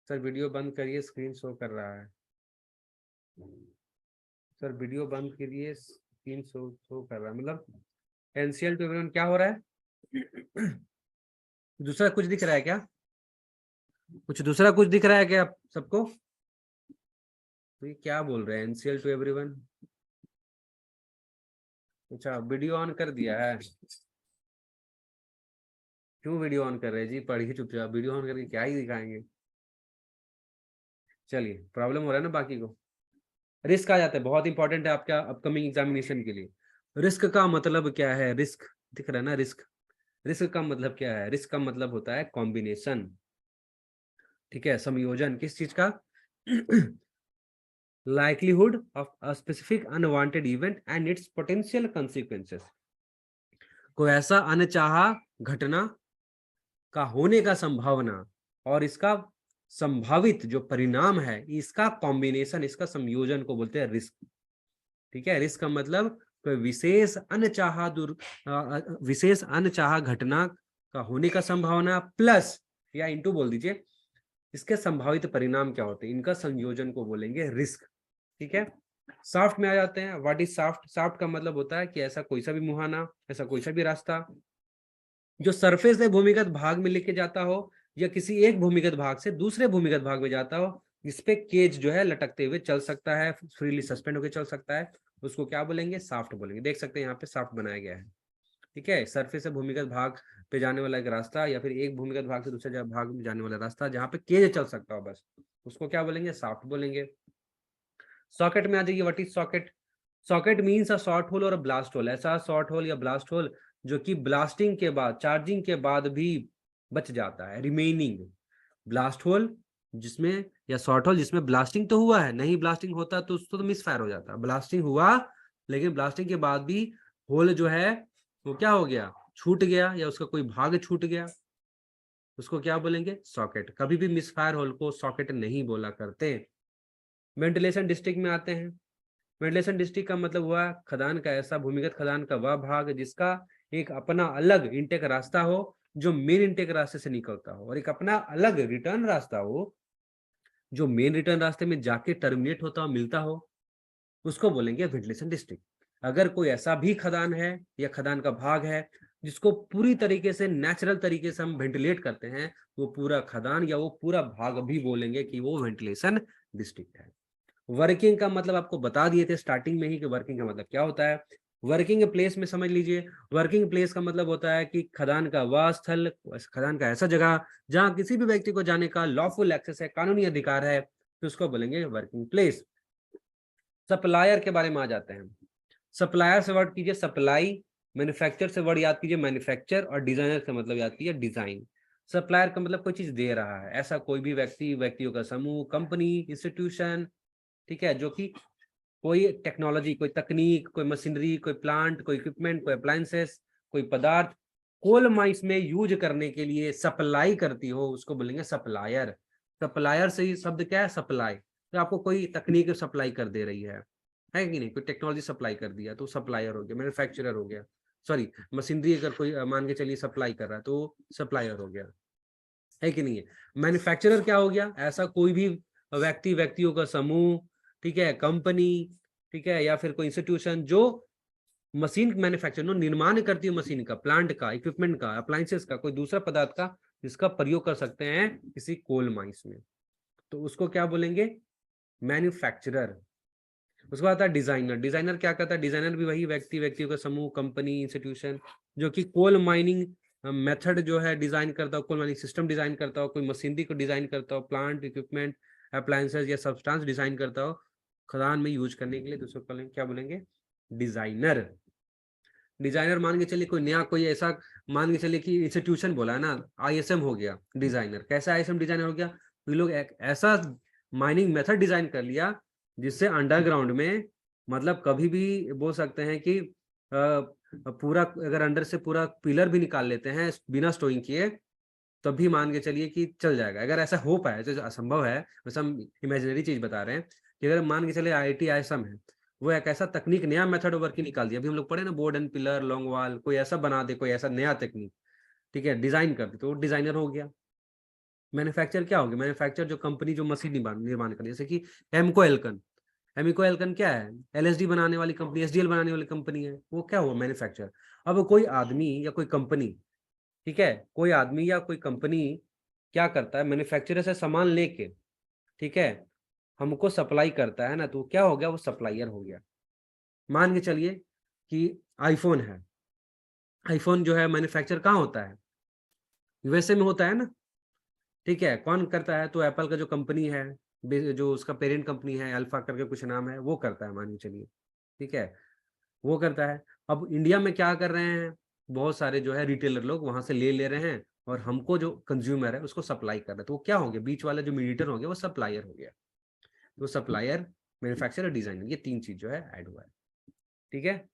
सर, वीडियो बंद करिए, स्क्रीन शो कर रहा है। सर वीडियो बंद करिए, स्क्रीन शो कर रहा है, मतलब एनसीएल टू एवरीवन क्या हो रहा है? दूसरा कुछ दिख रहा है क्या? कुछ दूसरा कुछ दिख रहा है क्या आप सबको? तो ये क्या बोल रहे हैं एनसीएल टू एवरीवन? अच्छा, वीडियो ऑन कर दिया है। क्यों वीडियो ऑन कर रहे हैं जी? पढ़िए चुपचाप, वीडियो ऑन करके क्या ही दिखाएंगे। चलिए, प्रॉब्लम हो रहा है ना बाकी को। रिस्क आ जाता है, बहुत इंपॉर्टेंट है आपका अपकमिंग एग्जामिनेशन के लिए। रिस्क का मतलब क्या है? रिस्क दिख रहा है ना, रिस्क। रिस्क का मतलब क्या है? रिस्क का मतलब होता है कॉम्बिनेशन। ठीक है, संयोजन किस चीज का? likelihood of a specific unwanted event and its potential consequences। कोई ऐसा अनचाहा घटना का होने का संभावना और इसका संभावित जो परिणाम है, इसका कॉम्बिनेशन, इसका संयोजन को बोलते हैं रिस्क। ठीक है, रिस्क का मतलब कोई विशेष अनचाहा घटना का होने का संभावना प्लस या इंटू बोल दीजिए इसके संभावित परिणाम क्या होते हैं, इनका संयोजन को बोलेंगे रिस्क। ठीक है, सॉफ्ट में आ जाते हैं। What is soft? सॉफ्ट का मतलब होता है कि ऐसा कोई सा भी मुहाना, ऐसा कोई सा भी रास्ता जो सरफेस से भूमिगत भाग में लेके जाता हो या किसी एक भूमिगत भाग से दूसरे भूमिगत भाग में जाता हो, जिसपे केज जो है लटकते हुए चल सकता है, फ्रीली सस्पेंड होकर चल सकता है, उसको क्या बोलेंगे? सॉफ्ट बोलेंगे। देख सकते हैं यहाँ पे सॉफ्ट बनाया गया है। ठीक है, सरफेस से भूमिगत भाग पे जाने वाला एक रास्ता या फिर एक भूमिगत भाग से दूसरे भाग में जाने वाला रास्ता जहाँ पे केज चल सकता हो बस, उसको क्या बोलेंगे? सॉफ्ट बोलेंगे। सॉकेट में आ जाइए। What is socket? Socket means a short hole और ब्लास्ट होल। ऐसा शॉर्ट होल या ब्लास्ट होल जो कि ब्लास्टिंग के बाद, चार्जिंग के बाद भी बच जाता है, रिमेनिंग। ब्लास्ट होल जिसमें, या शॉर्ट होल जिसमें ब्लास्टिंग तो हुआ है, नहीं ब्लास्टिंग होता तो उसको तो मिस फायर हो जाता। ब्लास्टिंग हुआ लेकिन ब्लास्टिंग के बाद भी होल जो है वो क्या हो गया? छूट गया, या उसका कोई भाग छूट गया, उसको क्या बोलेंगे? सॉकेट। कभी भी मिस फायर होल को सॉकेट नहीं बोला करते। वेंटिलेशन डिस्ट्रिक्ट में आते हैं। वेंटिलेशन डिस्ट्रिक्ट का मतलब हुआ खदान का ऐसा भूमिगत खदान का वह भाग जिसका एक अपना अलग इंटेक रास्ता हो जो मेन इंटेक रास्ते से निकलता हो, और एक अपना अलग रिटर्न रास्ता हो जो मेन रिटर्न रास्ते में जाके टर्मिनेट होता हो, मिलता हो, उसको बोलेंगे वेंटिलेशन डिस्ट्रिक्ट। अगर कोई ऐसा भी खदान है या खदान का भाग है जिसको पूरी तरीके से नेचुरल तरीके से हम वेंटिलेट करते हैं, वो पूरा खदान या वो पूरा भाग भी बोलेंगे कि वो वेंटिलेशन डिस्ट्रिक्ट है। वर्किंग का मतलब आपको बता दिए थे स्टार्टिंग में ही कि वर्किंग का मतलब क्या होता है। वर्किंग प्लेस में समझ लीजिए, वर्किंग प्लेस का मतलब होता है कि खदान का वह स्थल, खदान का ऐसा जगह जहां किसी भी व्यक्ति को जाने का लॉफुल एक्सेस है, कानूनी अधिकार है, तो उसको बोलेंगे वर्किंग प्लेस। सप्लायर के बारे में आ जाते हैं। सप्लायर से वर्ड कीजिए सप्लाई, मैन्युफैक्चर से वर्ड याद कीजिए मैन्युफैक्चर, और डिजाइनर का मतलब याद कीजिए डिजाइन। सप्लायर का मतलब कोई चीज दे रहा है, ऐसा कोई भी व्यक्ति, व्यक्तियों का समूह, कंपनी, इंस्टीट्यूशन, ठीक है, जो कि कोई टेक्नोलॉजी, कोई तकनीक, कोई मशीनरी, कोई प्लांट, कोई इक्विपमेंट, कोई अप्लायंसेस, कोई पदार्थ कोल माइंस में यूज करने के लिए सप्लाई करती हो, उसको बोलेंगे सप्लायर। सप्लायर से ही शब्द क्या है? सप्लाई। तो आपको कोई तकनीक सप्लाई कर दे रही है कि नहीं? कोई टेक्नोलॉजी सप्लाई कर दिया तो सप्लायर हो गया। मैन्युफैक्चरर हो गया, सॉरी मशीनरी अगर कोई मान के चलिए सप्लाई कर रहा है तो सप्लायर हो गया, है कि नहीं है? मैन्युफैक्चरर क्या हो गया? ऐसा कोई भी व्यक्ति, व्यक्तियों का समूह, ठीक है, कंपनी, ठीक है, या फिर कोई इंस्टीट्यूशन जो मशीन मैन्युफैक्चर, निर्माण करती है मशीन का, प्लांट का, इक्विपमेंट का, अप्लायंसेस का, कोई दूसरा पदार्थ का जिसका प्रयोग कर सकते हैं किसी कोल माइंस में, तो उसको क्या बोलेंगे? मैन्युफैक्चरर। उसके बाद आता है डिजाइनर। डिजाइनर क्या करता है? डिजाइनर भी वही व्यक्तियों का समूह, कंपनी, इंस्टीट्यूशन, जो कि कोल माइनिंग मेथड जो है डिजाइन करता हो, कोल माइनिंग सिस्टम डिजाइन करता हो, कोई मशीनरी को डिजाइन करता हो, प्लांट इक्विपमेंट अप्लायंसेस या सब्सटेंस डिजाइन करता हो खदान में यूज करने के लिए, तो उसको क्या बोलेंगे? डिजाइनर। डिजाइनर मान के चलिए कोई नया, कोई ऐसा मान के चलिए कि इंस्टीट्यूशन बोला है ना, आईएसएम हो गया डिजाइनर। कैसा आईएसएम डिजाइनर हो गया? तो लोग एक ऐसा माइनिंग मेथड डिजाइन कर लिया जिससे अंडरग्राउंड में, मतलब कभी भी बोल सकते हैं कि पूरा अगर अंडर से पूरा पिलर भी निकाल लेते हैं बिना स्टोइंग किए, तब भी मान के चलिए कि चल जाएगा। अगर ऐसा हो पाए तो असंभव है, वैसे हम इमेजिनरी चीज बता रहे हैं कि अगर मान के चले आईआईटी आईएसएम है, वो एक ऐसा तकनीक, नया मेथड वर्क की निकाल दिया। अभी हम लोग पढ़े ना, board and pillar, long wall, कोई ऐसा बना दे, कोई ऐसा नया तकनीक, ठीक है, डिजाइन कर दे, तो वो डिजाइनर हो गया। मैन्युफैक्चर क्या हो गया? मैन्युफैक्चर जो कंपनी जो मशीन निर्माण कर, जैसे कि एमको एल्कन। एमिको एल्कन क्या है? एलएसडी बनाने वाली कंपनी, एसडीएल बनाने वाली कंपनी है, वो क्या हुआ? मैन्युफैक्चर। अब कोई आदमी या कोई कंपनी, ठीक है, कोई आदमी या कोई कंपनी क्या करता है? मैन्युफैक्चरर से सामान लेके, ठीक है, हमको सप्लाई करता है ना, तो क्या हो गया? वो सप्लायर हो गया। मान के चलिए कि आईफोन है। आईफोन जो है मैन्युफैक्चर कहाँ होता है? यूएसए में होता है ना, ठीक है। कौन करता है? तो एप्पल का जो कंपनी है, जो उसका पेरेंट कंपनी है, अल्फा करके कुछ नाम है, वो करता है, मान के चलिए, ठीक है, वो करता है। अब इंडिया में क्या कर रहे हैं? बहुत सारे जो है रिटेलर लोग वहां से ले रहे हैं, और हमको जो कंज्यूमर है उसको सप्लाई कर रहे हैं। तो वो क्या हो गया? बीच वाला जो मीडिएटर हो गया वो सप्लायर हो गया। तो सप्लायर, मैन्युफैक्चरर, डिजाइनर, ये तीन चीज जो है ऐड हुआ है, ठीक है।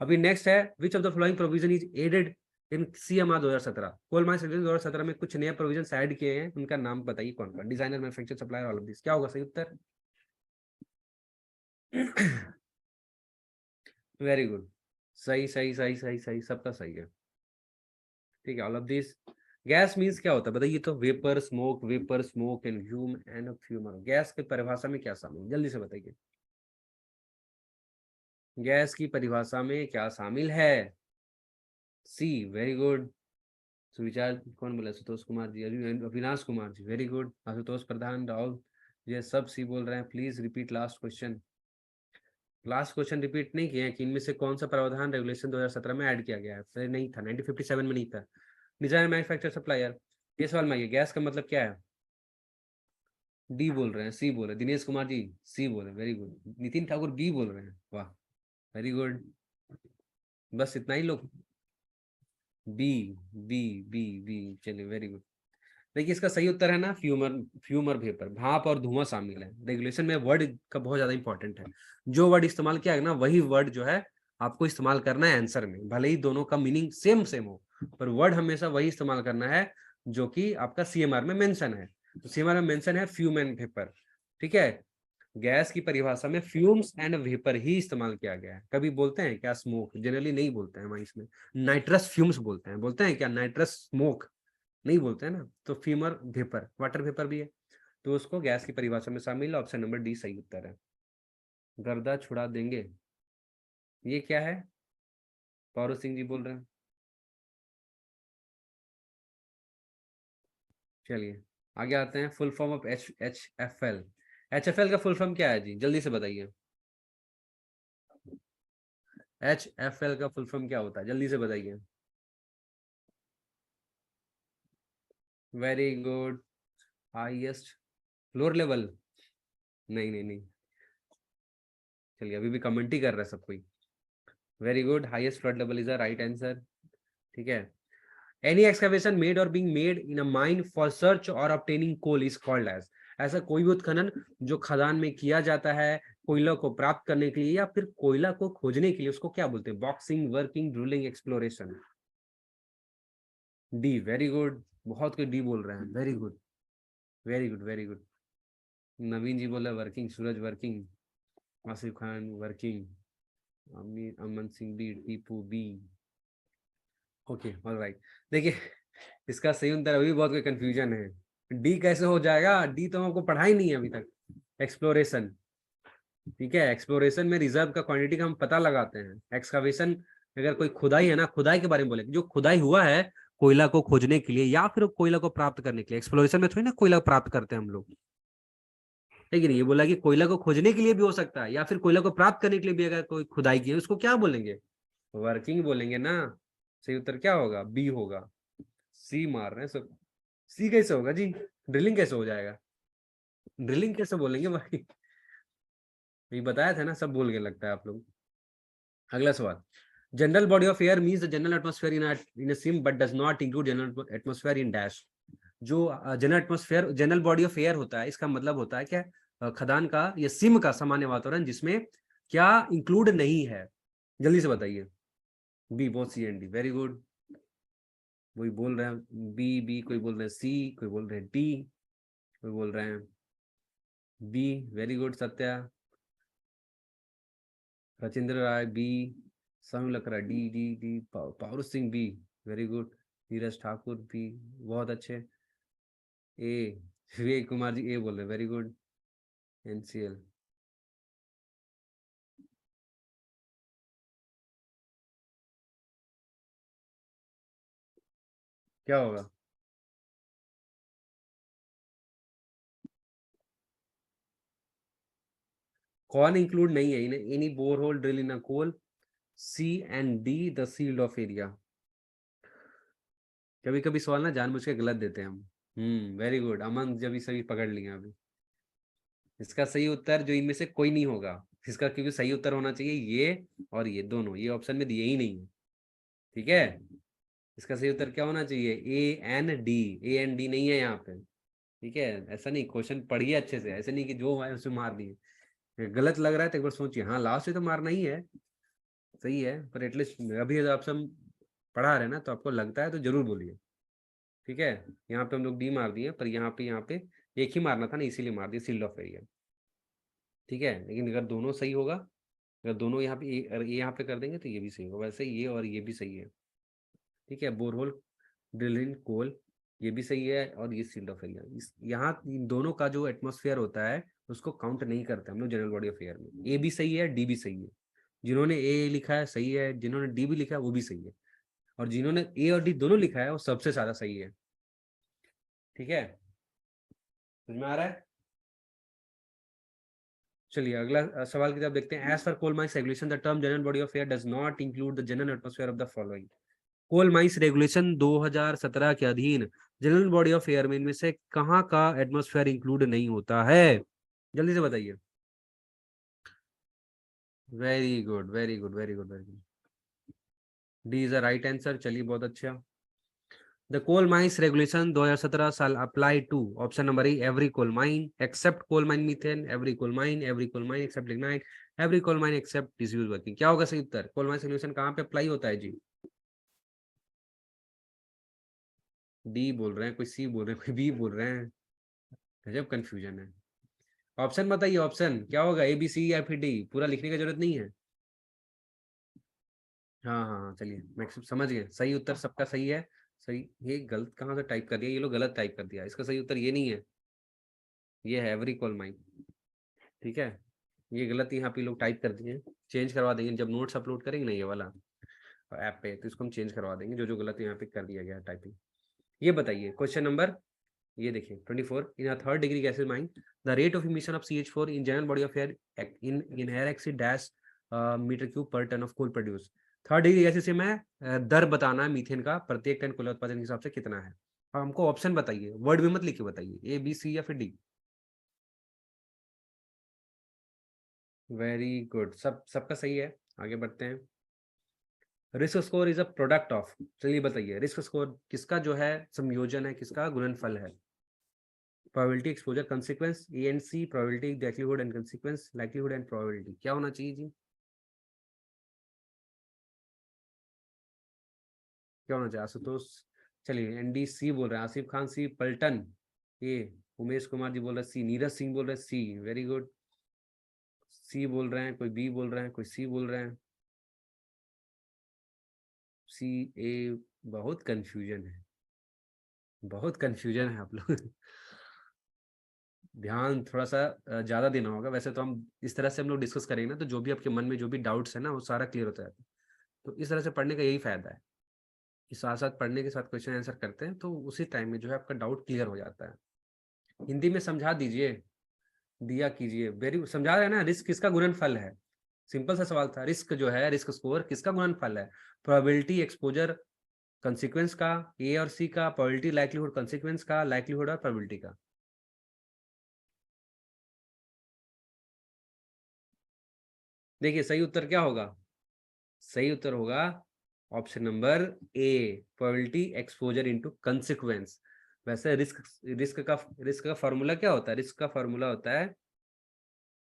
अभी नेक्स्ट है, which of the following provision is added in CMR 2017? Coal mines regulation 2017 में कुछ नए प्रोविजन ऐड किए हैं, उनका नाम बताइए कौन कौन? Designer, manufacturer, supplier, all of this. क्या होगा सही उत्तर? वेरी गुड, सही सही सही सही सही, सबका सही है, ठीक है, all of this. Gas means क्या होता है बताइए? तो vapour, smoke and fume and femur. Gas की परिभाषा में क्या शामिल, जल्दी से बताइए। गैस की परिभाषा में क्या शामिल है? सी, वेरी गुड। सुविचार कौन बोला? Ashutosh Kumar ji, Avinash Kumar ji, very good. आशुतोष प्रधान, राहुल, ये सब सी बोल रहे हैं। Please repeat last question. Last question repeat नहीं किए हैं कि इनमें से कौन सा प्रावधान रेगुलेशन 2017 में ऐड किया गया है? पहले नहीं था, 1957 में नहीं था। Design, manufacture, supplier. ये सवाल में आइए, गैस का मतलब क्या है? डी बोल रहे हैं, सी बोल रहे हैं। दिनेश कुमार जी सी बोल रहे हैं, very good. Nitin Thakur B बोल रहे हैं, वाह, वेरी गुड। बस इतना ही लोग? बी, बी, बी, बी, चलिए, वेरी गुड। देखिए इसका सही उत्तर है ना, फ्यूमर। फ्यूमर वेपर, भाप और धुआं शामिल है। रेगुलेशन में वर्ड का बहुत ज्यादा इंपॉर्टेंट है। जो वर्ड इस्तेमाल किया है ना, वही वर्ड जो है आपको इस्तेमाल करना है आंसर में, भले ही दोनों का मीनिंग सेम सेम हो, पर वर्ड हमेशा वही इस्तेमाल करना है जो कि आपका सीएमआर में मेंशन है। तो सीएमआर में मेंशन है फ्यूम एंड वेपर, ठीक है। गैस की परिभाषा में फ्यूम्स एंड वेपर ही इस्तेमाल किया गया है। कभी बोलते हैं क्या स्मोक? जनरली नहीं बोलते हैं, हमारे इसमें नाइट्रस फ्यूम्स बोलते हैं क्या नाइट्रस स्मोक? नहीं बोलते हैं ना। तो फ्यूमर वेपर, वाटर वेपर भी है, तो उसको गैस की परिभाषा में शामिल। ऑप्शन नंबर डी सही उत्तर है। गर्दा छुड़ा देंगे, ये क्या है? पौरू सिंह जी बोल रहे हैं। चलिए आगे आते हैं। Full form of H F L. H F L का फुल फॉर्म क्या है जी? जल्दी से बताइए। एच एफ एल का फुल फॉर्म क्या होता है? जल्दी से बताइए। Very good. Highest floor level? नहीं नहीं नहीं, चलिए अभी भी कमेंट ही कर रहा है सब कोई। Very good, highest floor level is the right answer, ठीक है। एनी एक्सकवेशन मेड और being made in a mine for search और obtaining coal is called as. ऐसा कोई भी उत्खनन जो खदान में किया जाता है कोयला को प्राप्त करने के लिए या फिर कोयला को खोजने के लिए, उसको क्या बोलते हैं? Boxing, working, drilling, exploration. D, very good. बहुत कोई डी बोल रहे हैं, very good, very good, very good. Naveen ji बोले working, Suraj working, Asif Khan working, Aman Singh B, Tipu B, okay, alright. देखिए इसका सही उत्तर अभी बहुत कोई कंफ्यूजन है। डी कैसे हो जाएगा? डी तो हमको पढ़ा ही नहीं है अभी तक। एक्सप्लोरेशन, ठीक है, एक्सप्लोरेशन में रिजर्व का क्वांटिटी का हम पता लगाते हैं। एक्सकवेशन अगर कोई खुदाई है ना, खुदाई के बारे में बोले, जो खुदाई हुआ है कोयला को खोजने के लिए या फिर कोयला को प्राप्त करने के लिए। एक्सप्लोरेशन में थोड़ी ना कोयला प्राप्त करते हैं हम लोग, लेकिन ये बोला कि कोयला को खोजने के लिए भी हो सकता है, या फिर कोयला को प्राप्त करने के लिए भी अगर कोई खुदाई की है, उसको क्या बोलेंगे? वर्किंग बोलेंगे ना। सही उत्तर क्या होगा? बी होगा। सी मार रहे हैं सब। सी कैसे होगा जी? ड्रिलिंग कैसे हो जाएगा? ड्रिलिंग कैसे बोलेंगे भाई? ये बताया था ना, सब बोल के लगता है आप लोग। अगला सवाल, general body of air means the general atmosphere in a seam but does not include general atmosphere in dash. जो general atmosphere, general body of air होता है, इसका मतलब होता है क्या? खदान का या सिम का सामान्य वातावरण, जिसमें क्या इंक्लूड नहीं है? जल्दी से बताइए। B, both C and D, very good. वही बोल रहे हैं बी बी, कोई बोल रहे हैं सी, कोई बोल रहे हैं डी, कोई बोल रहे हैं B. Very good Satya. Rajendra Rai B, Sang Lakra D D D, Pawar Singh B, very good. Neeraj Thakur B, बहुत अच्छे। ए, विवेक कुमार जी ए बोल रहे, वेरी गुड। एनसीएल क्या होगा? कौन इंक्लूड नहीं है? इन्हें any borehole drill in a coal, C and D the sealed off area. कभी कभी सवाल ना जानबूझ के गलत देते हैं हम। वेरी गुड अमन, जब सभी पकड़ लिए अभी। इसका सही उत्तर जो इनमें से कोई नहीं होगा। इसका क्योंकि सही उत्तर होना चाहिए ये और ये दोनों, ये ऑप्शन में दिए ही नहीं है। ठीक है, इसका सही उत्तर क्या होना चाहिए? A N D. A N D नहीं है यहाँ पे। ठीक है, ऐसा नहीं, क्वेश्चन पढ़िए अच्छे से, ऐसे नहीं कि जो है उसे मार दिए। गलत लग रहा है तो एक बार सोचिए। हाँ, लास्ट में तो मारना ही है। सही है, पर एटलीस्ट अभी जब आप सब पढ़ा रहे हैं ना, तो आपको लगता है तो जरूर बोलिए। ठीक है, यहाँ पे हम लोग डी मार दिए, पर यहाँ पे एक ही मारना था ना, इसीलिए मार दिया सील्ड ऑफ एरिया। ठीक है, लेकिन अगर दोनों सही होगा, अगर दोनों यहाँ पे ये यहाँ पे कर देंगे तो ये भी सही होगा। वैसे ये और ये भी सही है। ठीक है, बोरहोल ड्रिलिंग कोल, ये भी सही है, और ये सील्ड ऑफ एरिया। इस यहाँ इन दोनों का जो एटमॉस्फेयर होता है उसको काउंट नहीं करते हम लोग जनरल बॉडी ऑफ एयर में। ए भी सही है, डी भी सही है। जिन्होंने ए लिखा है सही है, जिन्होंने डी भी लिखा है वो भी सही है, और जिन्होंने ए और डी दोनों लिखा है वो सबसे ज्यादा सही है। ठीक है, समझ में आ रहा है? चलिए अगला सवाल की तरफ देखते हैं। As per coal mines regulation the term general body of air does not include the general atmosphere of the following. Coal mines regulation 2017 के अधीन जनरल बॉडी ऑफ एयर में इनमें से कहाँ का एटमॉस्फेयर इंक्लूड नहीं होता है? जल्दी से बताइए। Very good, very good, very good, very good. D is the right answer. चलिए, बहुत अच्छा। The coal mines regulation 2017 shall apply to option number A every coal mine except coal mine methane, every coal mine except lignite, every coal mine except disuse working. क्या होगा सही उत्तर? कोल माइंस रेगुलेशन कहाँ पे अप्लाई होता है जी? डी बोल रहे हैं, कोई सी बोल रहे हैं, कोई बी बोल रहे हैं। गजब कंफ्यूजन है। ऑप्शन बताइए, ऑप्शन क्या होगा? ए बी सी या फिर डी? पूरा लिखने की जरूरत नहीं है। हाँ हाँ हाँ, चलिए मैं समझ गया। सही उत्तर सबका सही है। सही, ये गलत कहाँ से टाइप कर दिया? ये लोग गलत टाइप कर दिया। इसका सही उत्तर ये नहीं है, ये है एवरी कोल माइन। ठीक है, ये गलत यहाँ पे लोग टाइप कर दिए। चेंज करवा देंगे जब नोट्स अपलोड करेंगे ना ये वाला ऐप पे, तो इसको हम चेंज करवा देंगे जो जो गलत यहाँ पे कर दिया गया है टाइपिंग। ये बताइए क्वेश्चन नंबर, ये देखिए 24, in a third degree gases mine the rate of emission of CH4 in general body of air in air exceed dash metre cube per ton of coal produce. Third degree gases से मैं दर बताना है मीथेन का प्रत्येक टन कोयला उत्पादन के हिसाब से कितना है। अब हमको ऑप्शन बताइए, वर्ड में मत लिख के बताइए, ए बी सी या फिर डी। वेरी गुड, सबका सही है। आगे बढ़ते हैं। Risk score is a product of, चलिए बताइए रिस्क स्कोर किसका जो है संयोजन है, किसका गुणनफल है? Probability, exposure, consequence, ANC, probability, likelihood and consequence, likelihood and probability. क्या होना चाहिए जी? क्या होना चाहिए आशुतोष? चलिए एनडीसी बोल रहे हैं, आसिफ खान सी, पलटन ए, उमेश कुमार जी बोल रहे हैं सी, नीरज सिंह बोल रहे हैं सी, वेरी गुड। सी बोल रहे हैं, कोई बी बोल रहे हैं, कोई सी बोल रहे हैं। सी ए, बहुत कंफ्यूजन है, बहुत कंफ्यूजन है आप लोग। ध्यान थोड़ा सा ज्यादा देना होगा। वैसे तो हम इस तरह से हम लोग डिस्कस करेंगे ना, तो जो भी आपके मन में जो भी डाउट्स है ना, वो सारा क्लियर होता है। तो इस तरह से पढ़ने का यही फायदा है कि साथ साथ पढ़ने के साथ क्वेश्चन आंसर करते हैं, तो उसी टाइम में जो है आपका डाउट क्लियर हो जाता है। हिंदी में समझा दीजिए, दिया कीजिए। वेरी समझा रहे हैं ना, रिस्क किसका गुणनफल है, सिंपल सा सवाल था। रिस्क जो है, रिस्क स्कोर किसका गुणनफल है, प्रोबेबिलिटी एक्सपोजर कंसिक्वेंस का, ए और सी का, प्रोबेबिलिटी लाइक्लीहुड कंसिक्वेंस का, लाइक्लीहुड और प्रोबेबिलिटी का। देखिए सही उत्तर क्या होगा, सही उत्तर होगा ऑप्शन नंबर ए, प्रोबेबिलिटी एक्सपोजर इनटू कंसिक्वेंस। वैसे रिस्क का फॉर्मूला क्या होता है, रिस्क का फॉर्मूला होता है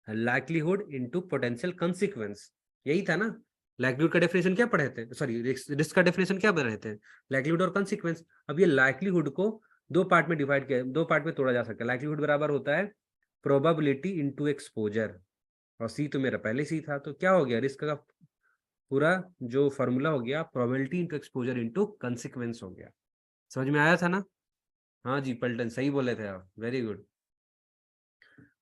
लाइक्लीहुड इनटू पोटेंशियल कंसिक्वेंस, यही था ना। लाइक्लीहुड का डेफिनेशन क्या पढ़े थे, सॉरी रिस्क का डेफिनेशन क्या पढ़े थे, लाइक्लीहुड और कंसिक्वेंस। अब ये लाइक्लीहुड को दो पार्ट में डिवाइड किया, दो पार्ट में तोड़ा जा सकता है। लाइक्लीहुड बराबर होता है प्रोबेबिलिटी इनटू एक्सपोजर, और सी तो मेरा पहले सी था, तो क्या हो गया, रिस्क का पूरा जो फॉर्मूला हो गया probability into exposure into consequence हो गया। समझ में आया था ना? हाँ जी पलटन, सही बोले थे आप, वेरी गुड।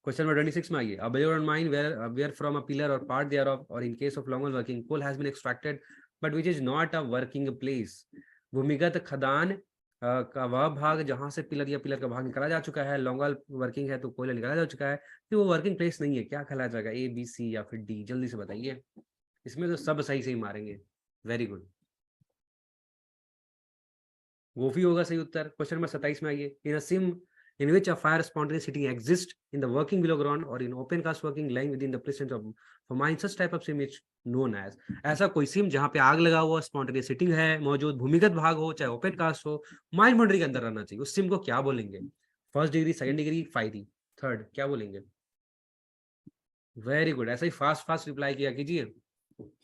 क्वेश्चन नंबर 26 में आइए, अब your mine where from a pillar और पार्ट देयर ऑफ, और in case of long working coal has been extracted but which is not a working place. भूमिगत खदान का वह भाग जहां से पिलर या पिलर का भाग निकाला जा चुका है, लॉन्ग वर्किंग है तो कोयला निकाला जा चुका है, तो वो वर्किंग प्लेस नहीं है, क्या कहला जाएगा, ए बी सी या फिर डी, जल्दी से बताइए। इसमें तो सब सही सही मारेंगे, वेरी गुड। वो भी होगा सही उत्तर। क्वेश्चन नंबर 27 में आइए, इन a SIM in which a fire spontaneous heating exists in the working below ground or in open cast working lying within the presence of for mine, such type of sim is known as। ऐसा कोई सिम जहां पे आग लगा हुआ, स्पॉन्टेनियस हीटिंग है मौजूद, भूमिगत भाग हो चाहे ओपन कास्ट हो, माइन बाउंड्री के अंदर रहना चाहिए, उस सिम को क्या बोलेंगे, first degree, second degree, fiery, third, क्या बोलेंगे। वेरी गुड, ऐसा ही फास्ट फास्ट रिप्लाई किया कीजिए,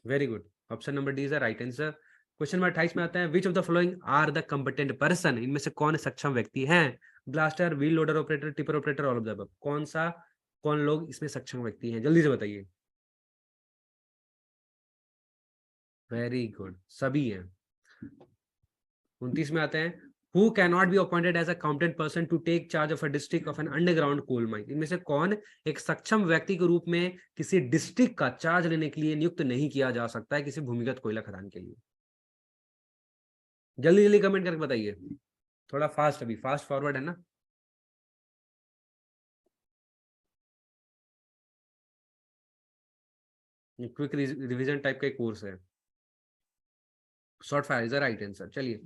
very good. Option number D is the right answer. Question number 28 में आता है, which of the following are the competent person, इनमें से कौन सक्षम व्यक्ति हैं, blaster, wheel loader operator, tipper operator, all of the above. कौन लोग इसमें सक्षम व्यक्ति हैं, जल्दी से बताइए। वेरी गुड, सभी हैं। 29 में आते हैं, who can not be appointed as a competent person to take charge of a district of an underground coal mine. इनमें से कौन एक सक्षम व्यक्ति के रूप में किसी डिस्ट्रिक्ट का चार्ज लेने के लिए नियुक्त नहीं किया जा सकता है किसी भूमिगत कोयला खदान के लिए, जल्दी जल्दी कमेंट करके बताइए, थोड़ा फास्ट, अभी फास्ट फॉरवर्ड है ना। क्विक रिवीजन टाइप का एक कोर्स है। Short fire is the right answer. चलिए,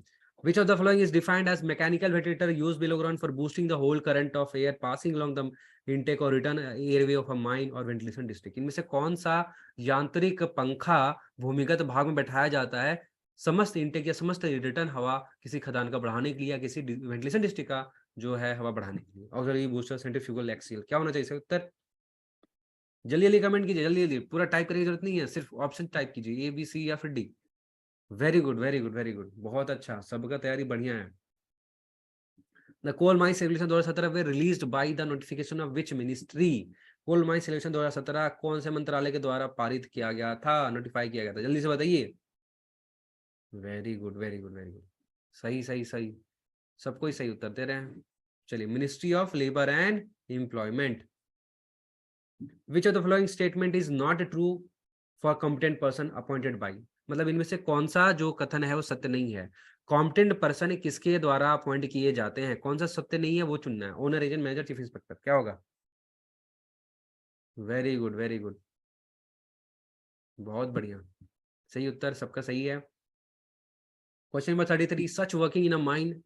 which of the following is defined as mechanical ventilator used below ground for boosting the whole current of air passing along the intake or return airway of a mine or ventilation district। इनमें से कौन सा यांत्रिक पंखा भूमिगत भाग में बैठाया जाता है समस्त इंटेक या समस्त रिटर्न हवा किसी खदान का बढ़ाने के लिए या किसी वेंटिलेशन डिस्ट्रिक्ट का जो है हवा बढ़ाने के लिए। ऑक्सिलरी बूस्टर, सेंट्रीफ्यूगल, एक्सियल, क्या होना चाहिए उत्तर, जल्दी जल्दी कमेंट कीजिए, जल्दी जल्दी, पूरा टाइप करने की जरूरत नहीं है, सिर्फ ऑप्शन टाइप कीजिए, ए बी सी या फिर D. Very good very good very good, बहुत अच्छा, सबका तैयारी बढ़िया है। The coal mines regulation 2017 were released by the notification of which ministry. Coal mines regulation 2017 कौन से मंत्रालय के द्वारा पारित किया गया था, नोटिफाई किया गया था, जल्दी से बताइए। Very good very good very good, सही सही सही, सबको ही सही उत्तर दे रहे हैं। चलिए, ministry of labour and employment. Which of the following statement is not true for competent person appointed by. मतलब इनमें से कौन सा जो कथन है वो सत्य नहीं है, कॉम्पिटेंट पर्सन किसके द्वारा अपॉइंट किए जाते हैं, कौन सा सत्य नहीं है वो चुनना है, owner, agent, manager, chief inspector, क्या होगा। वेरी गुड वेरी गुड, बहुत बढ़िया, सही उत्तर सबका सही है। Question number 33, such working in a mine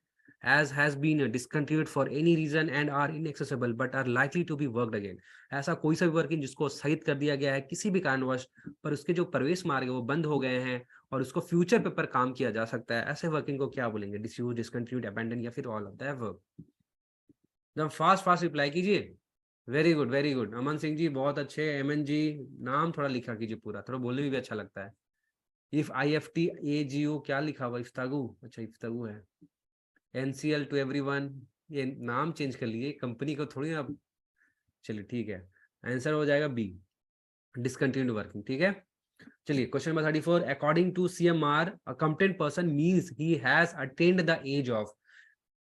as has been discontinued for any reason and are inaccessible but are likely to be worked again। ऐसा कोई सा भी वर्किंग जिसको स्थगित कर दिया गया है किसी भी कारणवश, पर उसके जो प्रवेश मार्ग है वो बंद हो गए हैं और उसको फ्यूचर पे पर काम किया जा सकता है, ऐसे वर्किंग को क्या बोलेंगे, डिसयूज, डिसकंटिन्यूड, अबैंडन या फिर ऑल ऑफ द अबव। जब फास्ट फास्ट रिप्लाई कीजिए। Very good very good, Aman Singh ji बहुत अच्छे, एमएन जी, नाम थोड़ा लिखा कीजिए पूरा, थोड़ा बोलने में भी अच्छा लगता है। If I F T A G O, क्या लिखा हुआ, इफ्तागू, अच्छा इफ्तागू है। एनसीएल टू एवरीवन, ये नाम चेंज कर लिए कंपनी को थोड़ी ना। चलिए ठीक है, आंसर हो जाएगा बी, डिसकंटिन्यूड वर्किंग, ठीक है। चलिए, question number 34, according to CMR a competent person means he has attained the age of.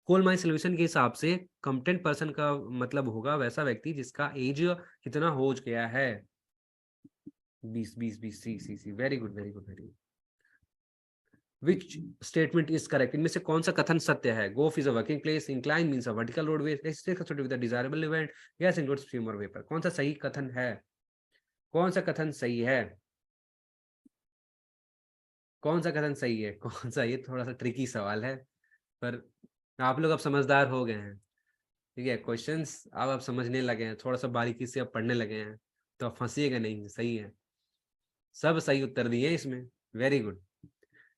Coal mine solution के हिसाब से कॉम्पिटेंट पर्सन का मतलब होगा वैसा व्यक्ति जिसका एज कितना हो गया है, 20 20 20, C C C, very good very good very good. Which statement is correct, इनमें से कौन सा कथन सत्य है? Goaf is a working place, incline means a vertical roadway, with a desirable event, yes includes streamer vapour. कौन सा सही कथन है? कौन सा कथन सही है? कौन सा कथन सही है? कौन सा? ये थोड़ा सा ट्रिकी सवाल है, पर आप लोग अब समझदार हो गए हैं, ठीक है, क्वेश्चंस अब आप समझने लगे हैं, थोड़ा सा बारीकी से अब पढ़ने लगे हैं, तो आप फंसिएगा नहीं। सही है, सब सही उत्तर दिए इसमें, वेरी गुड।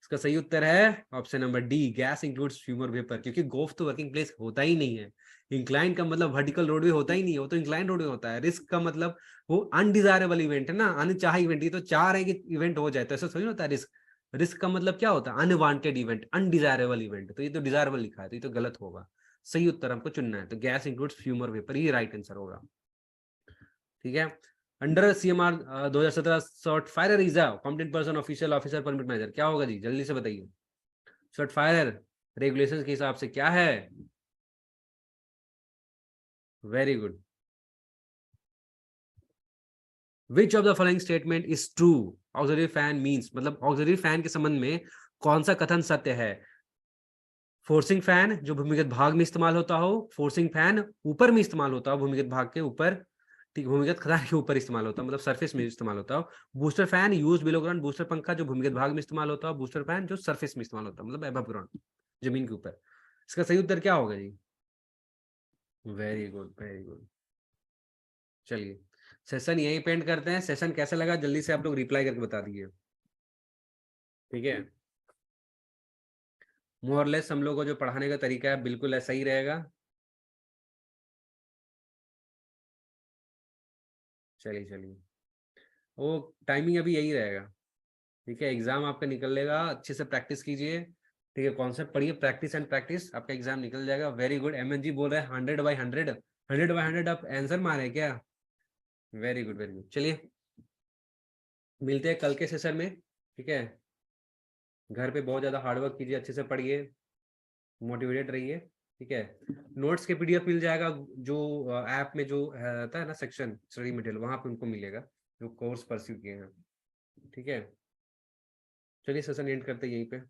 इसका सही उत्तर है option number D, gas includes femur vapour, क्योंकि गोफ तो वर्किंग प्लेस होता ही नहीं है। इंक्लाइन का मतलब वर्टिकल रोडवे होता ही नहीं है, वो तो इंक्लाइन रोडवे होता है। रिस्क का मतलब वो अनडिजायरेबल इवेंट है ना, अनचाहा इवेंट। ये तो चाह रहे हैं कि इवेंट हो जाए, तो ऐसा थोड़ी होता है। रिस्क, रिस्क का मतलब क्या होता है? Unwanted event, undesirable event. तो ये तो डिजायरेबल लिखा है, तो ये तो गलत होगा। सही उत्तर हमको चुनना है, तो गैस इंक्लूड्स फ्यूमर वेपर, ये राइट आंसर होगा। ठीक है। Under CMR 2017 short fire reserve competent person official officer permit manager, क्या होगा जी? जल्दी से बताइए। शॉर्ट फायर रेगुलेशंस के हिसाब से क्या है? Very good. Which of the following statement is true? Auxiliary fan means, मतलब ऑक्सिलरी फैन के संबंध में कौन सा कथन सत्य है? फोर्सिंग फैन जो भूमिगत भाग में इस्तेमाल होता हो, फोर्सिंग फैन ऊपर में इस्तेमाल होता हो, भूमिगत भाग के ऊपर, ठीक, भूमिगत खदान के ऊपर इस्तेमाल होता हो, मतलब सरफेस में इस्तेमाल होता हो। Booster fan use below ground, booster पंखा जो भूमिगत भाग में इस्तेमाल होता हो, बूस्टर फैन जो सरफेस में इस्तेमाल होता है, मतलब अबव ग्राउंड, जमीन के ऊपर। इसका सही उत्तर क्या होगा जी? Very good, very good. चलिए, सेशन यहीं पेंड करते हैं। सेशन कैसा लगा जल्दी से आप लोग रिप्लाई करके बता दीजिए, ठीक है। मोरलेस हम लोग को जो पढ़ाने का तरीका है बिल्कुल ऐसा ही रहेगा। चलिए चलिए, वो टाइमिंग अभी यही रहेगा, ठीक है। एग्जाम आपका निकल लेगा, अच्छे से प्रैक्टिस कीजिए, ठीक है। कॉन्सेप्ट पढ़िए, प्रैक्टिस एंड प्रैक्टिस, आपका एग्जाम निकल जाएगा। Very good. MNG बोल रहे हैं 100/100, 100/100 आप आंसर मारे क्या? Very good, very good. चलिए, मिलते हैं कल के सेशन में, ठीक है। घर पे बहुत ज्यादा हार्डवर्क कीजिए, अच्छे से पढ़िए, मोटिवेटेड रहिए, ठीक है। नोट्स के PDF मिल जाएगा, जो ऐप में जो रहता है ना सेक्शन स्टडी मटेरियल, वहां पे उनको मिलेगा, जो कोर्स परस्यू किए हैं, ठीक है। चलिए, सेशन एंड करते हैं यहीं पे।